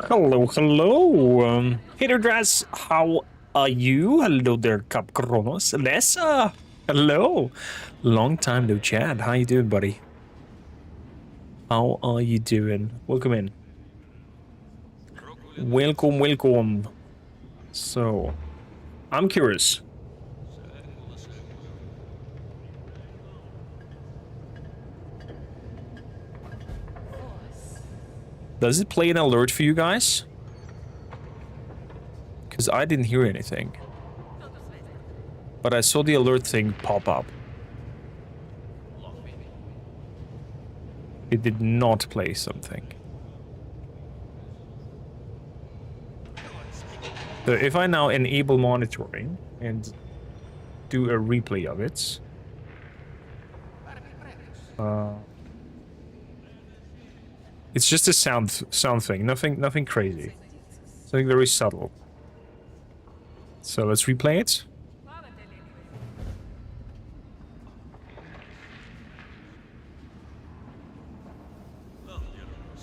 Hello, hello. Hey there, Draz. How are you? Hello there, Cap Kronos. Lessa. Hello. Long time no chat. How you doing, buddy? How are you doing? Welcome in. Welcome, welcome. So, I'm curious. Does it play an alert for you guys? Because I didn't hear anything. But I saw the alert thing pop up. It did not play something. So if I now enable monitoring and do a replay of it, it's just a sound thing, nothing crazy, something very subtle. So let's replay it.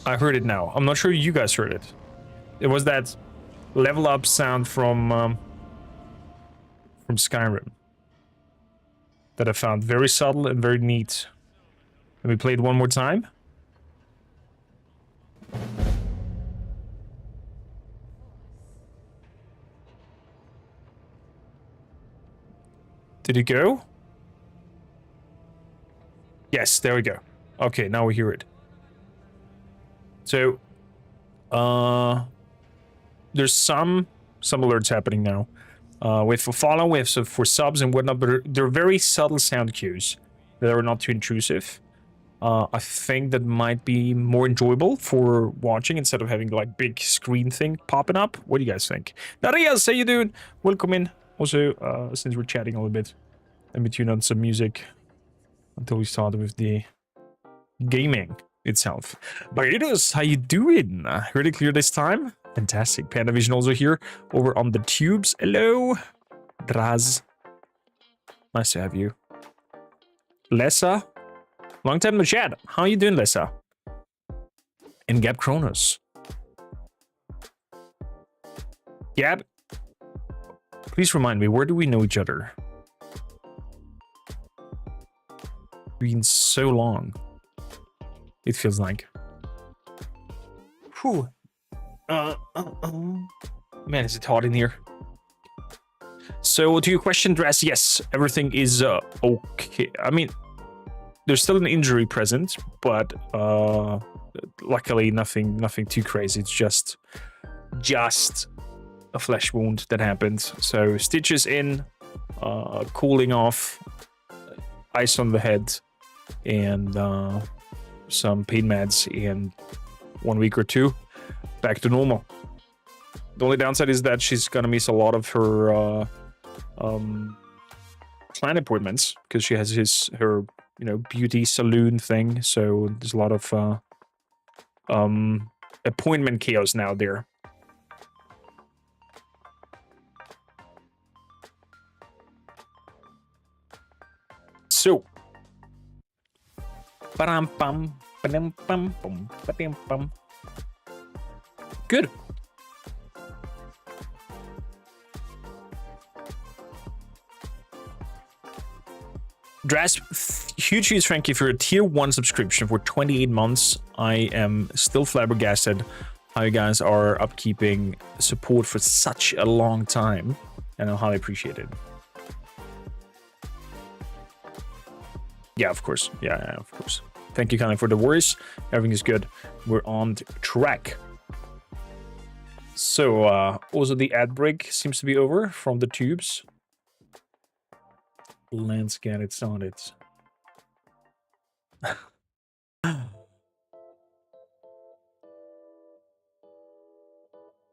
I heard it now. I'm not sure you guys heard it. It was that level up sound from Skyrim that I found very subtle and very neat. Let me play it one more time. Did it go? Yes, there we go. Okay, now we hear it. So, there's some alerts happening now. With for follow, we have for subs and whatnot, but they're very subtle sound cues that are not too intrusive. I think that might be more enjoyable for watching instead of having like big screen thing popping up. What do you guys think? Darius, how you doing? Welcome in. Also, since we're chatting a little bit, let me tune on some music until we start with the gaming itself. Barritos, how you doing? Heard it clear this time? Fantastic. Panavision also here over on the tubes. Hello. Draz. Nice to have you. Lessa. Long time no chat. How you doing, Lessa? And Gab Kronos. Gab, please remind me, where do we know each other? Been so long. It feels like. Whew. Man, is it hot in here? So, to your question, Dress, yes, everything is okay. I mean, there's still an injury present, but luckily nothing too crazy. It's just a flesh wound that happened. So stitches in, cooling off, ice on the head, and some pain meds, and 1 week or 2, back to normal. The only downside is that she's gonna miss a lot of her client appointments because she has her beauty saloon thing. So there's a lot of appointment chaos now there. So, good. Dras, huge thank you for a tier 1 subscription for 28 months. I am still flabbergasted how you guys are upkeeping support for such a long time, and I highly appreciate it. Yeah, of course. Yeah, of course. Thank you kindly for the worries. Everything is good. We're on track. So, also the ad break seems to be over from the tubes. Let's get it started.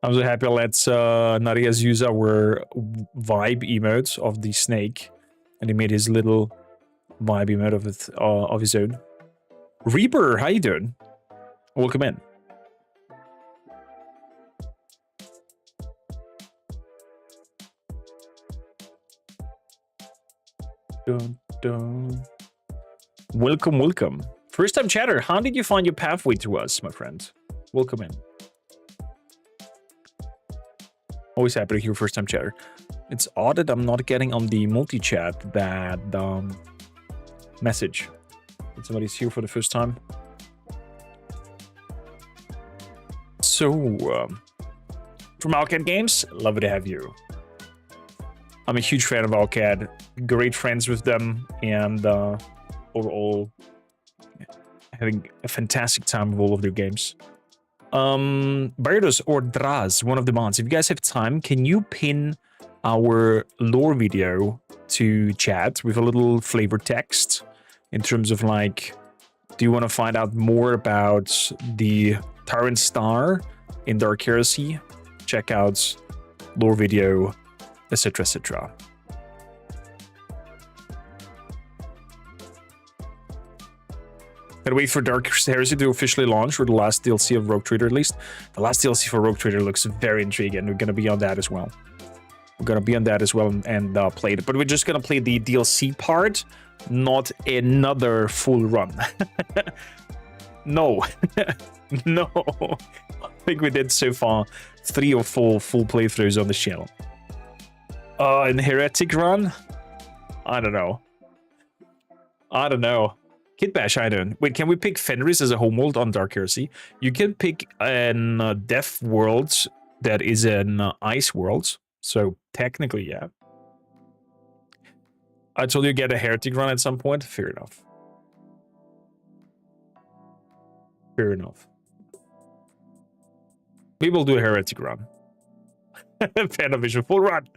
I'm so happy let's Narias use our vibe emotes of the snake, and he made his little vibe emote of it of his own. Reaper, how you doing? Welcome in. Dun, dun. Welcome, welcome. First time chatter, how did you find your pathway to us, my friend? Welcome in. Always happy to hear first time chatter. It's odd that I'm not getting on the multi-chat that message. That somebody's here for the first time. So, from Alcad Games, love to have you. I'm a huge fan of Alcad, great friends with them, and overall having a fantastic time with all of their games. Bardos or Draz, one of the mods, if you guys have time, can you pin our lore video to chat with a little flavor text in terms of like, do you want to find out more about the Tyrant Star in Dark Heresy? Check out lore video, etc, etc. Gotta wait for Dark Heresy to officially launch, or the last DLC of Rogue Trader at least. The last DLC for Rogue Trader looks very intriguing. We're gonna be on that as well. We're gonna be on that as well and play it. But we're just gonna play the DLC part, not another full run. No. No. I think we did so far 3 or 4 full playthroughs on this channel. An Heretic run? I don't know. Kid Bash, I don't. Wait, can we pick Fenris as a homeworld on Dark Heresy? You can pick an Death world that is an Ice world. So technically, yeah. I told you get a Heretic run at some point. Fair enough. Fair enough. We will do a Heretic run. Panavision full run.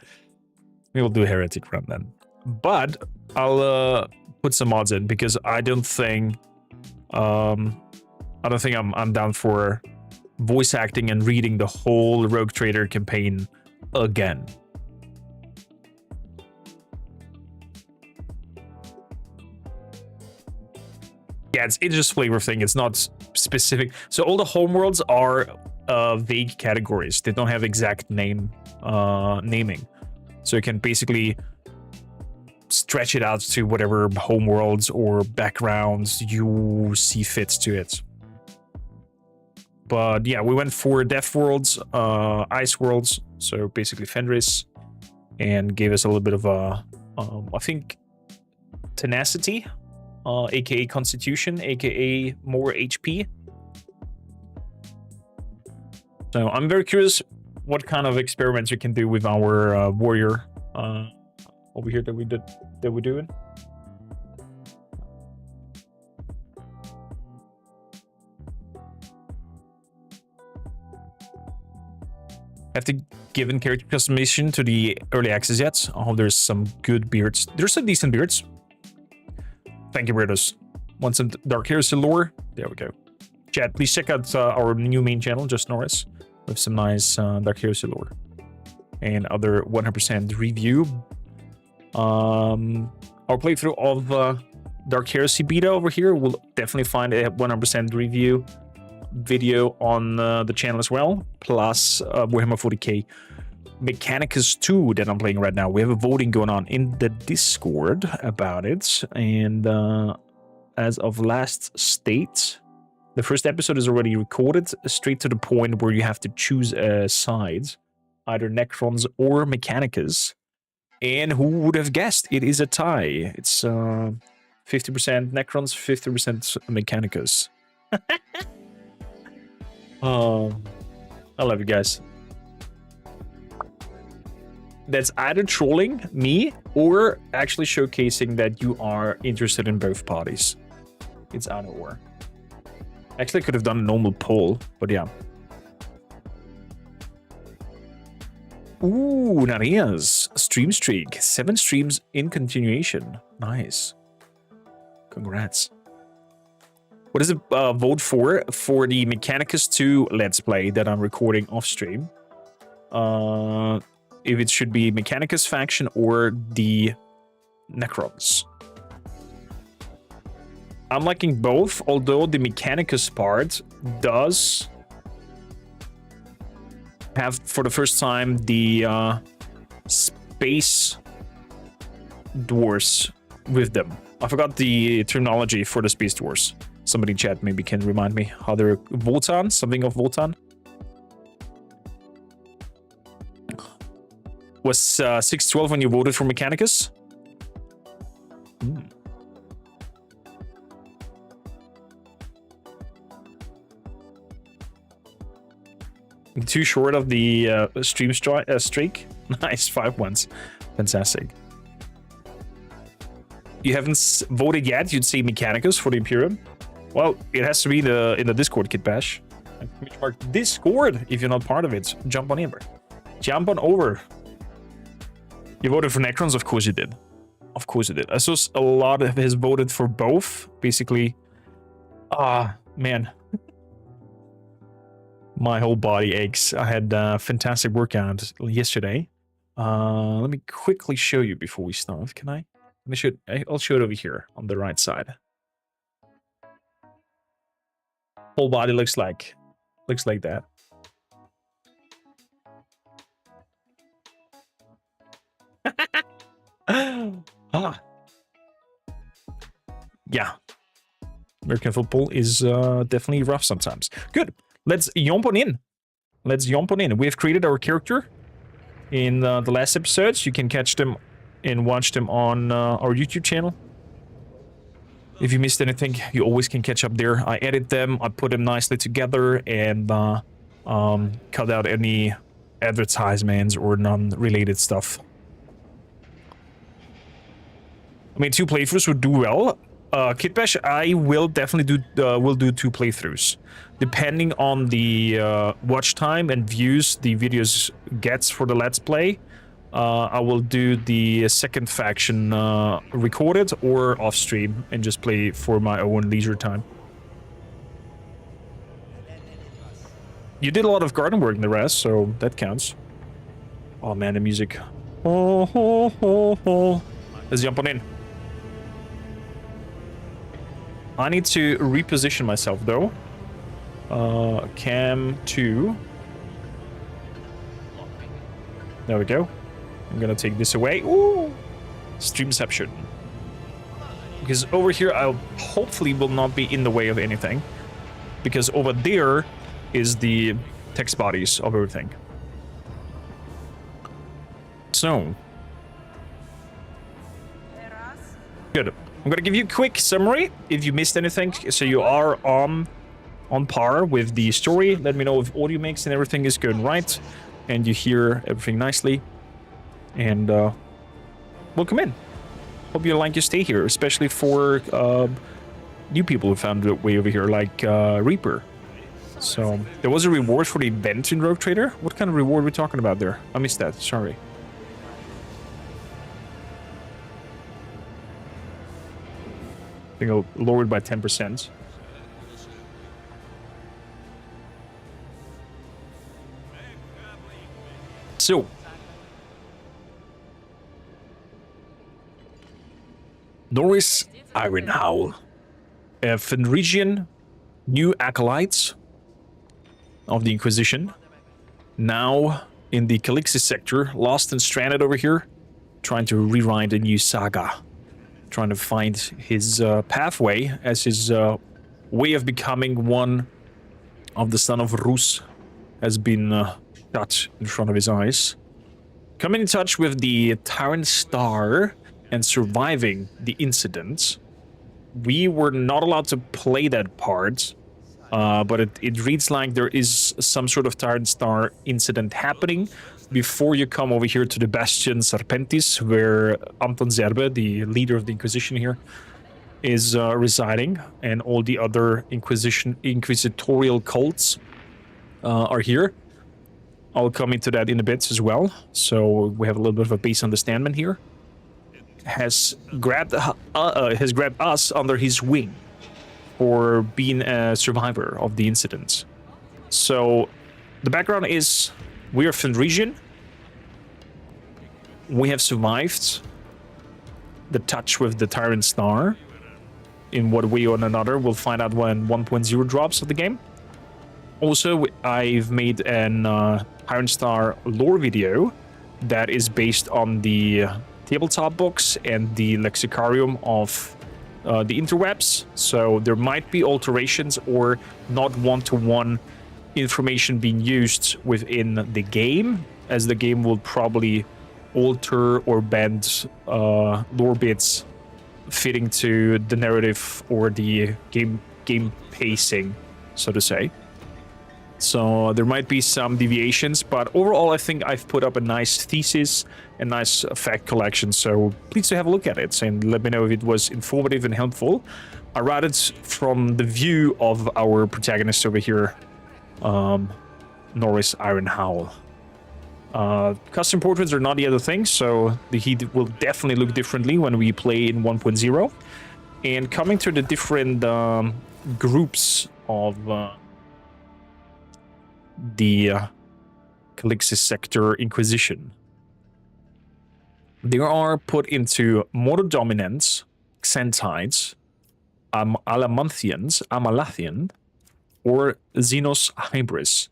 We will do a Heretic run then. But I'll put some mods in because I don't think I'm down for voice acting and reading the whole Rogue Trader campaign again. Yeah, it's just flavor thing. It's not specific. So all the homeworlds are vague categories. They don't have exact naming. So you can basically stretch it out to whatever homeworlds or backgrounds you see fits to it. But yeah, we went for Death worlds, Ice worlds, so basically Fenris, and gave us a little bit of a, I think, tenacity, aka Constitution, aka more HP. So I'm very curious what kind of experiments we can do with our warrior over here that we're doing. Have to give in character customization to the early access yet. I hope there's some good beards. There's some decent beards. Thank you, Weirdos. Want some Dark Heresy lore? There we go. Chat, please check out our new main channel, Just Noris, with some nice Dark Heresy lore and other 100% review. Our playthrough of Dark Heresy beta over here will definitely find a 100% review video on the channel as well, plus Warhammer 40K Mechanicus 2 that I'm playing right now. We have a voting going on in the Discord about it, and as of last state, the first episode is already recorded, straight to the point where you have to choose a side, either Necrons or Mechanicus. And who would have guessed? It is a tie. It's 50% Necrons, 50% Mechanicus. I love you guys. That's either trolling me or actually showcasing that you are interested in both parties. It's either or. Actually, I could have done a normal poll, but yeah. Ooh, Narias. Stream streak. 7 streams in continuation. Nice. Congrats. What is it vote for? For the Mechanicus 2 Let's Play that I'm recording off stream. If it should be Mechanicus faction or the Necrons. I'm liking both, although the Mechanicus part does have, for the first time, the space dwarves with them. I forgot the terminology for the space dwarves. Somebody in chat maybe can remind me how they're Votan, something of Votan. Was 6-12 when you voted for Mechanicus? Too short of the stream streak? Nice, 5 ones. Fantastic. You haven't voted yet? You'd say Mechanicus for the Imperium? Well, it has to be in the Discord, Kid Bash. Mark Discord if you're not part of it. Jump on over. Jump on over. You voted for Necrons? Of course you did. Of course you did. I saw a lot of his voted for both. Basically, man. My whole body aches. I had a fantastic workout yesterday. Let me quickly show you before we start. Can I? I'll show it over here on the right side. Whole body looks like that. Yeah. American football is definitely rough sometimes. Good. Let's jump on in. Let's jump on in. We have created our character in the last episodes. You can catch them and watch them on our YouTube channel. If you missed anything, you always can catch up there. I edit them, I put them nicely together, and cut out any advertisements or non-related stuff. I mean, 2 playthroughs would do well. Kid Bash, I will definitely do 2 playthroughs. Depending on the watch time and views the videos gets for the Let's Play, I will do the second faction recorded or off stream and just play for my own leisure time. You did a lot of garden work in the rest, so that counts. Oh man, the music. Oh, oh, oh, oh. Let's jump on in. I need to reposition myself though. Cam 2. There we go. I'm gonna take this away. Ooh! Streamception. Because over here I hopefully will not be in the way of anything. Because over there is the text bodies of everything. So. Good. I'm gonna give you a quick summary if you missed anything, so you are on par with the story. Let me know if audio mix and everything is going right, and you hear everything nicely. And welcome in. Hope you like your stay here, especially for new people who found their way over here, like Reaper. So there was a reward for the event in Rogue Trader. What kind of reward are we talking about there? I missed that. Sorry. I think I'll lower it by 10%. So, Noris Ironhowl, a Fenrisian new acolyte of the Inquisition, now in the Calixis Sector, lost and stranded over here, trying to rewrite a new saga, trying to find his pathway as his way of becoming one of the son of Rus has been shut in front of his eyes. Coming in touch with the Tyrant Star and surviving the incident. We were not allowed to play that part, but it reads like there is some sort of Tyrant Star incident happening before you come over here to the Bastion Serpentis, where Anton Zerbe, the leader of the Inquisition here, is residing, and all the other inquisitorial cults are here. I'll come into that in a bit as well, so we have a little bit of a base understanding here. Has grabbed us under his wing for being a survivor of the incident. So the background is we are Fenrisian. We have survived the touch with the Tyrant Star. In what way or another, we'll find out when 1.0 drops of the game. Also, I've made an Tyrant Star lore video that is based on the tabletop books and the lexicarium of the interwebs. So there might be alterations or not one-to-one information being used within the game, as the game will probably alter or bend lore bits fitting to the narrative or the game pacing, so to say. So there might be some deviations, but overall I think I've put up a nice thesis, a nice fact collection, so please do have a look at it and let me know if it was informative and helpful. I wrote it from the view of our protagonist over here, Noris Ironhowl. Custom portraits are not the other thing, so he will definitely look differently when we play in 1.0. And coming to the different groups of the Calixis Sector Inquisition. They are put into Monodominants, Xentites, Amalathian, or Xenos Hybris.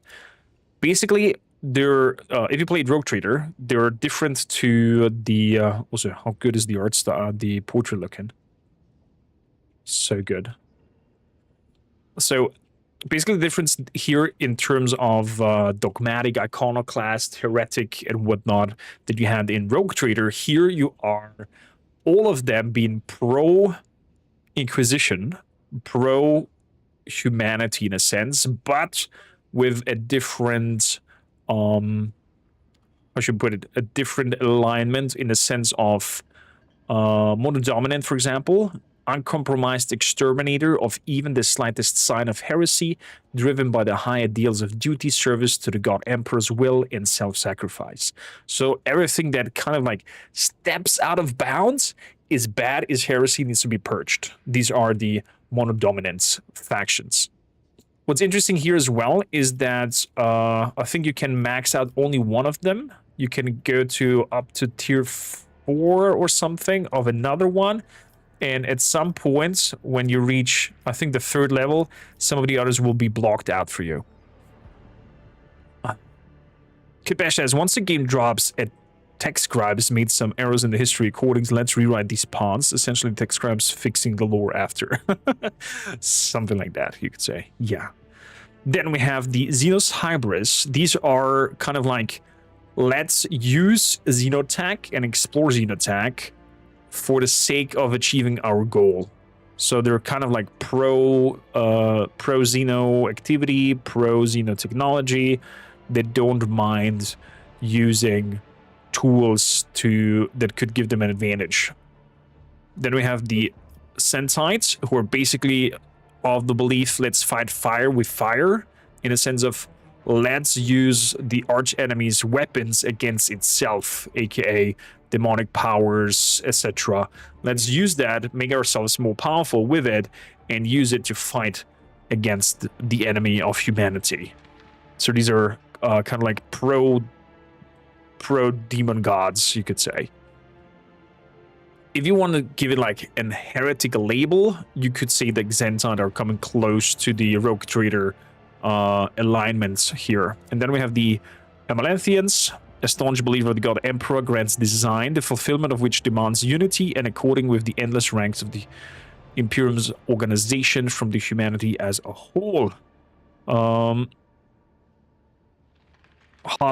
Basically, they're if you played Rogue Trader, they're different to the also, how good is the art style, the portrait looking? So good. So basically the difference here in terms of dogmatic, iconoclast, heretic, and whatnot that you had in Rogue Trader, here you are all of them being pro-Inquisition, pro-humanity in a sense, but with a different I should put it, a different alignment in the sense of Monodominant, for example, uncompromised exterminator of even the slightest sign of heresy, driven by the high ideals of duty, service to the God Emperor's will, and self-sacrifice. So everything that kind of like steps out of bounds is bad, is heresy, needs to be purged. These are the Monodominants factions. What's interesting here as well is that I think you can max out only one of them. You can go to up to tier 4 or something of another one. And at some point, when you reach, I think, the 3rd level, some of the others will be blocked out for you. Kipesh says, once the game drops, a tech scribes made some errors in the history recordings. Let's rewrite these pawns. Essentially, tech scribes fixing the lore after. Something like that, you could say. Yeah. Then we have the Xenos Hybris. These are kind of like, let's use Xenotech and explore Xenotech for the sake of achieving our goal. So they're kind of like pro-Xeno activity, pro-Xeno technology. They don't mind using tools that could give them an advantage. Then we have the Centites, who are basically of the belief, let's fight fire with fire, in a sense of let's use the arch enemy's weapons against itself, aka demonic powers, etc. Let's use that, make ourselves more powerful with it, and use it to fight against the enemy of humanity. So these are kind of like pro-demon gods, you could say. If you want to give it like an heretical label, you could say the Xenton are coming close to the Rogue Trader alignments here. And then we have the Amalanthians. A staunch believer of the god Emperor grants design, the fulfillment of which demands unity and according with the endless ranks of the Imperium's organization from the humanity as a whole. Hard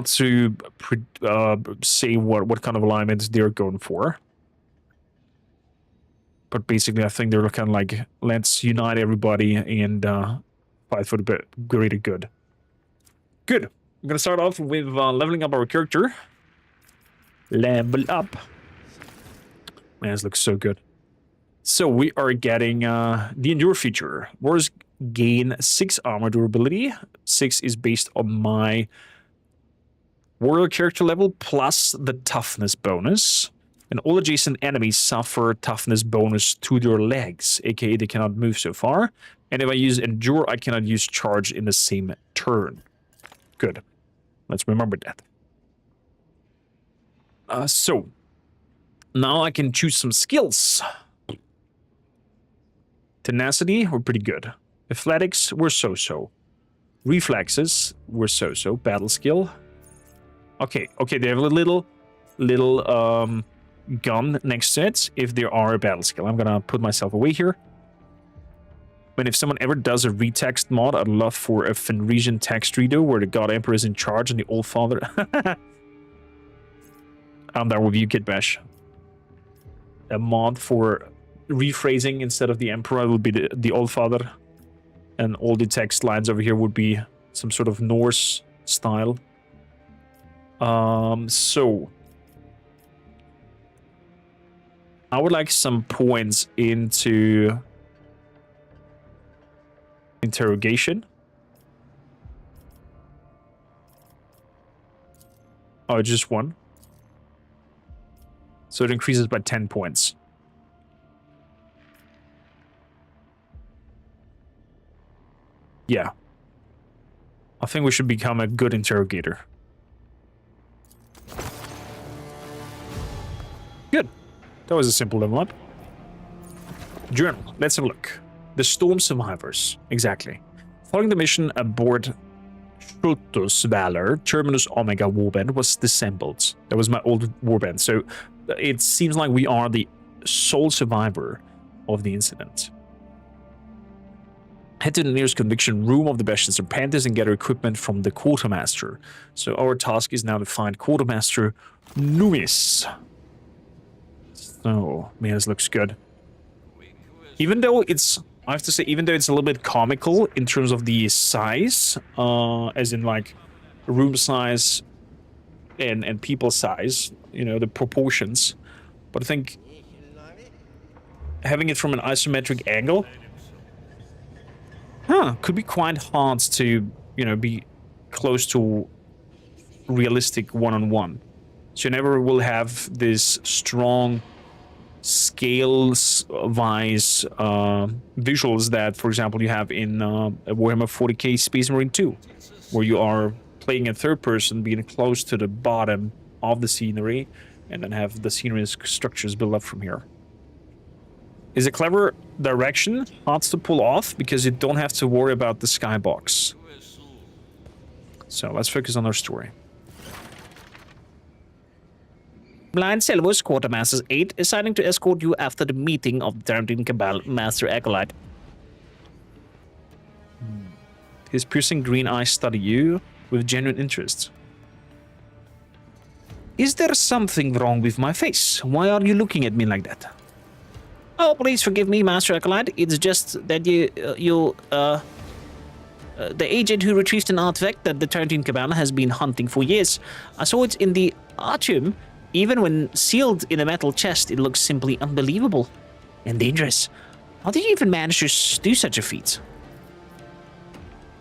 to say what kind of alignments they're going for. But basically, I think they're kind of like, let's unite everybody and fight for the greater good. Good. I'm going to start off with leveling up our character. Level up. Man, this looks so good. So we are getting the Endure feature. Warriors gain 6 armor durability. 6 is based on my warrior character level plus the toughness bonus. And all adjacent enemies suffer toughness bonus to their legs, aka they cannot move so far. And if I use Endure, I cannot use Charge in the same turn. Good. Let's remember that. So, now I can choose some skills. Tenacity, we're pretty good. Athletics, we're so-so. Reflexes, we're so-so. Battle skill. Okay, they have a little gun next to it if there are a battle skill. I'm gonna put myself away here. And if someone ever does a retext mod, I'd love for a Fenrisian text reader where the God Emperor is in charge and the Old Father. I'm there with you, Kid Bash. A mod for rephrasing instead of the Emperor would be the Old Father. And all the text lines over here would be some sort of Norse style. So I would like some points into interrogation. Oh, just one. So it increases by 10 points. Yeah. I think we should become a good interrogator. Good. That was a simple level up. Journal. Let's have a look. The Storm Survivors. Exactly. Following the mission aboard Schultus Valor, Terminus Omega Warband was disassembled. That was my old warband. So it seems like we are the sole survivor of the incident. Head to the nearest conviction room of the Bastion Serpentis and gather equipment from the Quartermaster. So our task is now to find Quartermaster Noris. So, man, this looks good. Even though it's, I have to say, even though it's a little bit comical in terms of the size, as in like room size and people size, you know, the proportions. But I think having it from an isometric angle, could be quite hard to, you know, be close to realistic one-on-one. So you never will have this strong scales-wise visuals that, for example, you have in Warhammer 40K Space Marine 2, where you are playing in third person, being close to the bottom of the scenery, and then have the scenery structures built up from here. Is a clever direction, hard to pull off, because you don't have to worry about the skybox. So let's focus on our story. Blind Selvus, Quartermaster's 8, deciding to escort you after the meeting of the Tarantine Cabal Master Acolyte. His piercing green eyes study you with genuine interest. Is there something wrong with my face? Why are you looking at me like that? Oh, please forgive me, Master Acolyte. It's just that the agent who retrieved an artifact that the Tarantine Cabal has been hunting for years. I saw it in the Artium. Even when sealed in a metal chest, it looks simply unbelievable and dangerous. How did you even manage to do such a feat?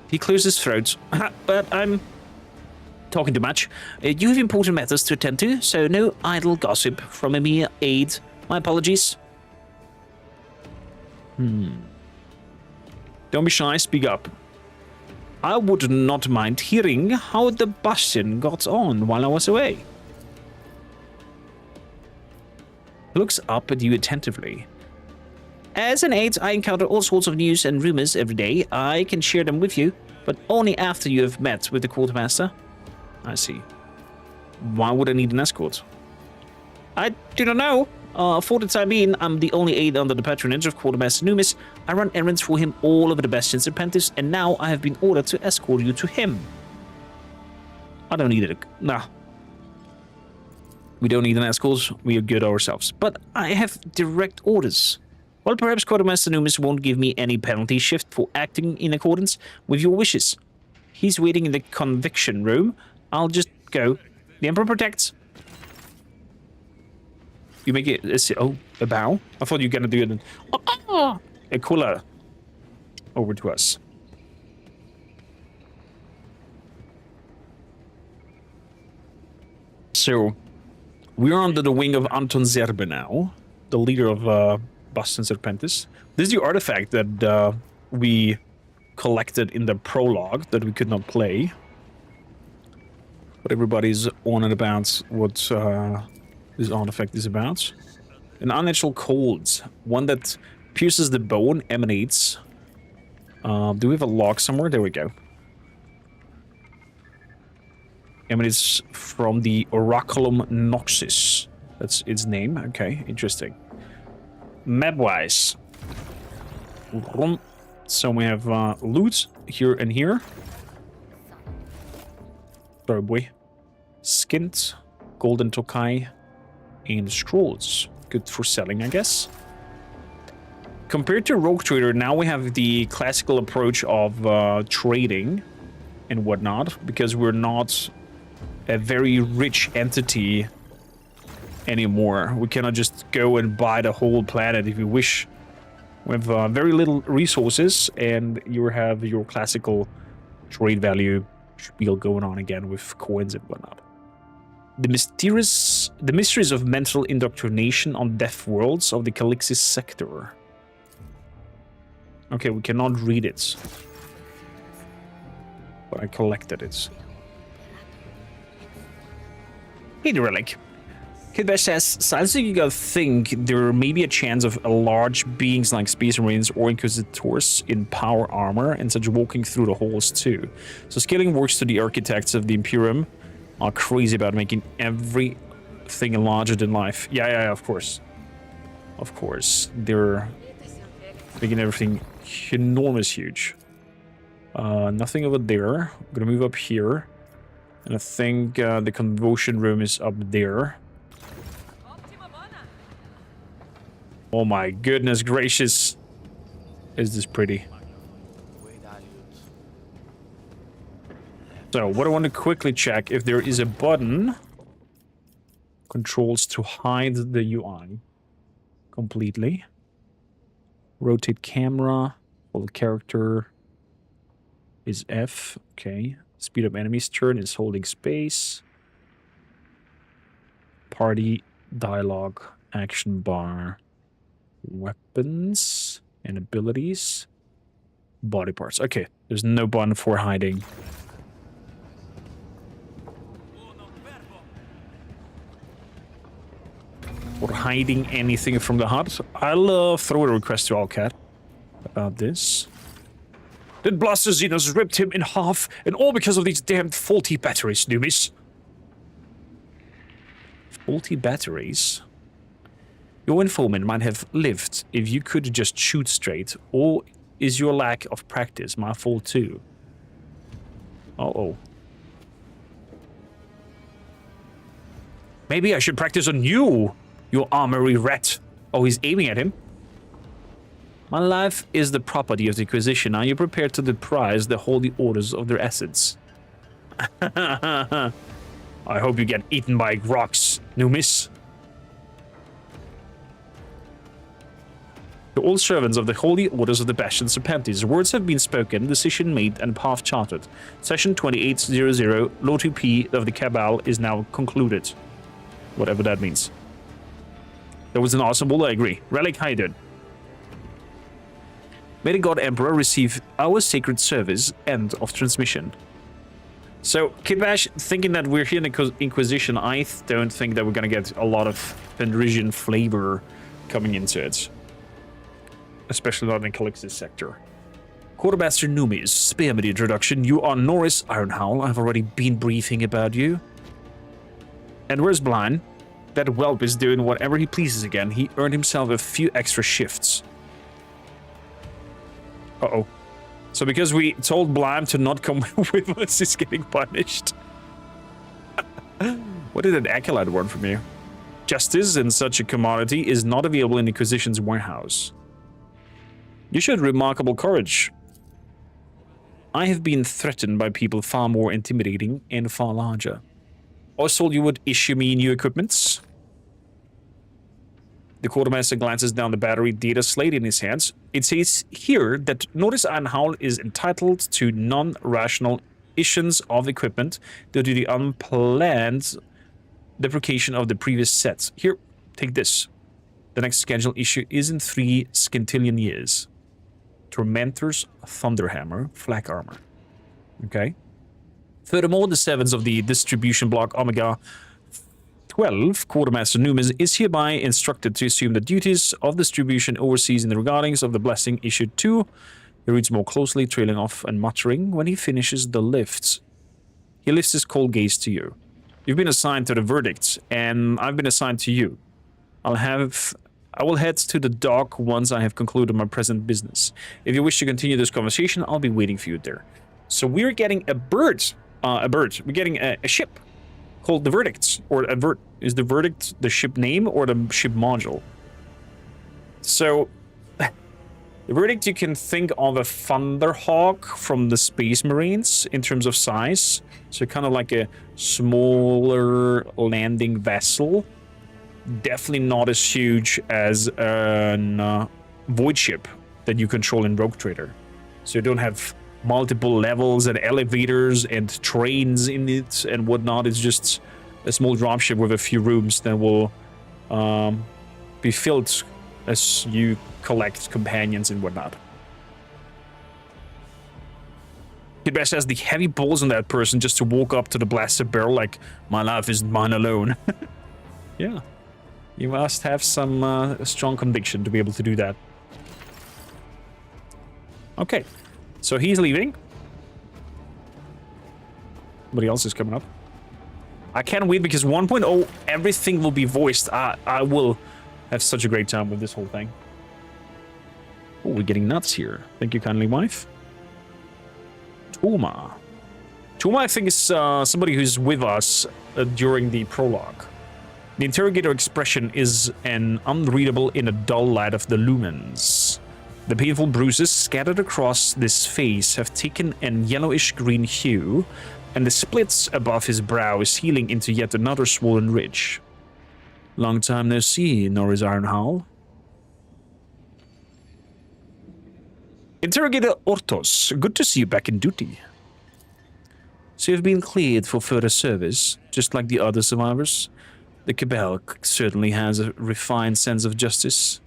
He clears his throat. But I'm talking too much. You have important matters to attend to, so no idle gossip from a mere aide. My apologies. Don't be shy, speak up. I would not mind hearing how the Bastion got on while I was away. looks up at you attentively. As an aide, I encounter all sorts of news and rumors every day. I can share them with you, but only after you have met with the quartermaster. I see. Why would I need an escort? I do not know. For the time being, I'm the only aide under the patronage of Quartermaster Noris. I run errands for him all over the Bastions and Pentis, and now I have been ordered to escort you to him. I don't need it. Nah. We don't need an escort. We are good ourselves. But I have direct orders. Well, perhaps Quartermaster Noris won't give me any penalty shift for acting in accordance with your wishes. He's waiting in the conviction room. I'll just go. The Emperor protects. You make it a bow? I thought you were gonna do it in Aquila over to us. So we're under the wing of Anton Zerbe now, the leader of Bastions Serpentis. This is the artifact that we collected in the prologue that we could not play. But everybody's on and about what this artifact is about. An unnatural cold, one that pierces the bone, emanates. Do we have a log somewhere? There we go. Emanates from the Oraculum Noxus. That's its name. Okay, interesting. Map-wise. So we have loot here and here. Sorry, boy. Skint, golden tokai, and scrolls. Good for selling, I guess. Compared to Rogue Trader, now we have the classical approach of trading and whatnot, because we're not a very rich entity anymore. We cannot just go and buy the whole planet if we wish. We have very little resources, and you have your classical trade value spiel going on again with coins and whatnot. The mysteries of mental indoctrination on deaf worlds of the Calixis Sector. Okay, we cannot read it, but I collected it. Hey, the relic. Kidbash says, sounds like you gotta think there may be a chance of large beings like Space Marines or Inquisitors in power armor and such walking through the halls too. So scaling works to the architects of the Imperium are crazy about making everything larger than life. Yeah, of course. Of course. They're making everything enormous huge. Nothing over there. I'm gonna move up here. And I think the convocation room is up there. Oh my goodness gracious. Is this pretty? So, what I want to quickly check if there is a button. Controls to hide the UI. Completely. Rotate camera. Hold character. Is F. Okay. Speed up enemy's turn is holding space. Party. Dialogue. Action bar. Weapons and abilities. Body parts. Okay, there's no button for hiding. Or hiding anything from the hut. I'll throw a request to Alcat about this. Then Blaster Xenos ripped him in half, and all because of these damned faulty batteries, Numis. Faulty batteries? Your informant might have lived if you could just shoot straight, or is your lack of practice my fault too? Uh-oh. Maybe I should practice on you, you armory rat. Oh, he's aiming at him. My life is the property of the Inquisition. Are you prepared to deprive the holy orders of their assets? I hope you get eaten by rocks, Numis. To all servants of the Holy Orders of the Bastions Serpentis, words have been spoken, decision made, and path charted. Session 2800, Lotu P of the Cabal is now concluded. Whatever that means. That was an awesome ball, I agree. Relic, how you doing? May the God Emperor receive our sacred service. End of transmission. So, Kidbash, thinking that we're here in the Inquisition, I don't think that we're gonna get a lot of Fenrisian flavor coming into it. Especially not in Calixis Sector. Quartermaster Numis, spare me the introduction. You are Noris Ironhowl. I've already been briefing about you. And where's Blind? That whelp is doing whatever he pleases again. He earned himself a few extra shifts. Uh-oh. So because we told Blind to not come with us, he's getting punished. What did an acolyte want from you? Justice in such a commodity is not available in the Inquisition's warehouse. You showed remarkable courage. I have been threatened by people far more intimidating and far larger. I was told you would issue me new equipments. The quartermaster glances down the battery data slate in his hands. It says here that Noris Ironhowl is entitled to non-rational issuance of equipment due to the unplanned deprecation of the previous sets. Here, take this. The next scheduled issue is in 3 scintillion years. Tormentor's Thunderhammer Flak Armor. Okay. Furthermore, the 7th of the distribution block Omega 12, Quartermaster Numis, is hereby instructed to assume the duties of distribution overseas in the regardings of the blessing issued to. He reads more closely, trailing off and muttering when he finishes the lifts. He lifts his cold gaze to you. You've been assigned to the verdict, and I've been assigned to you. I will head to the dock once I have concluded my present business. If you wish to continue this conversation, I'll be waiting for you there. So we're getting a bird. We're getting a ship called the Verdict. Or is the Verdict the ship name or the ship module? So the Verdict, you can think of a Thunderhawk from the Space Marines in terms of size. So kind of like a smaller landing vessel. Definitely not as huge as a void ship that you control in Rogue Trader. So you don't have multiple levels and elevators and trains in it and whatnot. It's just a small dropship with a few rooms that will be filled as you collect companions and whatnot. It best has the heavy balls on that person just to walk up to the blasted barrel like, my life is mine alone. Yeah. You must have some strong conviction to be able to do that. Okay, so he's leaving. Somebody else is coming up. I can't wait because 1.0, everything will be voiced. I will have such a great time with this whole thing. Oh, we're getting nuts here. Thank you kindly, wife. Tuma. Tuma, I think, is somebody who's with us during the prologue. The interrogator expression is an unreadable in a dull light of the lumens. The painful bruises scattered across this face have taken an yellowish-green hue, and the splits above his brow is healing into yet another swollen ridge. Long time no see, Noris Ironhowl. Interrogator Ortos, good to see you back in duty. So you've been cleared for further service, just like the other survivors. The Cabal certainly has a refined sense of justice.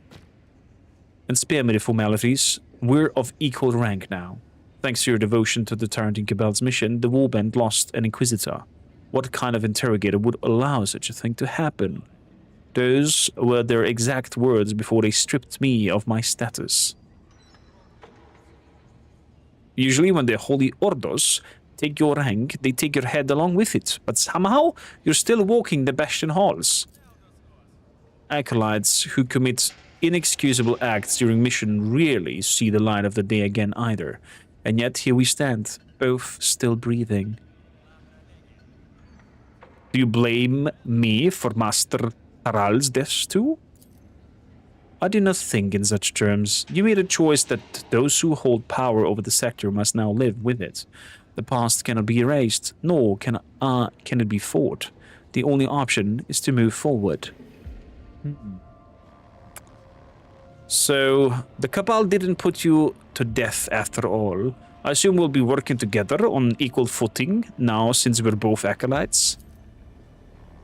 And spare me the formalities, we're of equal rank now. Thanks to your devotion to the Tarantine Cabal's mission, the Warband lost an Inquisitor. What kind of interrogator would allow such a thing to happen? Those were their exact words before they stripped me of my status. Usually when the Holy Ordos take your rank, they take your head along with it, but somehow you're still walking the Bastion halls. Acolytes who commit inexcusable acts during mission rarely see the light of the day again either, and yet here we stand, both still breathing. Do you blame me for Master Taral's death too? I do not think in such terms. You made a choice that those who hold power over the sector must now live with it. The past cannot be erased, nor can it be fought. The only option is to move forward. So, the Cabal didn't put you to death after all. I assume we'll be working together on equal footing now since we're both acolytes.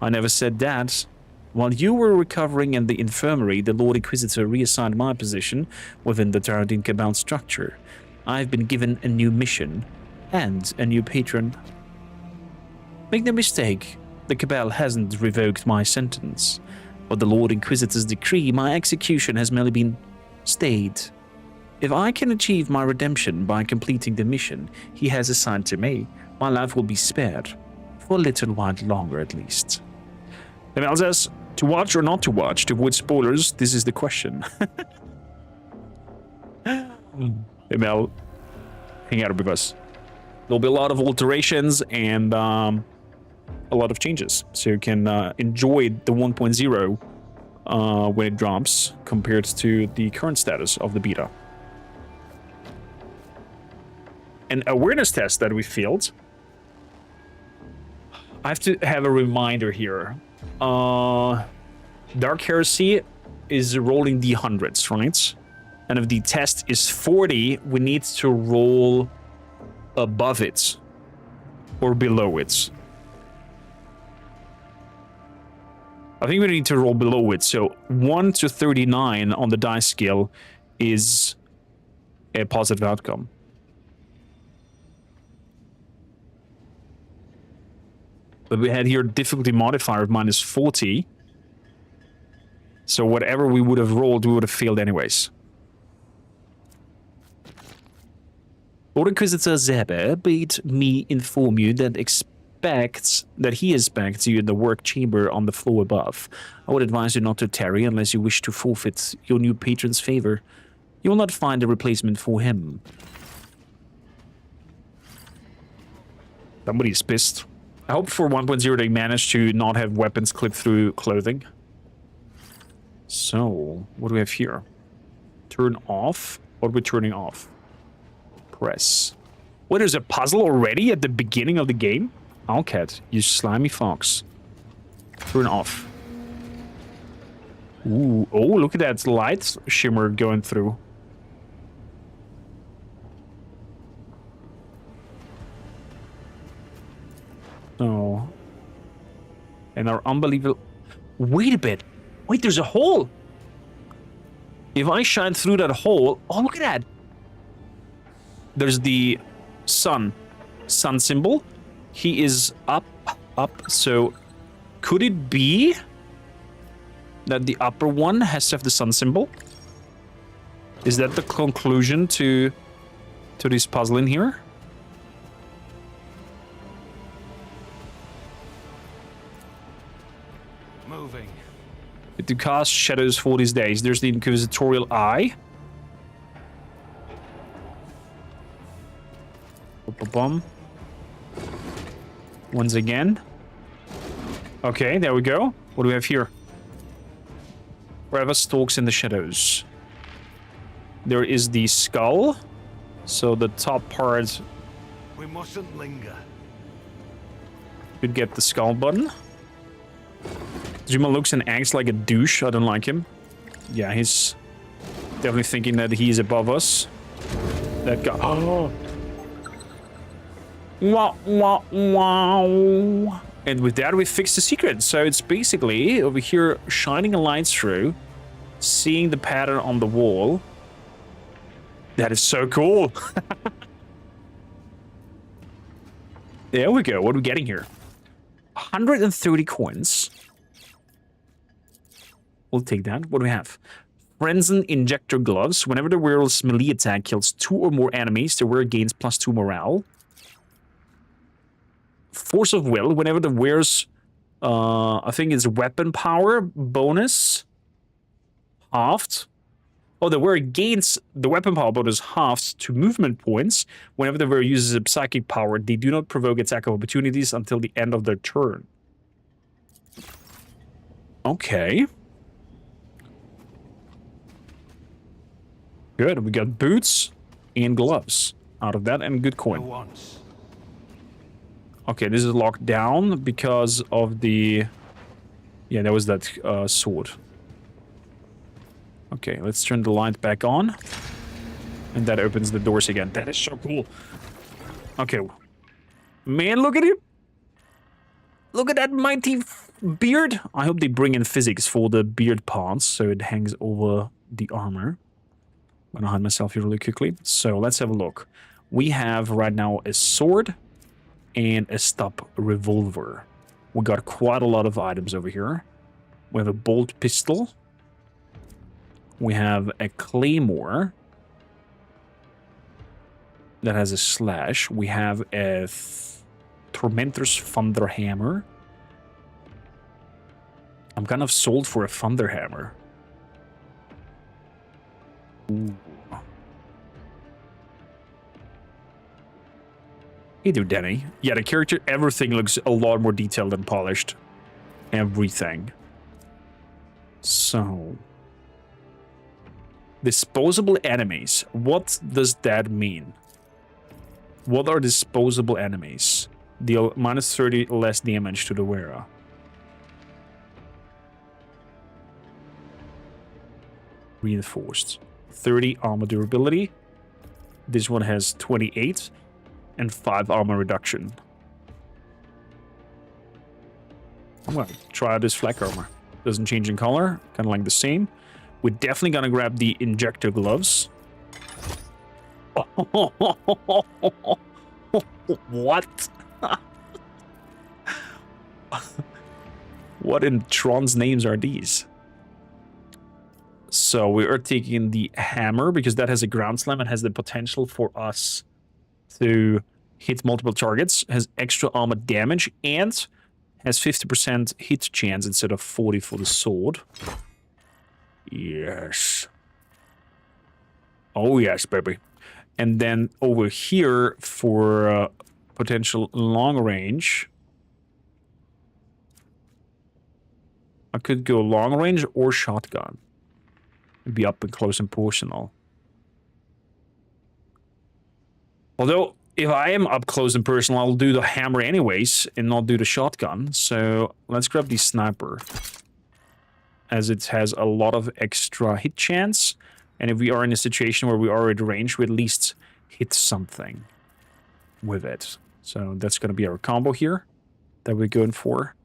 I never said that. While you were recovering in the infirmary, the Lord Inquisitor reassigned my position within the Tarantine Cabal structure. I've been given a new mission and a new patron. Make no mistake, the Cabal hasn't revoked my sentence, but the Lord Inquisitor's decree, my execution has merely been stayed. If I can achieve my redemption by completing the mission he has assigned to me, my life will be spared, for a little while longer at least. Emil says, to watch or not to watch, to avoid spoilers, this is the question. Emil, hang out with us. There'll be a lot of alterations and a lot of changes, so you can enjoy the 1.0 when it drops compared to the current status of the beta. An awareness test that we failed. I have to have a reminder here. Dark Heresy is rolling the hundreds, right? And if the test is 40, we need to roll above it or below it. I think we need to roll below it. So 1 to 39 on the dice scale is a positive outcome. But we had here difficulty modifier of minus 40. So whatever we would have rolled, we would have failed anyways. Lord Inquisitor Zebe bade me inform you that he expects you in the work chamber on the floor above. I would advise you not to tarry unless you wish to forfeit your new patron's favor. You will not find a replacement for him. Somebody's pissed. I hope for 1.0 they managed to not have weapons clip through clothing. So, what do we have here? Turn off? What are we turning off? Press. What, there's a puzzle already at the beginning of the game? Owlcat, you slimy fox. Turn off. Ooh, oh, look at that light shimmer going through. Oh. And our unbelievable... Wait a bit. Wait, there's a hole. If I shine through that hole... Oh, look at that. There's the sun symbol. He is up. So could it be that the upper one has to have the sun symbol? Is that the conclusion to this puzzle in here? Moving. To cast shadows for these days. There's the Inquisitorial Eye. Bum. Once again. Okay, there we go. What do we have here? Forever stalks in the shadows. There is the skull. So the top part... We mustn't linger. Could get the skull button. Zuma looks and acts like a douche. I don't like him. Yeah, he's definitely thinking that he's above us. That guy. Oh. Wow, wow, wow. And with that, we fixed the secret. So it's basically over here shining a light through, seeing the pattern on the wall. That is so cool. There we go. What are we getting here? 130 coins. We'll take that. What do we have? Frenzen Injector Gloves. Whenever the wearer's melee attack kills 2 or more enemies, the wearer gains +2 morale. Force of Will. Whenever the wearer's, I think it's weapon power bonus halved. Oh, the wearer gains the weapon power bonus halved to movement points. Whenever the wearer uses a psychic power, they do not provoke attack of opportunities until the end of their turn. Okay. Good. We got boots and gloves out of that, and good coin. Okay, this is locked down because of the... Yeah, there was that sword. Okay, let's turn the light back on. And that opens the doors again. That is so cool. Okay. Man, look at him. Look at that mighty beard. I hope they bring in physics for the beard parts so it hangs over the armor. I'm gonna hide myself here really quickly. So let's have a look. We have right now a sword, and a stub revolver. We got quite a lot of items over here. We have a bolt pistol. We have a claymore that has a slash. We have a Tormentor's Thunder Hammer. I'm kind of sold for a Thunder Hammer. Ooh. Hey there, Danny. Yeah, the character, everything looks a lot more detailed and polished. Everything. So... disposable enemies. What does that mean? What are disposable enemies? Deal minus 30 less damage to the wearer. Reinforced. 30 armor durability. This one has 28 and 5 armor reduction. I'm gonna try this flak armor. Doesn't change in color, kind of like the same. We're definitely gonna grab the injector gloves. What? What in Tron's names are these? So we are taking the hammer because that has a ground slam and has the potential for us to hit multiple targets, has extra armor damage, and has 50% hit chance instead of 40 for the sword. Yes. Oh yes, baby. And then over here for potential long range, I could go long range or shotgun. It'd be up and close and personal. Although, if I am up close and personal, I'll do the hammer anyways and not do the shotgun. So let's grab the sniper, as it has a lot of extra hit chance. And if we are in a situation where we are at range, we at least hit something with it. So that's going to be our combo here that we're going for.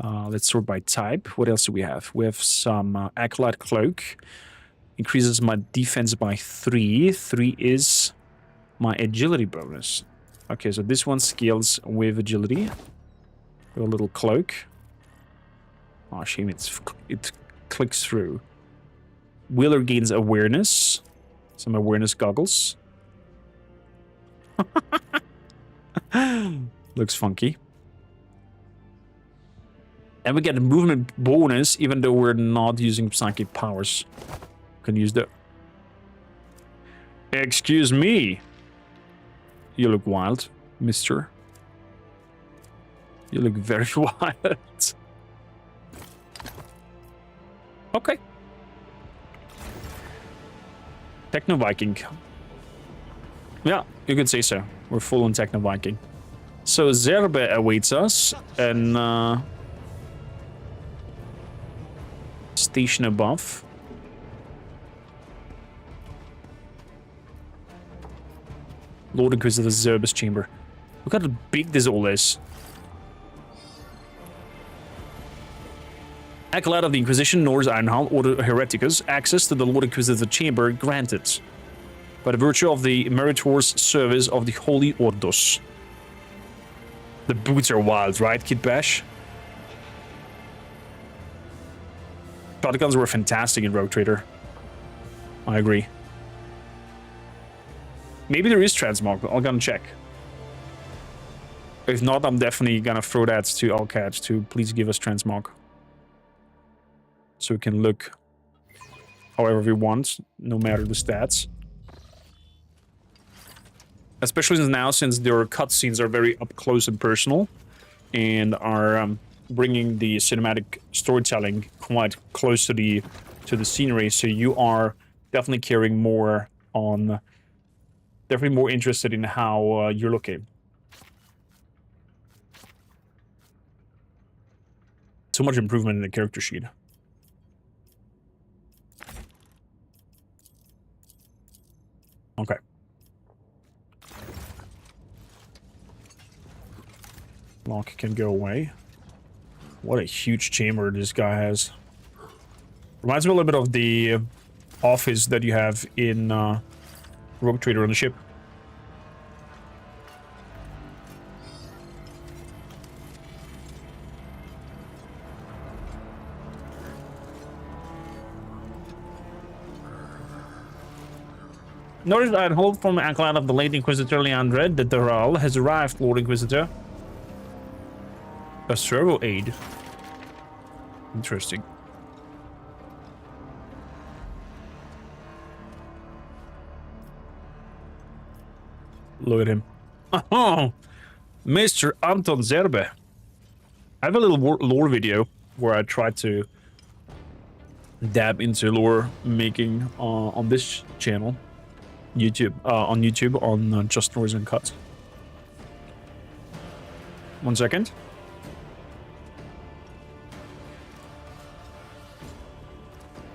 Let's sort by type. What else do we have? We have some Acolyte Cloak. Increases my defense by 3. 3 is my agility bonus. Okay, so this one scales with agility. A little cloak. Oh, shame it clicks through. Wheeler gains awareness. Some awareness goggles. Looks funky. And we get a movement bonus even though we're not using psychic powers. Can use the... Excuse me. You look wild, mister. You look very wild. Okay. Techno Viking. Yeah, you could say so. We're full on Techno Viking. So Zerbe awaits us, and station above. Lord Inquisitor Zerbe's chamber. Look how big this all is. Acolyte of the Inquisition, Noris Ironhowl, Order Hereticus, access to the Lord Inquisitor chamber granted. By the virtue of the meritorious service of the Holy Ordos. The boots are wild, right, Kid Bash? Shotguns were fantastic in Rogue Trader. I agree. Maybe there is transmog, but I'm gonna check. If not, I'm definitely gonna throw that to Alcatch to please give us transmog. So we can look however we want, no matter the stats. Especially now, since their cutscenes are very up close and personal, and are bringing the cinematic storytelling quite close to the scenery. So you are definitely caring more on, definitely more interested in how you're looking. So much improvement in the character sheet. Okay. Lock can go away. What a huge chamber this guy has. Reminds me a little bit of the office that you have in Rogue Trader on the ship. Noris Ironhowl, former acolyte of the late Inquisitor Leandre de Doral, has arrived, Lord Inquisitor. A servo aid. Interesting. Look at him. Oh, Mr. Anton Zerbe. I have a little lore video where I try to dab into lore making on this channel, YouTube, on Just Noise and Cuts. 1 second.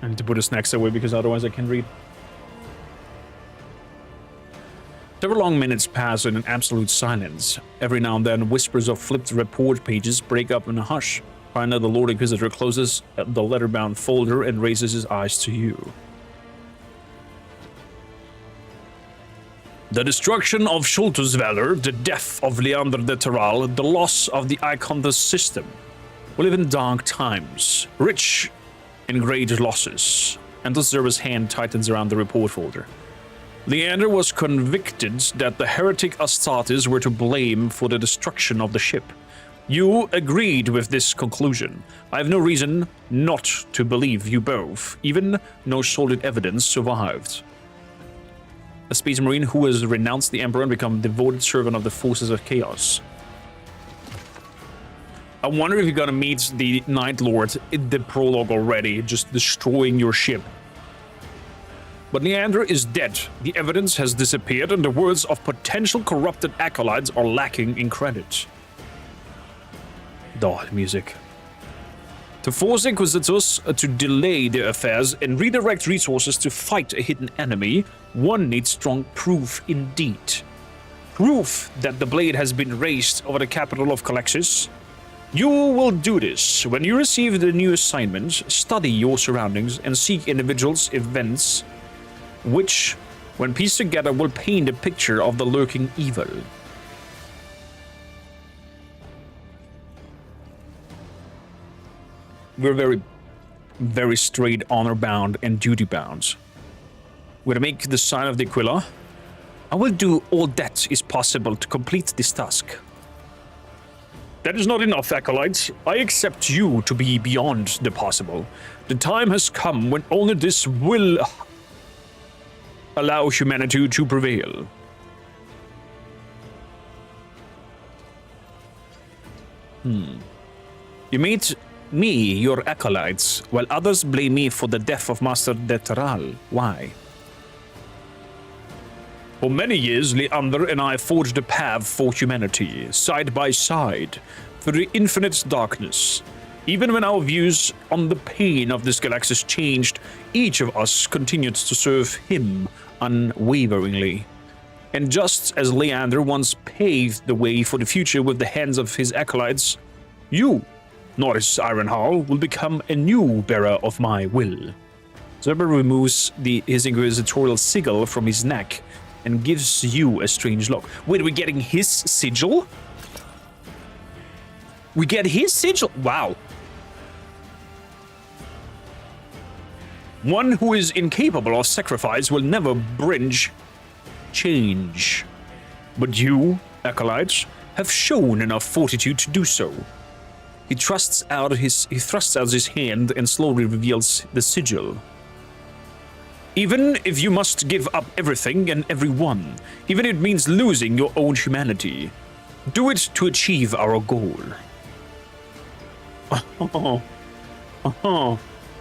I need to put the snacks away because otherwise I can't read. Several long minutes pass in an absolute silence. Every now and then, whispers of flipped report pages break up in a hush. Finally, the Lord Inquisitor closes the letter-bound folder and raises his eyes to you. The destruction of Schulter's Valor, the death of Leander de Terral, the loss of the Iconthus system. We live in dark times, rich in great losses. And Zerba's hand tightens around the report folder. Leander was convicted that the heretic Astartes were to blame for the destruction of the ship. You agreed with this conclusion. I have no reason not to believe you both. Even no solid evidence survived. A space marine who has renounced the Emperor and become a devoted servant of the forces of chaos. I wonder if you're gonna meet the Night Lord in the prologue already, just destroying your ship. But Leander is dead. The evidence has disappeared, and the words of potential corrupted acolytes are lacking in credit. Dull music. To force Inquisitors to delay their affairs and redirect resources to fight a hidden enemy, one needs strong proof indeed. Proof that the blade has been raised over the capital of Calixis. You will do this when you receive the new assignment, study your surroundings, and seek individuals, events, which, when pieced together, will paint a picture of the lurking evil. We're very straight, honor-bound and duty-bound. We're to make the sign of the Aquila. I will do all that is possible to complete this task. That is not enough, acolytes. I accept you to be beyond the possible. The time has come when only this will allow humanity to prevail. You made me your acolytes, while others blame me for the death of Master de Terral. Why? For many years, Leander and I forged a path for humanity, side by side, through the infinite darkness. Even when our views on the pain of this galaxy changed, each of us continued to serve him unwaveringly. And just as Leander once paved the way for the future with the hands of his acolytes, you, Noris Ironhowl, will become a new bearer of my will. Zerber removes his inquisitorial sigil from his neck and gives you a strange look. Wait, are we getting his sigil? We get his sigil? Wow. One who is incapable of sacrifice will never bridge change. But you, acolytes, have shown enough fortitude to do so. He thrusts out his hand and slowly reveals the sigil. Even if you must give up everything and everyone, even if it means losing your own humanity, do it to achieve our goal.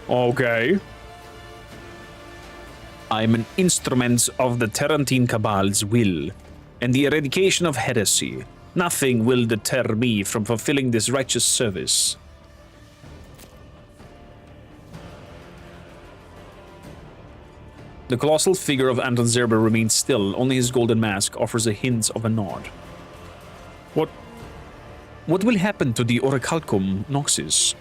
Okay. I'm an instrument of the Terrantine Cabal's will, and the eradication of heresy. Nothing will deter me from fulfilling this righteous service. The colossal figure of Anton Zerber remains still, only his golden mask offers a hint of a nod. What will happen to the Orichalcum Noxus?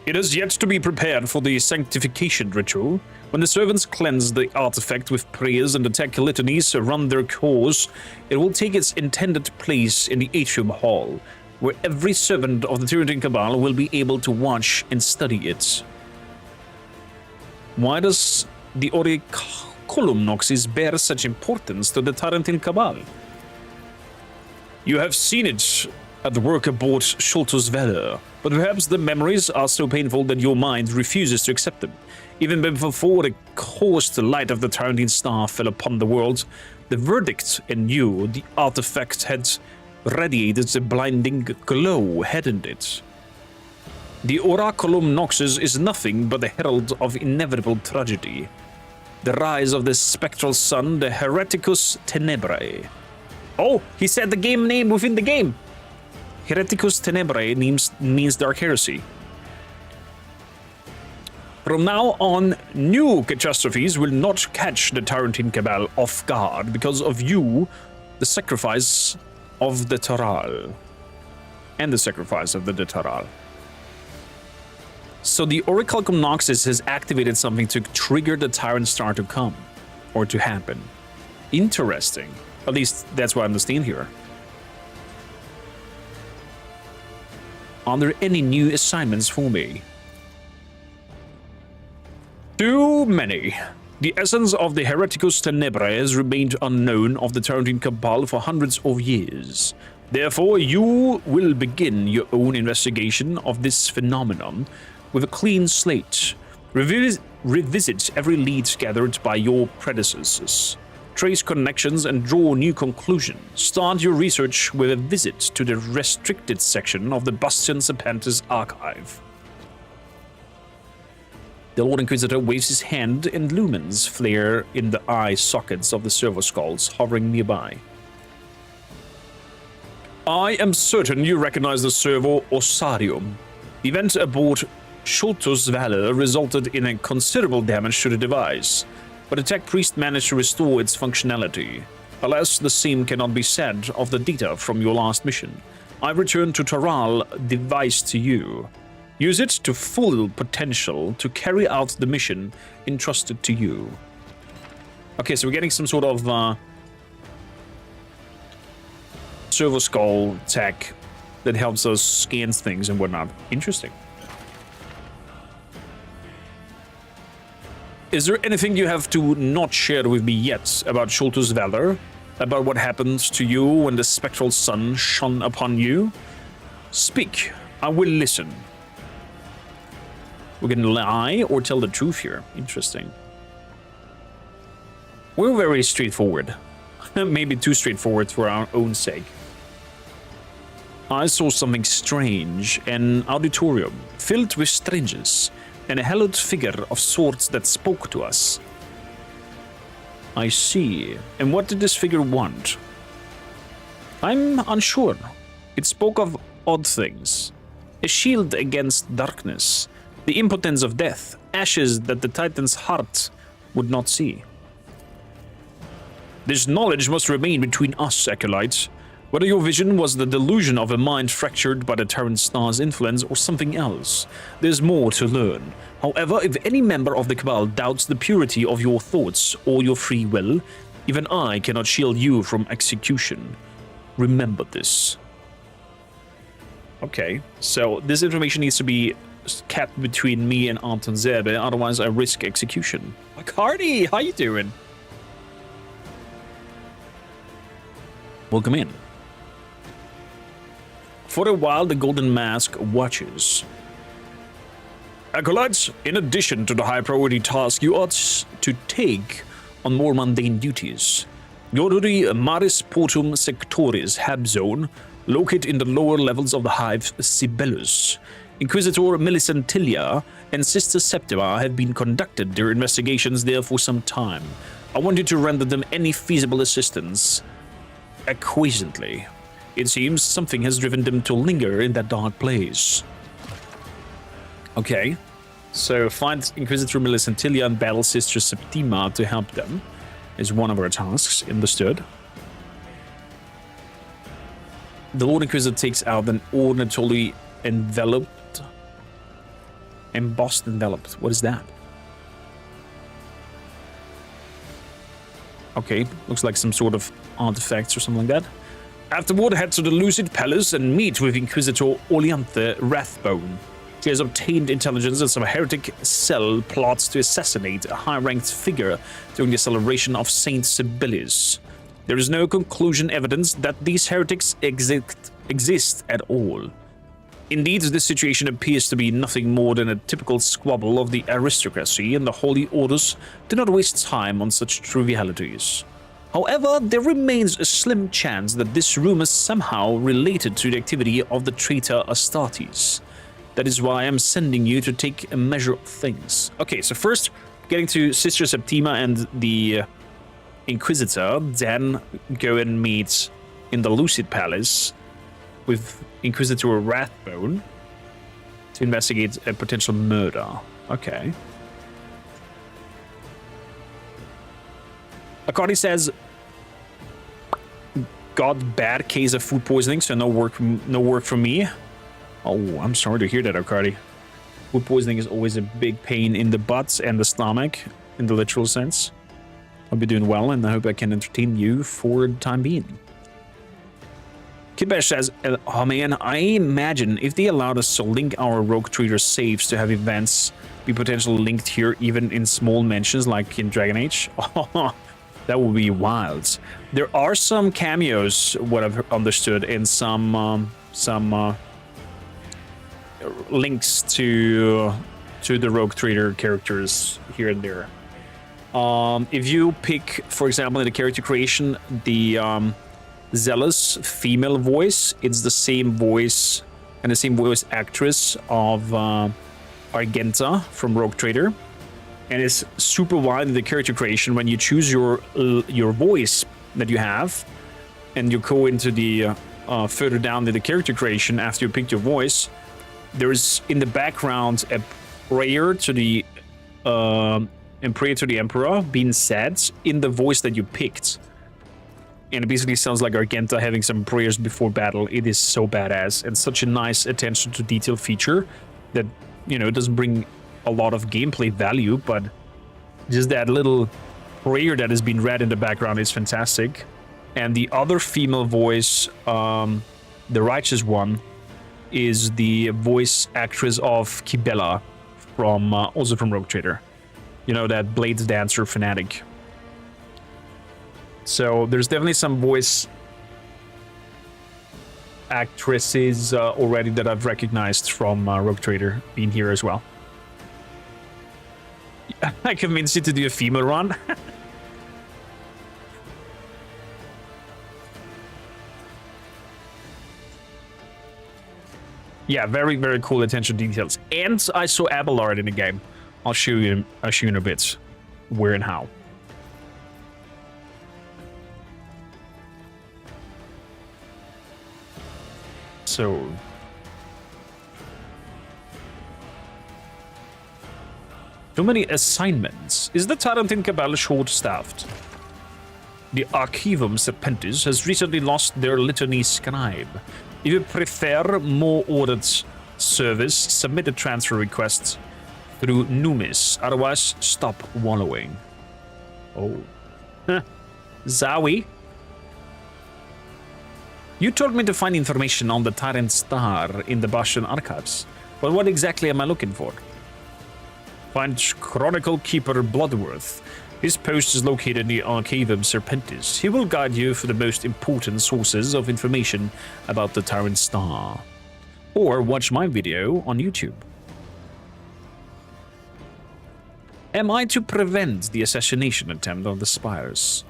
It is yet to be prepared for the sanctification ritual. When the servants cleanse the artifact with prayers and attack litanies run their course, it will take its intended place in the Atrium Hall, where every servant of the Terrantine Cabal will be able to watch and study it. Why does the column noxes bear such importance to the Tarantine Cabal? You have seen it at work aboard Sholto's Valor, but perhaps the memories are so painful that your mind refuses to accept them. Even before the caused light of the Tarantine Star fell upon the world, the verdict in you, the artifact, had radiated a blinding glow, hadn't it? The Oraculum Noxus is nothing but the herald of inevitable tragedy. The rise of the spectral sun, the Hereticus Tenebrae. Oh, he said the game name within the game! Hereticus Tenebrae means Dark Heresy. From now on, new catastrophes will not catch the Tarantine Cabal off guard because of you, the sacrifice of the Taral. And the sacrifice of the Taral. So the Orichalcum Noxus has activated something to trigger the Tyrant Star to come. Or to happen. Interesting. At least that's what I understand here. Are there any new assignments for me? Too many. The essence of the Hereticus Tenebrae has remained unknown of the Tarantine Cabal for hundreds of years. Therefore, you will begin your own investigation of this phenomenon with a clean slate. Revisit every lead gathered by your predecessors. Trace connections and draw new conclusions. Start your research with a visit to the restricted section of the Bastion Serpentis archive. The Lord Inquisitor waves his hand and lumens flare in the eye sockets of the servo skulls hovering nearby. I am certain you recognize the servo Osarium. The event aboard Sholto's Valor resulted in a considerable damage to the device, but the tech priest managed to restore its functionality. Alas, the same cannot be said of the data from your last mission. I return to Taral device to you. Use it to full potential to carry out the mission entrusted to you. Okay, so we're getting some sort of servo skull tech that helps us scan things and whatnot. Interesting. Is there anything you have to not share with me yet about Sholto's Valor? About what happened to you when the spectral sun shone upon you? Speak, I will listen. We're gonna lie or tell the truth here. Interesting. We're very straightforward. Maybe too straightforward for our own sake. I saw something strange, an auditorium filled with strangers, and a hallowed figure of sorts that spoke to us. I see. And what did this figure want? I'm unsure. It spoke of odd things. A shield against darkness, the impotence of death, ashes that the Titan's heart would not see. This knowledge must remain between us, Acolytes. Whether your vision was the delusion of a mind fractured by the Tyrant Star's influence or something else, there's more to learn. However, if any member of the Cabal doubts the purity of your thoughts or your free will, even I cannot shield you from execution. Remember this. Okay, so this information needs to be kept between me and Anton Zebe, otherwise I risk execution. Cardi, how you doing? Welcome in. For a while, the Golden Mask watches. Acolytes, in addition to the high-priority task you ought to take on more mundane duties, go to the Maris Portum Sectoris Hab Zone, located in the lower levels of the hive Sibelius. Inquisitor Millicentilia and Sister Septima have been conducted their investigations there for some time. I want you to render them any feasible assistance acquiescently. It seems something has driven them to linger in that dark place. Okay, so find Inquisitor Millicentilia and battle Sister Septima to help them is one of our tasks. Understood. The Lord Inquisitor takes out an ornately embossed enveloped. What is that? Okay, looks like some sort of artifacts or something like that. Afterward, head to the Lucid Palace and meet with Inquisitor Oleanthe Wrathbone. She has obtained intelligence that some heretic cell plots to assassinate a high-ranked figure during the celebration of Saint Sibyllus. There is no conclusion evidence that these heretics exist at all. Indeed, this situation appears to be nothing more than a typical squabble of the aristocracy, and the Holy Orders do not waste time on such trivialities. However, there remains a slim chance that this rumor is somehow related to the activity of the traitor Astartes. That is why I'm sending you to take a measure of things. Okay, so first, getting to Sister Septima and the Inquisitor, then go and meet in the Lucid Palace with Inquisitor Wrathbone to investigate a potential murder. Okay. Akari says, got bad case of food poisoning, so no work for me. Oh, I'm sorry to hear that, Akari. Food poisoning is always a big pain in the butt and the stomach, in the literal sense. Hope you're doing well, and I hope I can entertain you for the time being. Kibesh says, oh man, I imagine if they allowed us to link our Rogue Trader saves to have events be potentially linked here, even in small mentions like in Dragon Age. Oh, that would be wild. There are some cameos, what I've understood, in some links to the Rogue Trader characters here and there. If you pick, for example, in the character creation, the Zealous female voice, it's the same voice and the same voice actress of Argenta from Rogue Trader, and it's super wide in the character creation. When you choose your voice that you have, and you go into the further down in the character creation after you picked your voice, there is in the background a prayer to the Emperor being said in the voice that you picked. And it basically sounds like Argenta having some prayers before battle. It is so badass and such a nice attention to detail feature that, you know, it doesn't bring a lot of gameplay value, but just that little prayer that has been read in the background is fantastic. And the other female voice, the righteous one, is the voice actress of Kibela from also from Rogue Trader. You know, that Blades Dancer fanatic. So there's definitely some voice actresses already that I've recognized from Rogue Trader being here as well. I convinced you to do a female run. Yeah, very, very cool attention to details. And I saw Abelard in the game. I'll show you in a bit where and how. So too many assignments. Is the Tyrant in Cabal short-staffed? The Archivum Serpentis has recently lost their litany scribe. If you prefer more ordered service, submit a transfer request through Numis. Otherwise, stop wallowing. Oh. Zawi? You told me to find information on the Tyrant Star in the Bashan archives. But what exactly am I looking for? Find Chronicle Keeper Bloodworth. His post is located in the Archivum Serpentis. He will guide you for the most important sources of information about the Tyrant Star. Or watch my video on YouTube. Am I to prevent the assassination attempt on the Spires?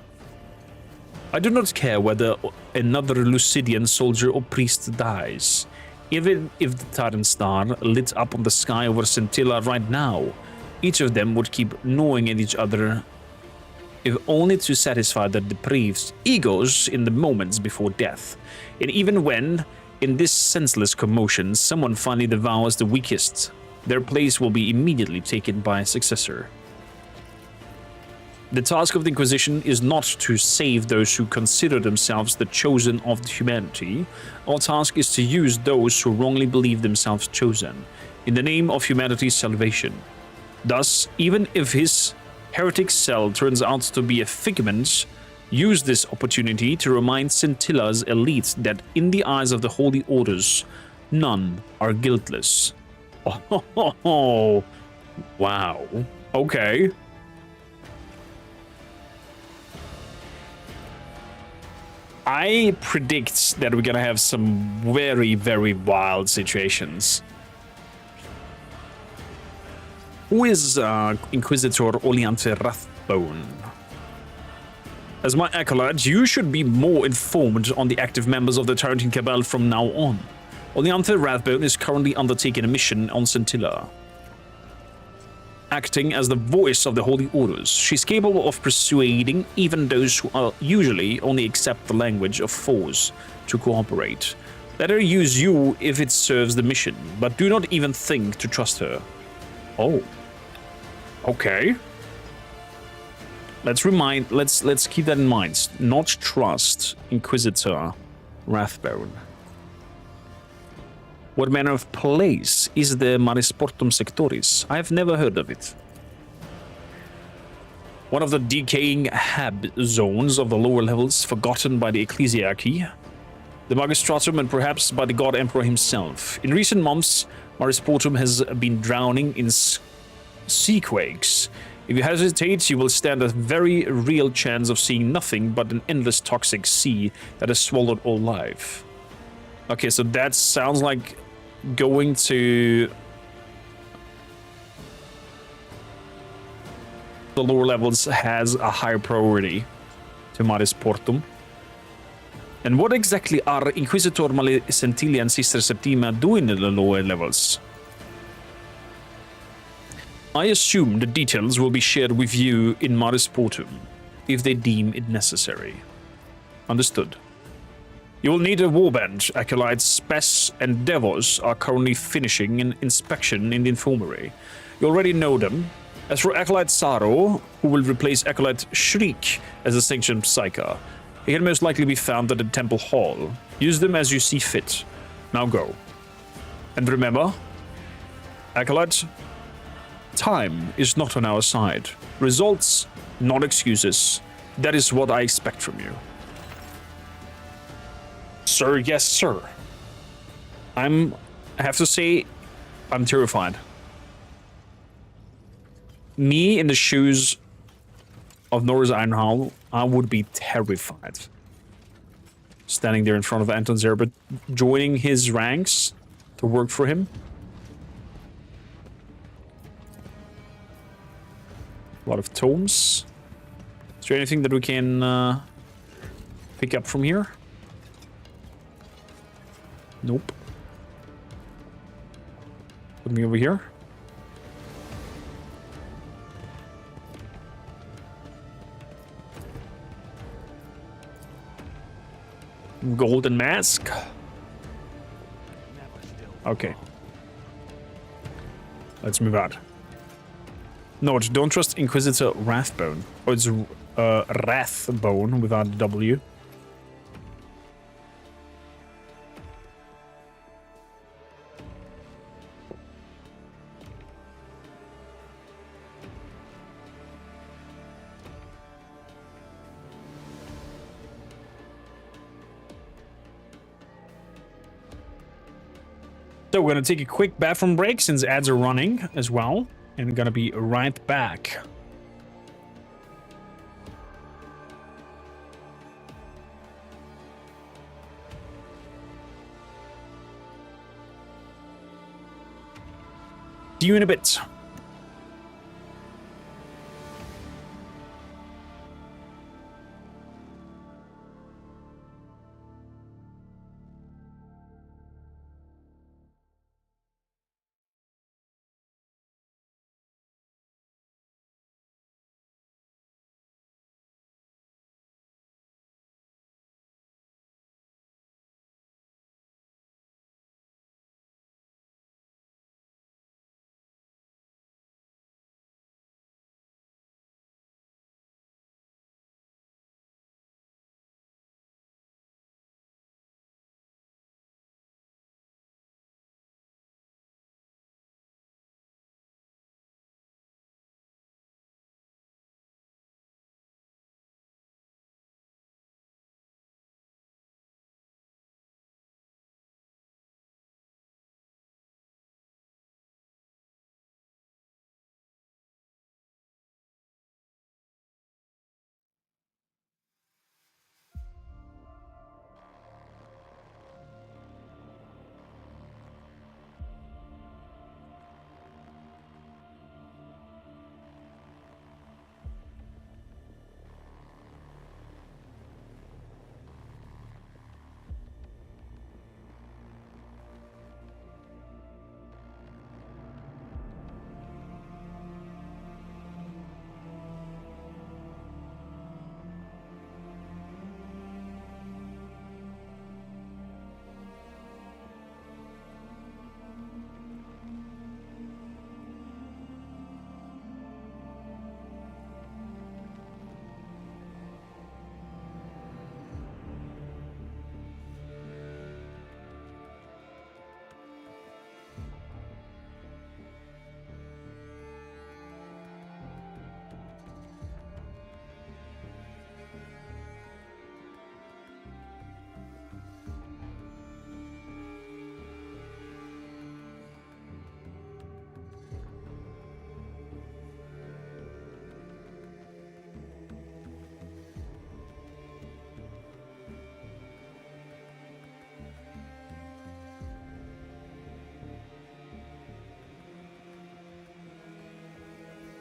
I do not care whether another Lucidian soldier or priest dies. Even if the Tyrant Star lit up on the sky over Scintilla right now, each of them would keep gnawing at each other, if only to satisfy their depraved egos in the moments before death. And even when, in this senseless commotion, someone finally devours the weakest, their place will be immediately taken by a successor. The task of the Inquisition is not to save those who consider themselves the chosen of humanity. Our task is to use those who wrongly believe themselves chosen, in the name of humanity's salvation. Thus, even if his heretic cell turns out to be a figment, use this opportunity to remind Scintilla's elite that in the eyes of the Holy Orders, none are guiltless. Oh, wow. Okay. I predict that we're gonna have some very, very wild situations. Who is Inquisitor Oleanthe Rathbone? As my acolyte, you should be more informed on the active members of the Tarantine Cabal from now on. Oleanthe Rathbone is currently undertaking a mission on Scintilla, acting as the voice of the Holy Orders. She's capable of persuading even those who are usually only accept the language of force to cooperate. Let her use you if it serves the mission, but do not even think to trust her. Oh. Okay. Let's keep that in mind. Not trust Inquisitor Rathbone. What manner of place is the Marisportum Sectoris? I have never heard of it. One of the decaying hab zones of the lower levels, forgotten by the ecclesiarchy, the magistratum, and perhaps by the god emperor himself. In recent months, Marisportum has been drowning in seaquakes. If you hesitate, you will stand a very real chance of seeing nothing but an endless toxic sea that has swallowed all life. Okay, so that sounds like going to the lower levels has a higher priority to Marisportum. And what exactly are Inquisitor Centilla and Sister Septima doing in the lower levels? I assume the details will be shared with you in Marisportum, if they deem it necessary. Understood. You will need a warband. Acolytes Spes and Devos are currently finishing an inspection in the infirmary. You already know them. As for Acolyte Saro, who will replace Acolyte Shriek as a sanctioned Psyker, he can most likely be found at the Temple Hall. Use them as you see fit. Now go. And remember, Acolyte, time is not on our side. Results, not excuses. That is what I expect from you. Sir, yes, sir. I have to say, I'm terrified. Me in the shoes of Noris Ironhowl, I would be terrified. Standing there in front of Anton Zerbert, joining his ranks to work for him. A lot of tomes. Is there anything that we can pick up from here? Nope. Put me over here. Golden mask. Okay. Let's move out. No, don't trust Inquisitor Rathbone. Oh, it's Rathbone without a W. So we're gonna take a quick bathroom break since ads are running as well, and we're gonna be right back. See you in a bit.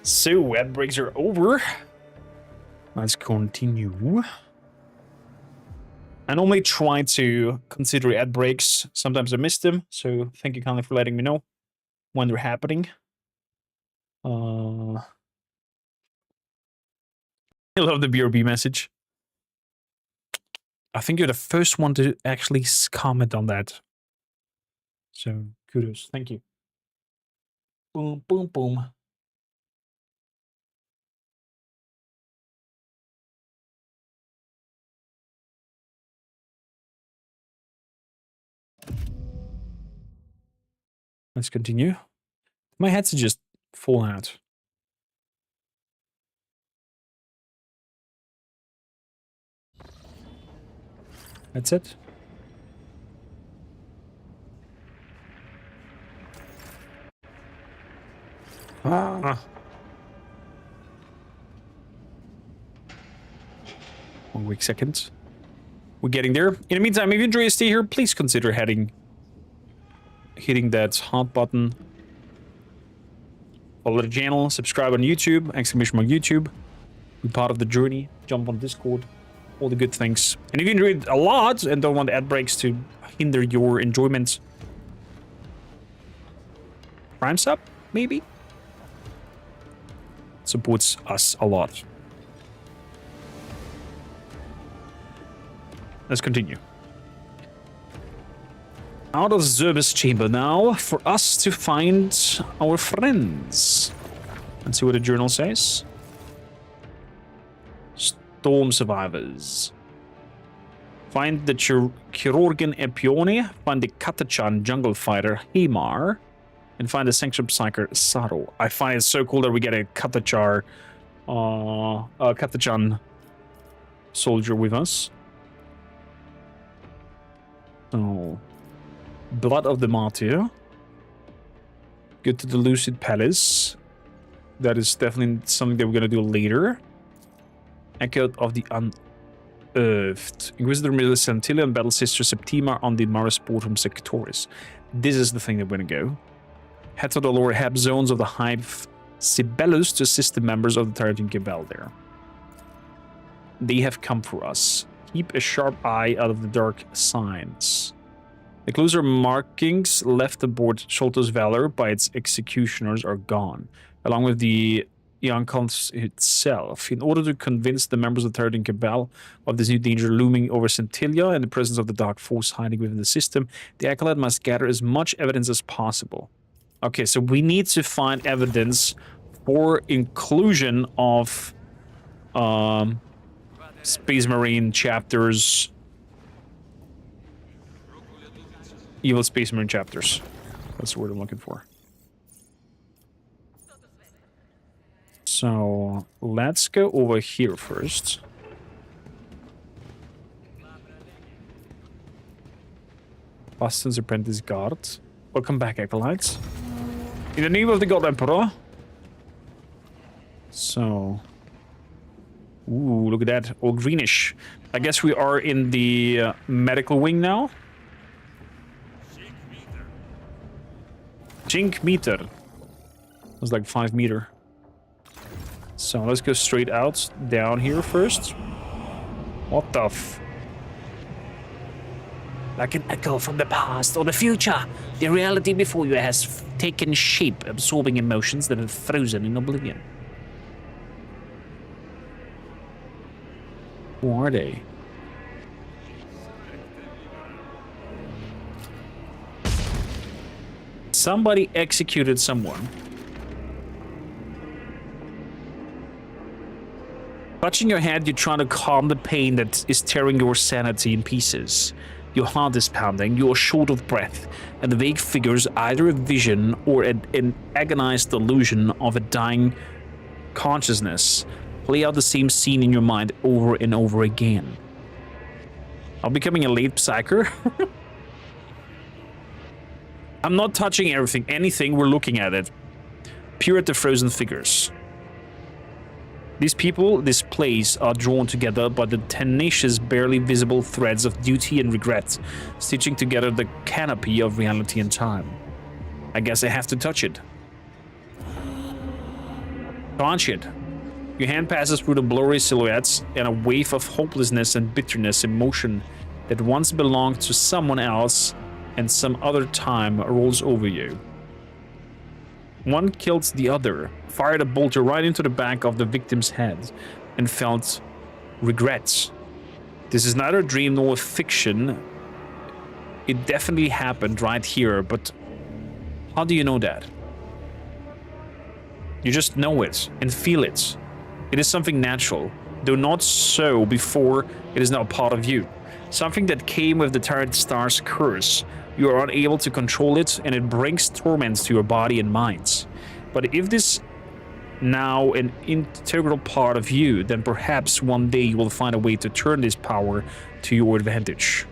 So, ad breaks are over. Let's continue. I normally try to consider ad breaks. Sometimes I miss them, so thank you kindly for letting me know when they're happening. I love the BRB message. I think you're the first one to actually comment on that. So, kudos. Thank you. Boom, boom, boom. Let's continue. My head's just full out. That's it. Ah. 1 week second. We're getting there. In the meantime, if you enjoy your stay here, please consider hitting that heart button. Follow the channel, subscribe on YouTube, exclamation mark YouTube. Be part of the journey, jump on Discord, all the good things. And if you enjoyed it a lot and don't want ad breaks to hinder your enjoyment, Prime sub, maybe? Supports us a lot. Let's continue. Out of Zerb's chamber now for us to find our friends. Let's see what the journal says. Storm survivors. Find the Chirurgan Epione, find the Katachan jungle fighter Hemar, and find the Sanctum Psyker Saro. I find it so cool that we get a Katachan soldier with us. So, Blood of the Martyr. Go to the Lucid Palace. That is definitely something that we're gonna do later. Echo of the Unearthed. Inquisitor Milis Centilla and Battle Sister Septima on the Maris Portum Sectoris. This is the thing that we're gonna go. Head to the lower heb zones of the Hive Sibelius to assist the members of the Tartan Cabal there. They have come for us. Keep a sharp eye out of the dark signs. The closer markings left aboard Sholto's Valor by its executioners are gone, along with the Yonkons itself. In order to convince the members of the Tartan Cabal of this new danger looming over Centilla and the presence of the dark force hiding within the system, the Acolyte must gather as much evidence as possible. Okay, so we need to find evidence for inclusion of Space Marine chapters, evil Space Marine chapters. That's the word I'm looking for. So let's go over here first. Bastion's Apprentice Guard. Welcome back, Acolytes. In the name of the God Emperor. So... Ooh, look at that. All greenish. I guess we are in the medical wing now. Jink meter. That was like 5 meter. So let's go straight out. Down here first. What the f... Like an echo from the past or the future, the reality before you has taken shape, absorbing emotions that have frozen in oblivion. Who are they? Somebody executed someone. Touching your head, you're trying to calm the pain that is tearing your sanity in pieces. Your heart is pounding, you are short of breath, and the vague figures either a vision or an agonized delusion of a dying consciousness play out the same scene in your mind over and over again. I'm becoming a late psyker. I'm not touching anything, we're looking at it. Peer at the frozen figures. These people, this place, are drawn together by the tenacious, barely visible threads of duty and regret, stitching together the canopy of reality and time. I guess I have to touch it. Launch it. Your hand passes through the blurry silhouettes, and a wave of hopelessness and bitterness, emotion that once belonged to someone else and some other time, rolls over you. One killed the other, fired a bolt right into the back of the victim's head, and felt regret. This is neither a dream nor a fiction. It definitely happened right here, but how do you know that? You just know it and feel it. It is something natural, though not so before it is now part of you. Something that came with the Tyrant Star's curse. You are unable to control it, and it brings torments to your body and mind. But if this now an integral part of you, then perhaps one day you will find a way to turn this power to your advantage.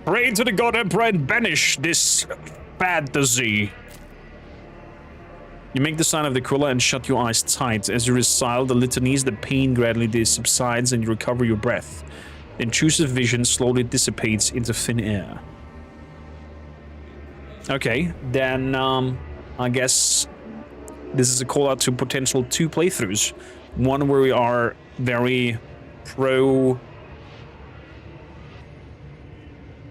Pray to the God Emperor and banish this fantasy. You make the sign of the Kula and shut your eyes tight. As you recite the litanies, the pain gradually subsides and you recover your breath. The intrusive vision slowly dissipates into thin air. Okay, then I guess this is a call out to potential 2 playthroughs. One where we are very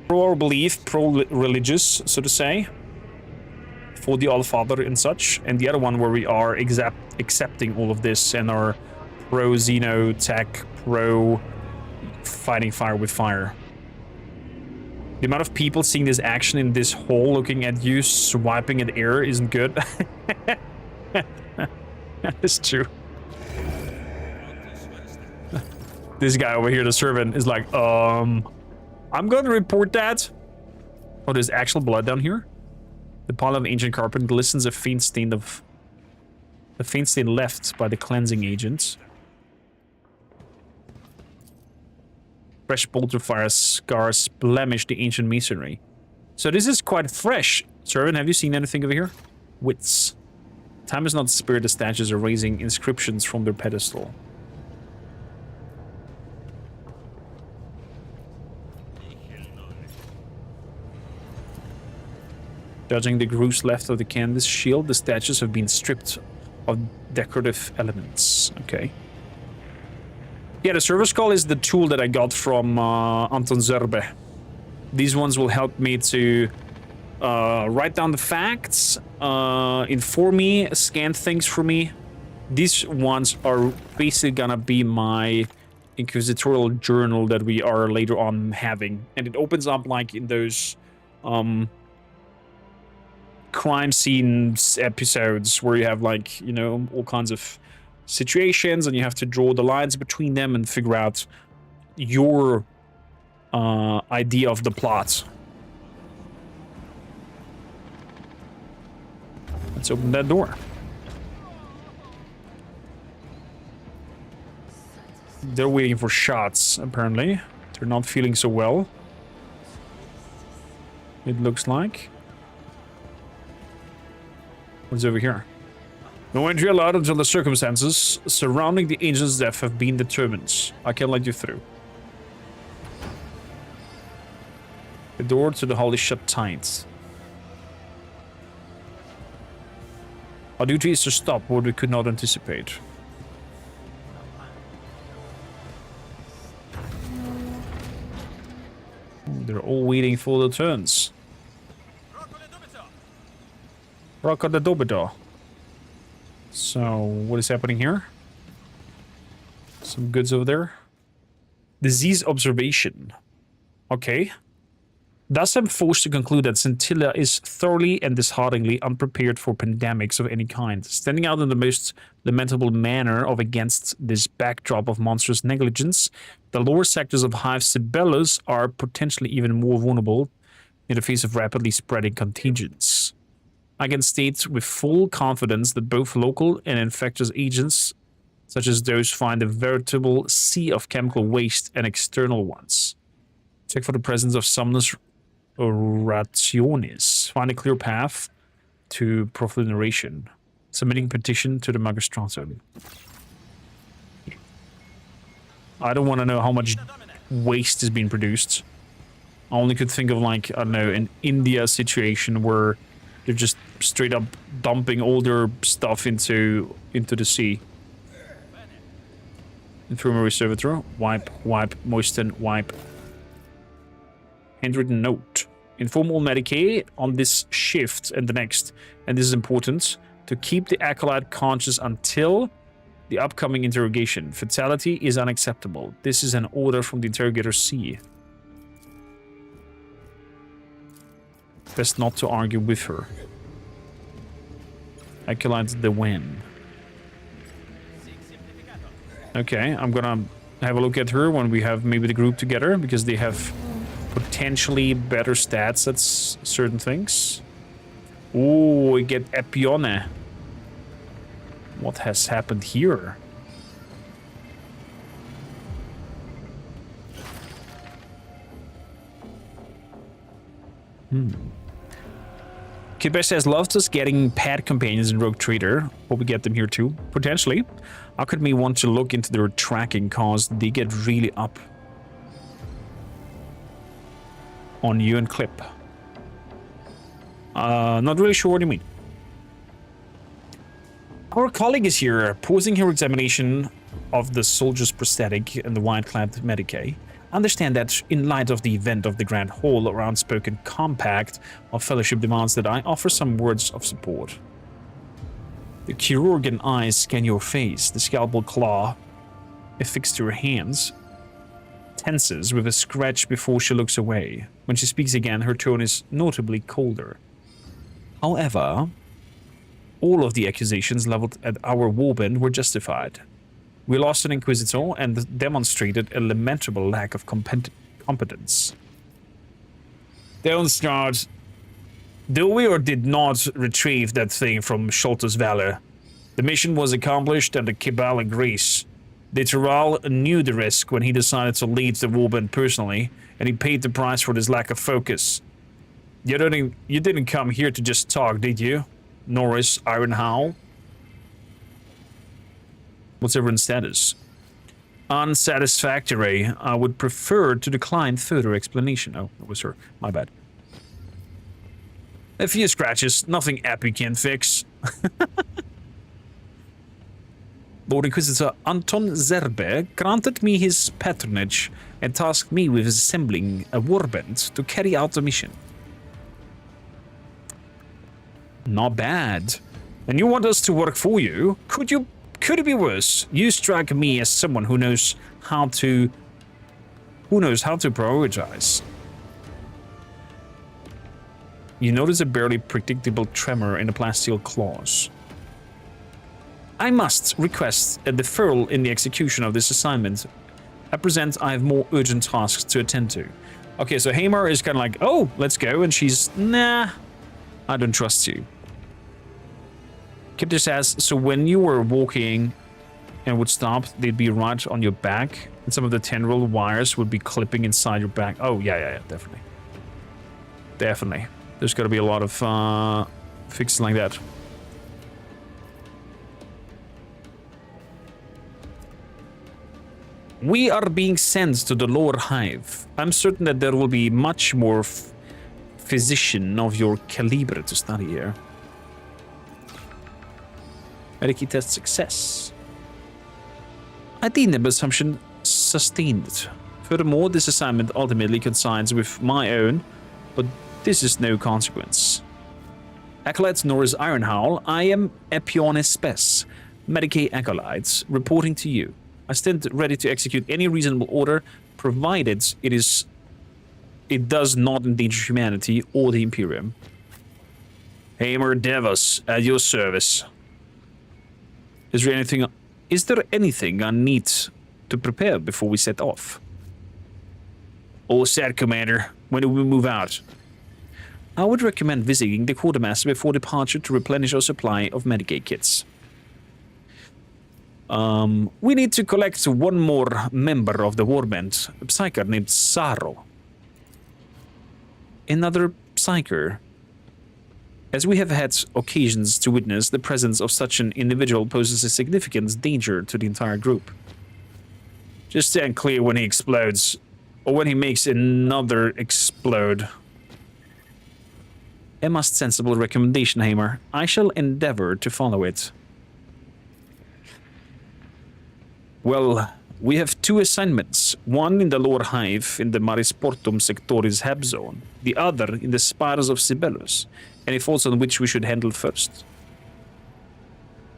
pro-belief, pro-religious, so to say, for the Allfather and such, and the other one where we are accepting all of this and are pro-Xeno tech, pro-fighting fire with fire. The amount of people seeing this action in this hole looking at you swiping at air isn't good. That's true. This guy over here, the servant, is like, I'm gonna report that. Oh, there's actual blood down here? The pile of ancient carpet glistens a faint stain left by the cleansing agent. Fresh bolter fire scars blemish the ancient masonry. So this is quite fresh. Servant, have you seen anything over here? Wits. Time is not spared. The statues are raising inscriptions from their pedestal. Judging the grooves left of the canvas shield, the statues have been stripped of decorative elements. Okay. Yeah, the service call is the tool that I got from Anton Zerbe. These ones will help me to write down the facts, inform me, scan things for me. These ones are basically gonna be my inquisitorial journal that we are later on having. And it opens up like in those crime scenes episodes where you have like, you know, all kinds of situations and you have to draw the lines between them and figure out your idea of the plot. Let's open that door. They're waiting for shots, apparently. They're not feeling so well. It looks like. What's over here? No entry allowed until the circumstances surrounding the agent's death have been determined. I can let you through. The door to the hall is shut tight. Our duty is to stop what we could not anticipate. They're all waiting for their turns. Rock on the Dobador. So, what is happening here? Some goods over there. Disease observation. Okay. Thus, I'm forced to conclude that Scintilla is thoroughly and dishearteningly unprepared for pandemics of any kind, standing out in the most lamentable manner of against this backdrop of monstrous negligence. The lower sectors of Hive Sibelius are potentially even more vulnerable in the face of rapidly spreading contagions. I can state with full confidence that both local and infectious agents, such as those, find a veritable sea of chemical waste and external ones. Check for the presence of Somnus Rationis. Find a clear path to proliferation. Submitting petition to the Magistratum. I don't want to know how much waste is being produced. I only could think of, like, I don't know, an India situation where they're just straight up dumping all their stuff into the sea. Infirmary servitor. Wipe, wipe, moisten, wipe. Handwritten note. Inform all Medicae on this shift and the next, and this is important, to keep the acolyte conscious until the upcoming interrogation. Fatality is unacceptable. This is an order from the interrogator C. Best not to argue with her. Acolyte the when. Okay, I'm gonna have a look at her when we have maybe the group together, because they have potentially better stats at certain things. Oh, we get Epione. What has happened here? Kidbear says, loves us getting pet companions in Rogue Trader. Hope we get them here too. Potentially. Alchemy want to look into their tracking, cause they get really up on you and Clip. Not really sure what you mean. Our colleague is here, pausing her examination of the soldier's prosthetic and the white-clad Medicae. Understand that in light of the event of the Grand Hall, our unspoken compact of fellowship demands that I offer some words of support. The chirurgeon eyes scan your face, the scalpel claw affixed to her hands tenses with a scratch before she looks away. When she speaks again, her tone is notably colder. However, all of the accusations leveled at our warband were justified. We lost an Inquisitor and demonstrated a lamentable lack of competence. Don't start. Do we or did not retrieve that thing from Sholta's Valor? The mission was accomplished and the Cabal agrees. De Terral knew the risk when he decided to lead the warband personally, and he paid the price for this lack of focus. You didn't come here to just talk, did you? Noris Ironhowl? What's everyone's status? Unsatisfactory. I would prefer to decline further explanation. Oh, that was her. My bad. A few scratches. Nothing Epi can fix. Lord Inquisitor Anton Zerbe granted me his patronage and tasked me with assembling a warband to carry out the mission. Not bad. And you want us to work for you? Could it be worse? You strike me as someone who knows how to prioritize. You notice a barely predictable tremor in the plasteel claws. I must request a deferral in the execution of this assignment. I present I have more urgent tasks to attend to. Okay, so Hamar is kind of like, oh, let's go, and she's, nah, I don't trust you. Kipter says, so when you were walking and would stop, they'd be right on your back, and some of the tendril wires would be clipping inside your back. Oh, yeah, definitely. Definitely. There's got to be a lot of fixes like that. We are being sent to the lower hive. I'm certain that there will be much more physician of your caliber to study here. Medicae test success. I deem the assumption sustained. Furthermore, this assignment ultimately coincides with my own, but this is no consequence. Acolytes Noris Ironhowl, I am Epione Spes, Medicae Acolytes, reporting to you. I stand ready to execute any reasonable order, provided it does not endanger humanity or the Imperium. Hamer Devos, at your service. Is there anything I need to prepare before we set off? All set, Commander. When do we move out? I would recommend visiting the quartermaster before departure to replenish our supply of Medicae kits. We need to collect one more member of the warband, a psyker named Saro. Another psyker. As we have had occasions to witness, the presence of such an individual poses a significant danger to the entire group. Just stand clear when he explodes, or when he makes another explode. A most sensible recommendation, Hamer. I shall endeavor to follow it. Well, we have 2 assignments. One in the lower hive in the Marisportum Sectoris Heb zone. The other in the spires of Sibelius. Any thoughts on which we should handle first?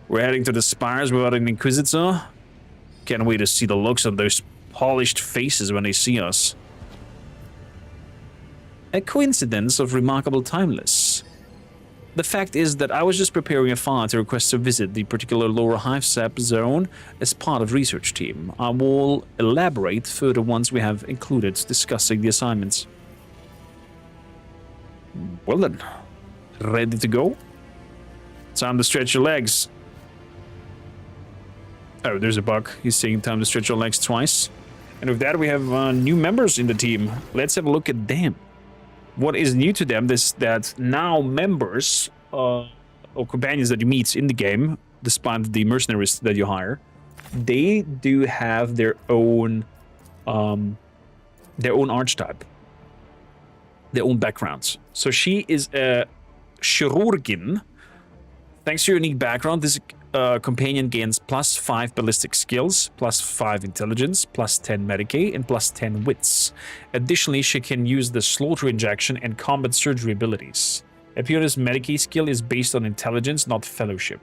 We're heading to the spires without an Inquisitor. Can't wait to see the looks on those polished faces when they see us. A coincidence of remarkable timeless. The fact is that I was just preparing a file to request to visit the particular lower hive sap zone as part of research team. I will elaborate further once we have included discussing the assignments. Well then, ready to go? Time to stretch your legs. Oh, there's a bug. He's saying time to stretch your legs twice. And with that, we have new members in the team. Let's have a look at them. What is new to them is that now members or companions that you meet in the game, despite the mercenaries that you hire, they do have their own archetype, their own backgrounds. So she is a chirurgin. Thanks to your unique background, this companion gains +5 ballistic skills, +5 intelligence, +10 Medicae, and +10 wits. Additionally, she can use the slaughter injection and combat surgery abilities. Epione's Medicae skill is based on intelligence, not fellowship.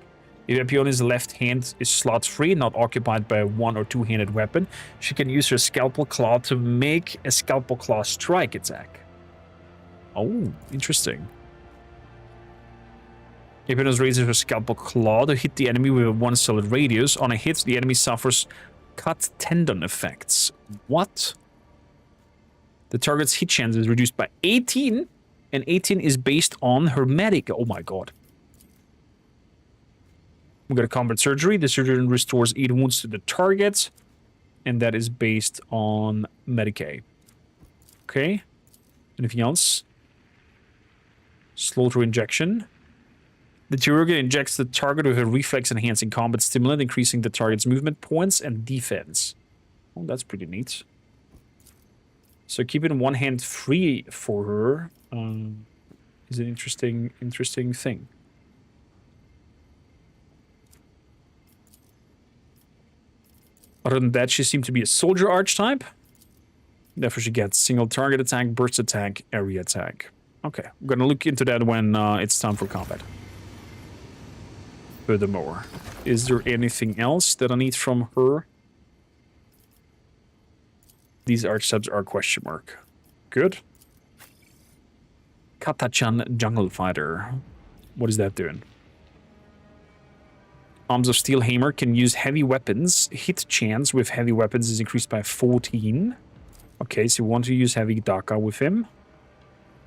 If Epione's left hand is slot-free, not occupied by a 1- or 2-handed weapon, she can use her Scalpel Claw to make a Scalpel Claw strike attack. Oh, interesting. Epione's raises her Scalpel Claw to hit the enemy with a 1 solid radius. On a hit, the enemy suffers cut tendon effects. What? The target's hit chance is reduced by 18, and 18 is based on her medic. Oh my god. We got a combat surgery. The surgeon restores 8 wounds to the target, and that is based on Medicae. Okay. Anything else? Slaughter injection. The chirurgeon injects the target with a reflex-enhancing combat stimulant, increasing the target's movement points and defense. Oh, that's pretty neat. So keeping one hand free for her is an interesting thing. Other than that, she seemed to be a soldier archetype. Therefore, she gets single target attack, burst attack, area attack. Okay, I'm gonna look into that when it's time for combat. Furthermore, is there anything else that I need from her? These archetypes are question mark. Good. Katachan Jungle Fighter. What is that doing? Arms of Steel Hammer can use heavy weapons. Hit chance with heavy weapons is increased by 14. Okay, so you want to use heavy Daka with him.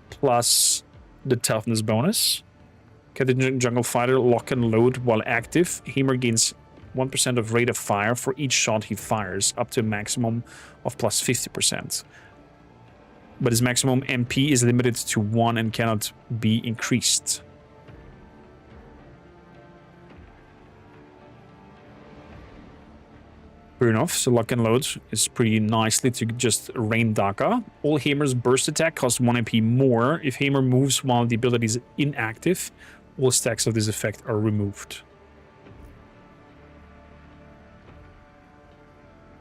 Plus the toughness bonus. Katachan Jungle Fighter lock and load while active. Hammer gains 1% of rate of fire for each shot he fires, up to a maximum of plus 50%. But his maximum MP is limited to 1 and cannot be increased. Fair enough, so lock and load is pretty nicely to just rain Daka. All Hammer's burst attack costs 1 MP more. If Hammer moves while the ability is inactive, all stacks of this effect are removed.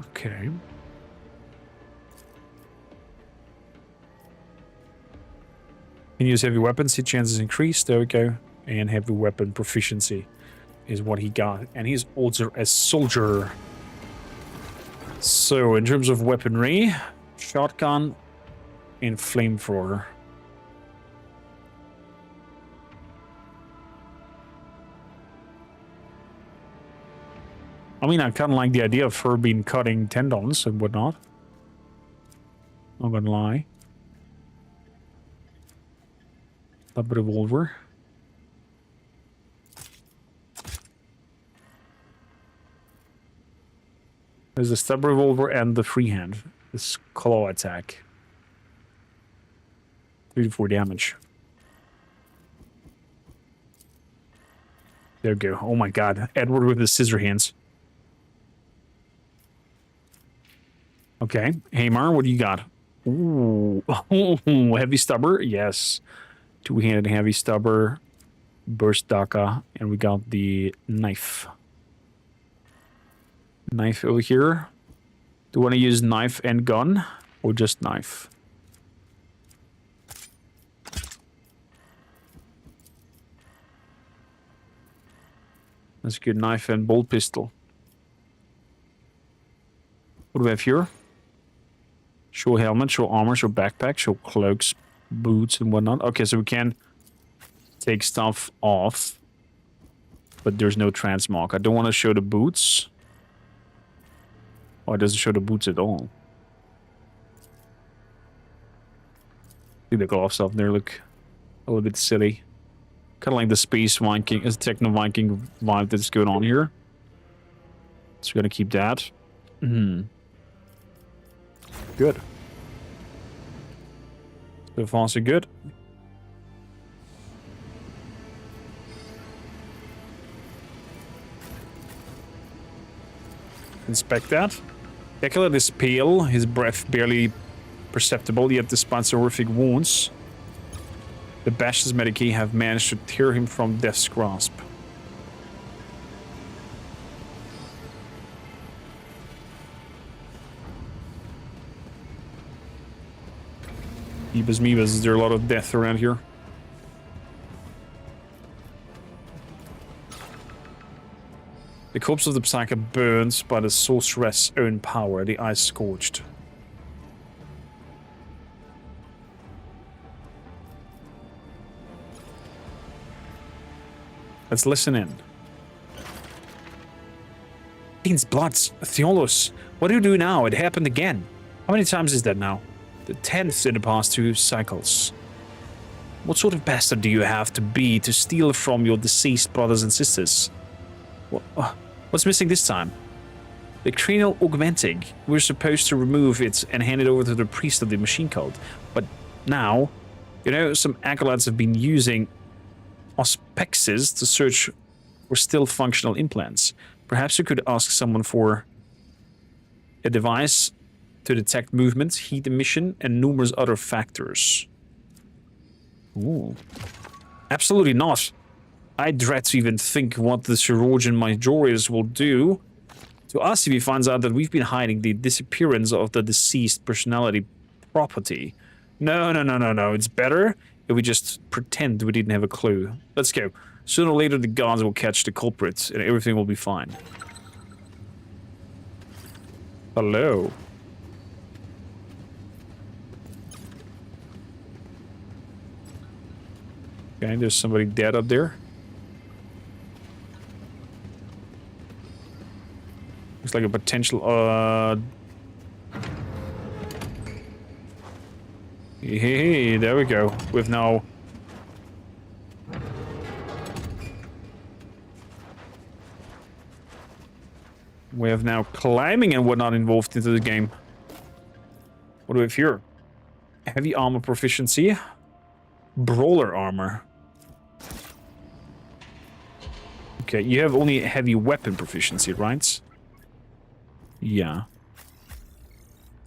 Okay. Can use heavy weapons, hit chances increased. There we go. And heavy weapon proficiency is what he got. And he's also a soldier. So, in terms of weaponry, shotgun and flamethrower. I mean, I kind of like the idea of her being cutting tendons and whatnot. Not gonna lie. Stub revolver. There's the stub revolver and the freehand. This claw attack. 3 to 4 damage. There we go. Oh my god. Edward with the scissor hands. Okay, Hamar, what do you got? Ooh, heavy stubber, yes. Two-handed heavy stubber, burst daka, and we got the knife. Knife over here. Do you want to use knife and gun, or just knife? That's a good knife and bolt pistol. What do we have here? Show helmet, show armor, show backpack, show cloaks, boots, and whatnot. Okay, so we can take stuff off, but there's no transmog. I don't want to show the boots. Oh, it doesn't show the boots at all. See the gloves up there look a little bit silly. Kind of like the space Viking, techno Viking vibe that's going on here. So we're gonna keep that. Good. So far so good. Inspect that. Ekala is pale, his breath barely perceptible, yet despite some horrific wounds, the Bash's Medicae have managed to tear him from death's grasp. Ebus Meebus, is there a lot of death around here? The corpse of the Psyche burns by the sorceress' own power, the eyes scorched. Let's listen in. Fiend's bloods, Theolos. What do you do now? It happened again. How many times is that now? The 10th in the past 2 cycles. What sort of bastard do you have to be to steal from your deceased brothers and sisters? What's missing this time? The cranial augmenting. We're supposed to remove it and hand it over to the priest of the machine cult. But now, you know, some acolytes have been using auspexes to search for still functional implants. Perhaps you could ask someone for a device to detect movement, heat emission, and numerous other factors. Ooh. Absolutely not. I dread to even think what the chirurgeon Majorius will do to us if he finds out that we've been hiding the disappearance of the deceased personality property. No. It's better if we just pretend we didn't have a clue. Let's go. Sooner or later the guards will catch the culprits and everything will be fine. Hello. Okay, there's somebody dead up there. Looks like a potential, Hey, there we go. We've now... We have now climbing and whatnot involved into the game. What do we have here? Heavy armor proficiency. Brawler armor. Okay, you have only heavy weapon proficiency, right? Yeah.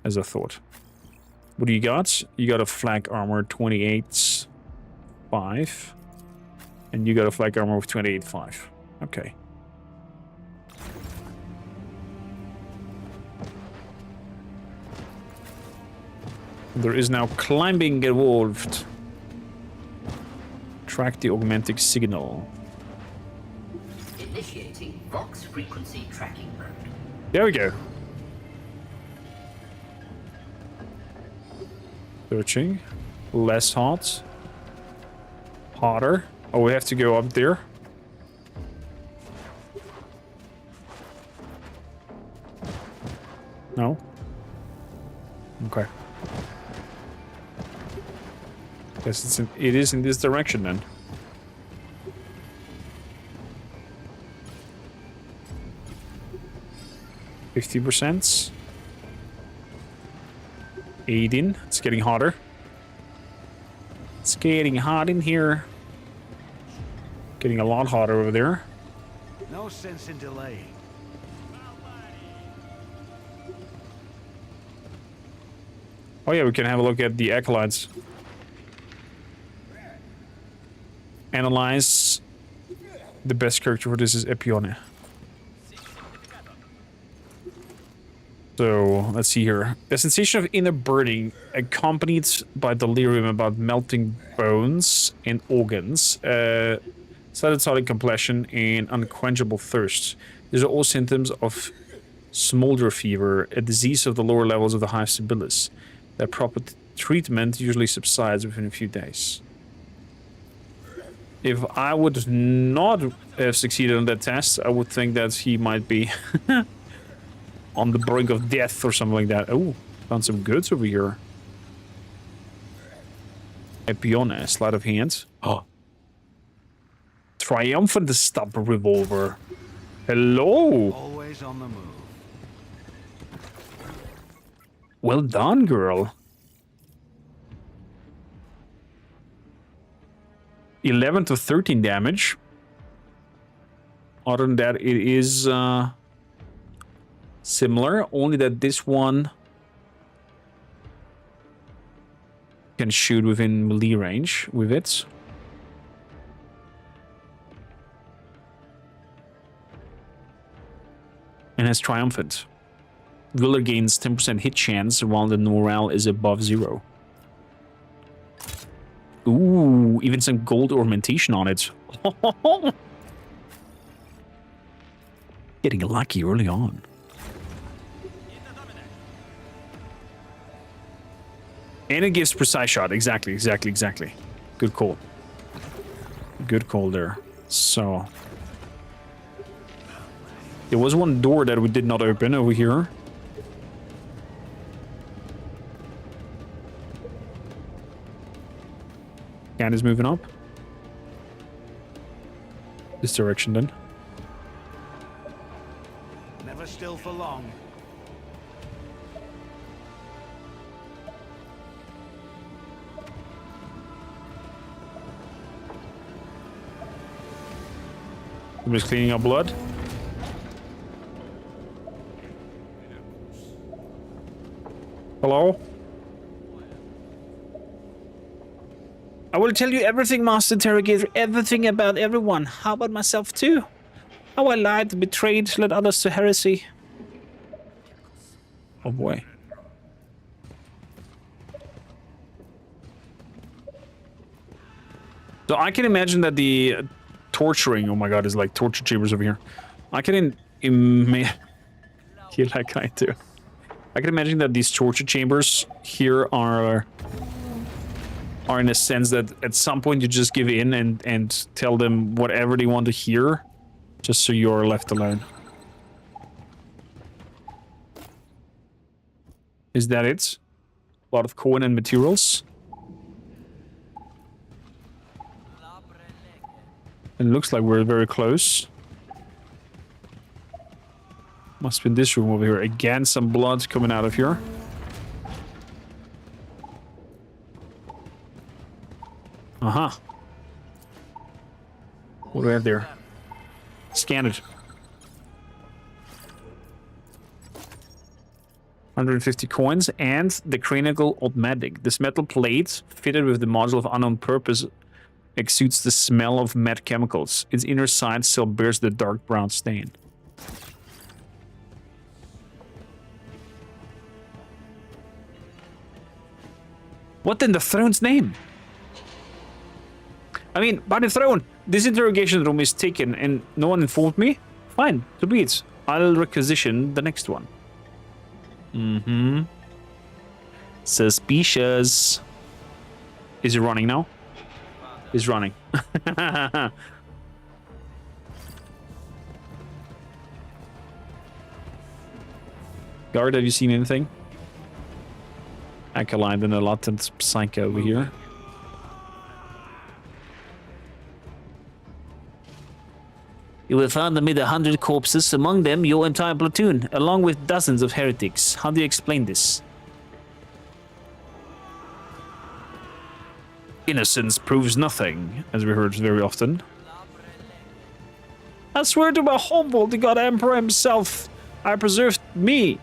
As I thought. What do you got? You got a flak armor 28.5. And you got a flak armor of 28.5. Okay. There is now climbing involved. Track the augmented signal. Initiating Vox frequency tracking mode. There we go. Searching. Less hot. Hotter. Oh, we have to go up there. No? Okay. Guess it is in this direction then. %. 18. It's getting hotter. It's getting hot in here. Getting a lot hotter over there. No sense in delaying. Oh yeah, we can have a look at the acolytes. analyze. The best character for this is Epione. So, let's see here. The sensation of inner burning, accompanied by delirium about melting bones and organs, solid complexion, and unquenchable thirst. These are all symptoms of smolder fever, a disease of the lower levels of the hive sibyllus. That proper treatment usually subsides within a few days. If I would not have succeeded on that test, I would think that he might be on the brink of death or something like that. Oh, found some goods over here. Epione, sleight of hand. Oh. Triumphant stump revolver. Hello. Always on the move. Well done, girl. 11 to 13 damage. Other than that, it is similar, only that this one can shoot within melee range with it. And has Triumphant. Ruler gains 10% hit chance while the morale is above 0. Ooh, even some gold ornamentation on it. Getting lucky early on. And it gives precise shot. Exactly. Good call. Good call there. So. There was one door that we did not open over here. Cat is moving up. This direction then. Never still for long. I'm just cleaning up blood. Hello? I will tell you everything, Master Interrogator, everything about everyone. How about myself too? How I lied, betrayed, led others to heresy. Oh boy. So I can imagine that the torturing, oh my god, is like torture chambers over here. I can imagine... You like I do. I can imagine that these torture chambers here are in a sense that at some point you just give in and tell them whatever they want to hear, just so you're left alone. Is that it? A lot of coin and materials. It looks like we're very close. Must be in this room over here. Again, some blood coming out of here. Uh-huh. What do we have there? Scan it. 150 coins and the cranial automatic. This metal plate, fitted with the module of unknown purpose, exudes the smell of mad chemicals. Its inner side still bears the dark brown stain. What in the throne's name? I mean, by the throne, this interrogation room is taken and no one informed me? Fine, so be it. I'll requisition the next one. Mm-hmm. Suspicious. Is he running now? He's running. Guard, have you seen anything? Acolyte and a latent psycho over here. You will find amid 100 corpses, among them your entire platoon, along with dozens of heretics. How do you explain this? Innocence proves nothing, as we heard very often. I swear to my humble, the God Emperor himself, I preserved me.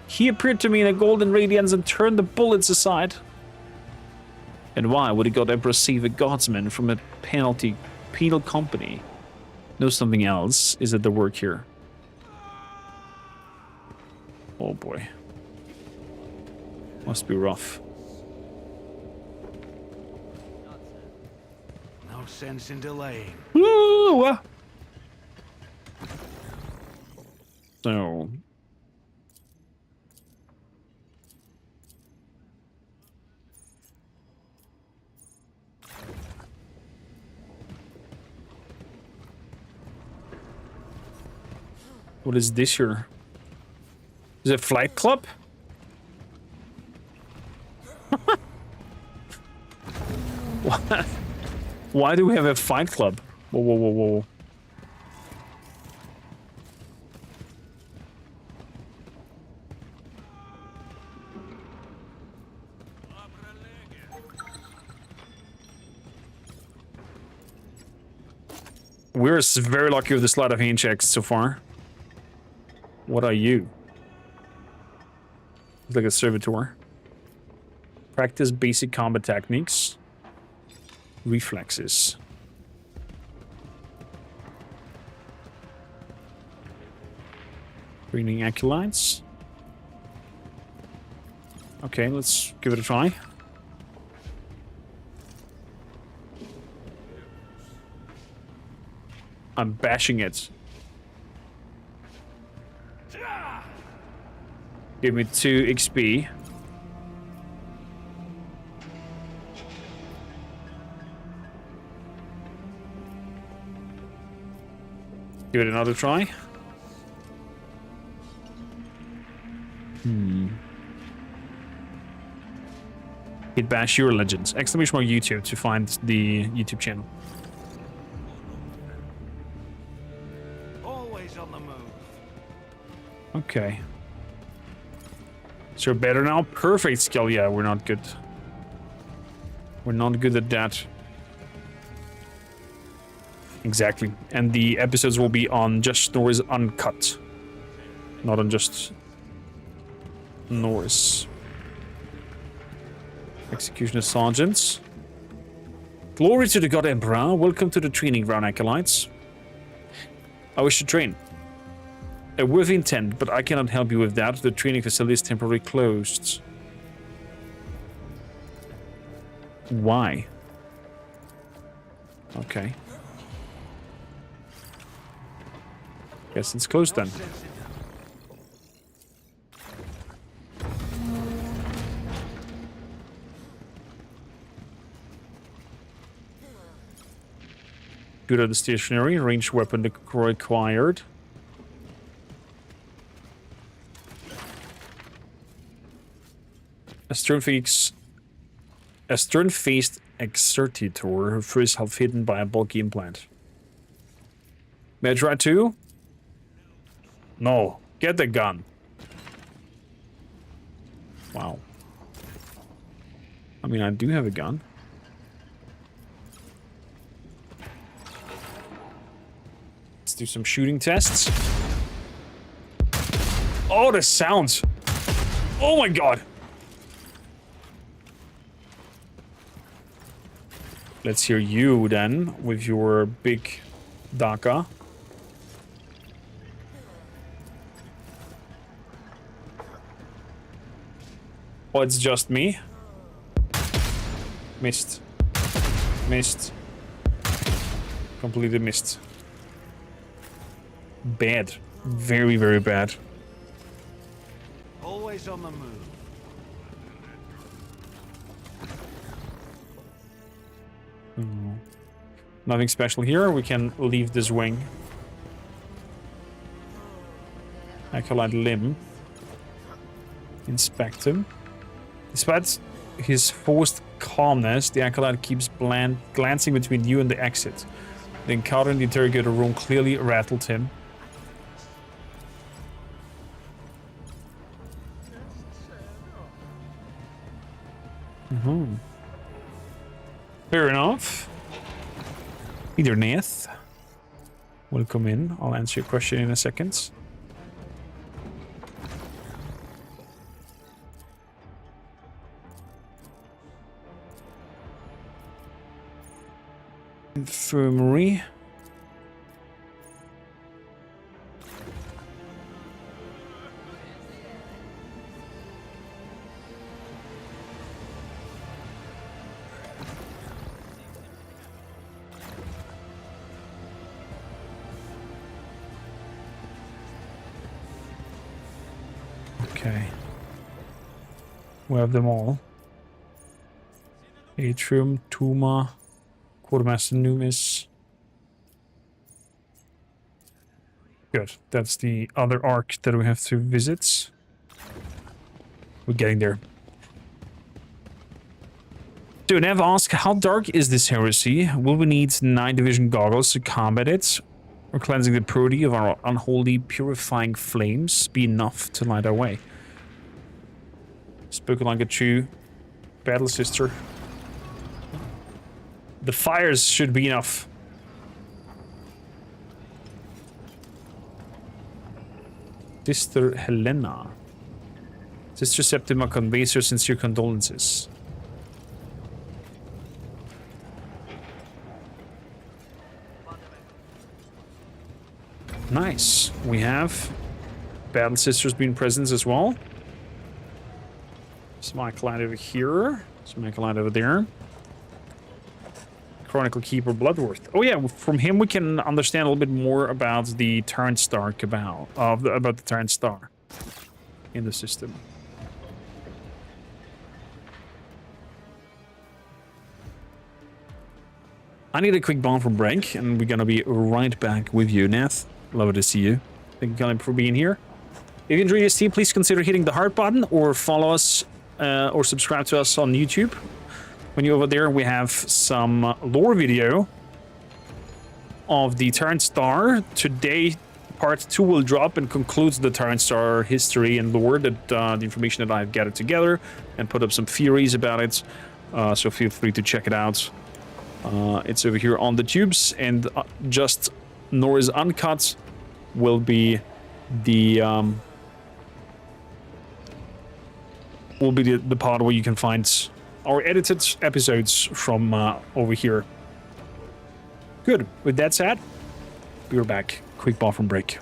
He appeared to me in a golden radiance and turned the bullets aside. And why would a God Emperor save a guardsman from a penal company? No, something else is at the work here. Oh boy. Must be rough. No sense in delaying. Ooh! So... What is this here? Is it Flight Club? What? Why do we have a Fight Club? Whoa, whoa, whoa, whoa. We're very lucky with the sleight of hand checks so far. What are you? Looks like a servitor. Practice basic combat techniques. Reflexes. Training acolytes. Okay, let's give it a try. I'm bashing it. Give me 2 XP. Give it another try. Hit bash your legends. Exclamation mark YouTube to find the YouTube channel. Always on the move. Okay. So better now? Perfect skill. Yeah, we're not good. We're not good at that. Exactly. And the episodes will be on just Noris Uncut. Not on just Noris. Executioner Sergeants. Glory to the God Emperor. Welcome to the training ground, acolytes. I wish to train. A worthy intent, but I cannot help you with that. The training facility is temporarily closed. Why? Okay. Guess it's closed then. Good at the stationary, ranged weapon required. A stern-faced exertitor, her first half hidden by a bulky implant. May I try too? No, get the gun. Wow. I mean, I do have a gun. Let's do some shooting tests. Oh, the sounds. Oh my god. Let's hear you then with your big Daka. Oh, it's just me. Missed. Missed. Completely missed. Bad. Very, very bad. Always on the move. Nothing special here. We can leave this wing. Acolyte limb. Inspect him. Despite his forced calmness, the acolyte keeps glancing between you and the exit. The encounter in the interrogator room clearly rattled him. Fair enough. Either Nath will come in. I'll answer your question in a second. Infirmary. Okay. We have them all. Atrium, Tuma, Quartermaster Numis. Good. That's the other arc that we have to visit. We're getting there. So Nev asks, how dark is this heresy? Will we need 9 division goggles to combat it? Or cleansing the purity of our unholy purifying flames be enough to light our way? Spoken like a true battle sister. The fires should be enough. Sister Helena. Sister Septima conveys her sincere condolences. Nice. We have Battle Sisters being present as well. Smite over here. Smite over there. Chronicle Keeper Bloodworth. Oh yeah, from him we can understand a little bit more about the Tarrant Star Cabal. About the Tarrant Star in the system. I need a quick bomb from break, and we're gonna be right back with you, Nath. Love to see you. Thank you for being here. If you enjoy this team, please consider hitting the heart button or follow us or subscribe to us on YouTube. When you're over there, we have some lore video of the Tarrant Star. Today, part 2 will drop and concludes the Tarrant Star history and lore, that the information that I've gathered together, and put up some theories about it. So feel free to check it out. It's over here on the tubes, and just Noris Uncut will be the part where you can find our edited episodes from over here. Good. With that said, we're back. Quick bathroom break.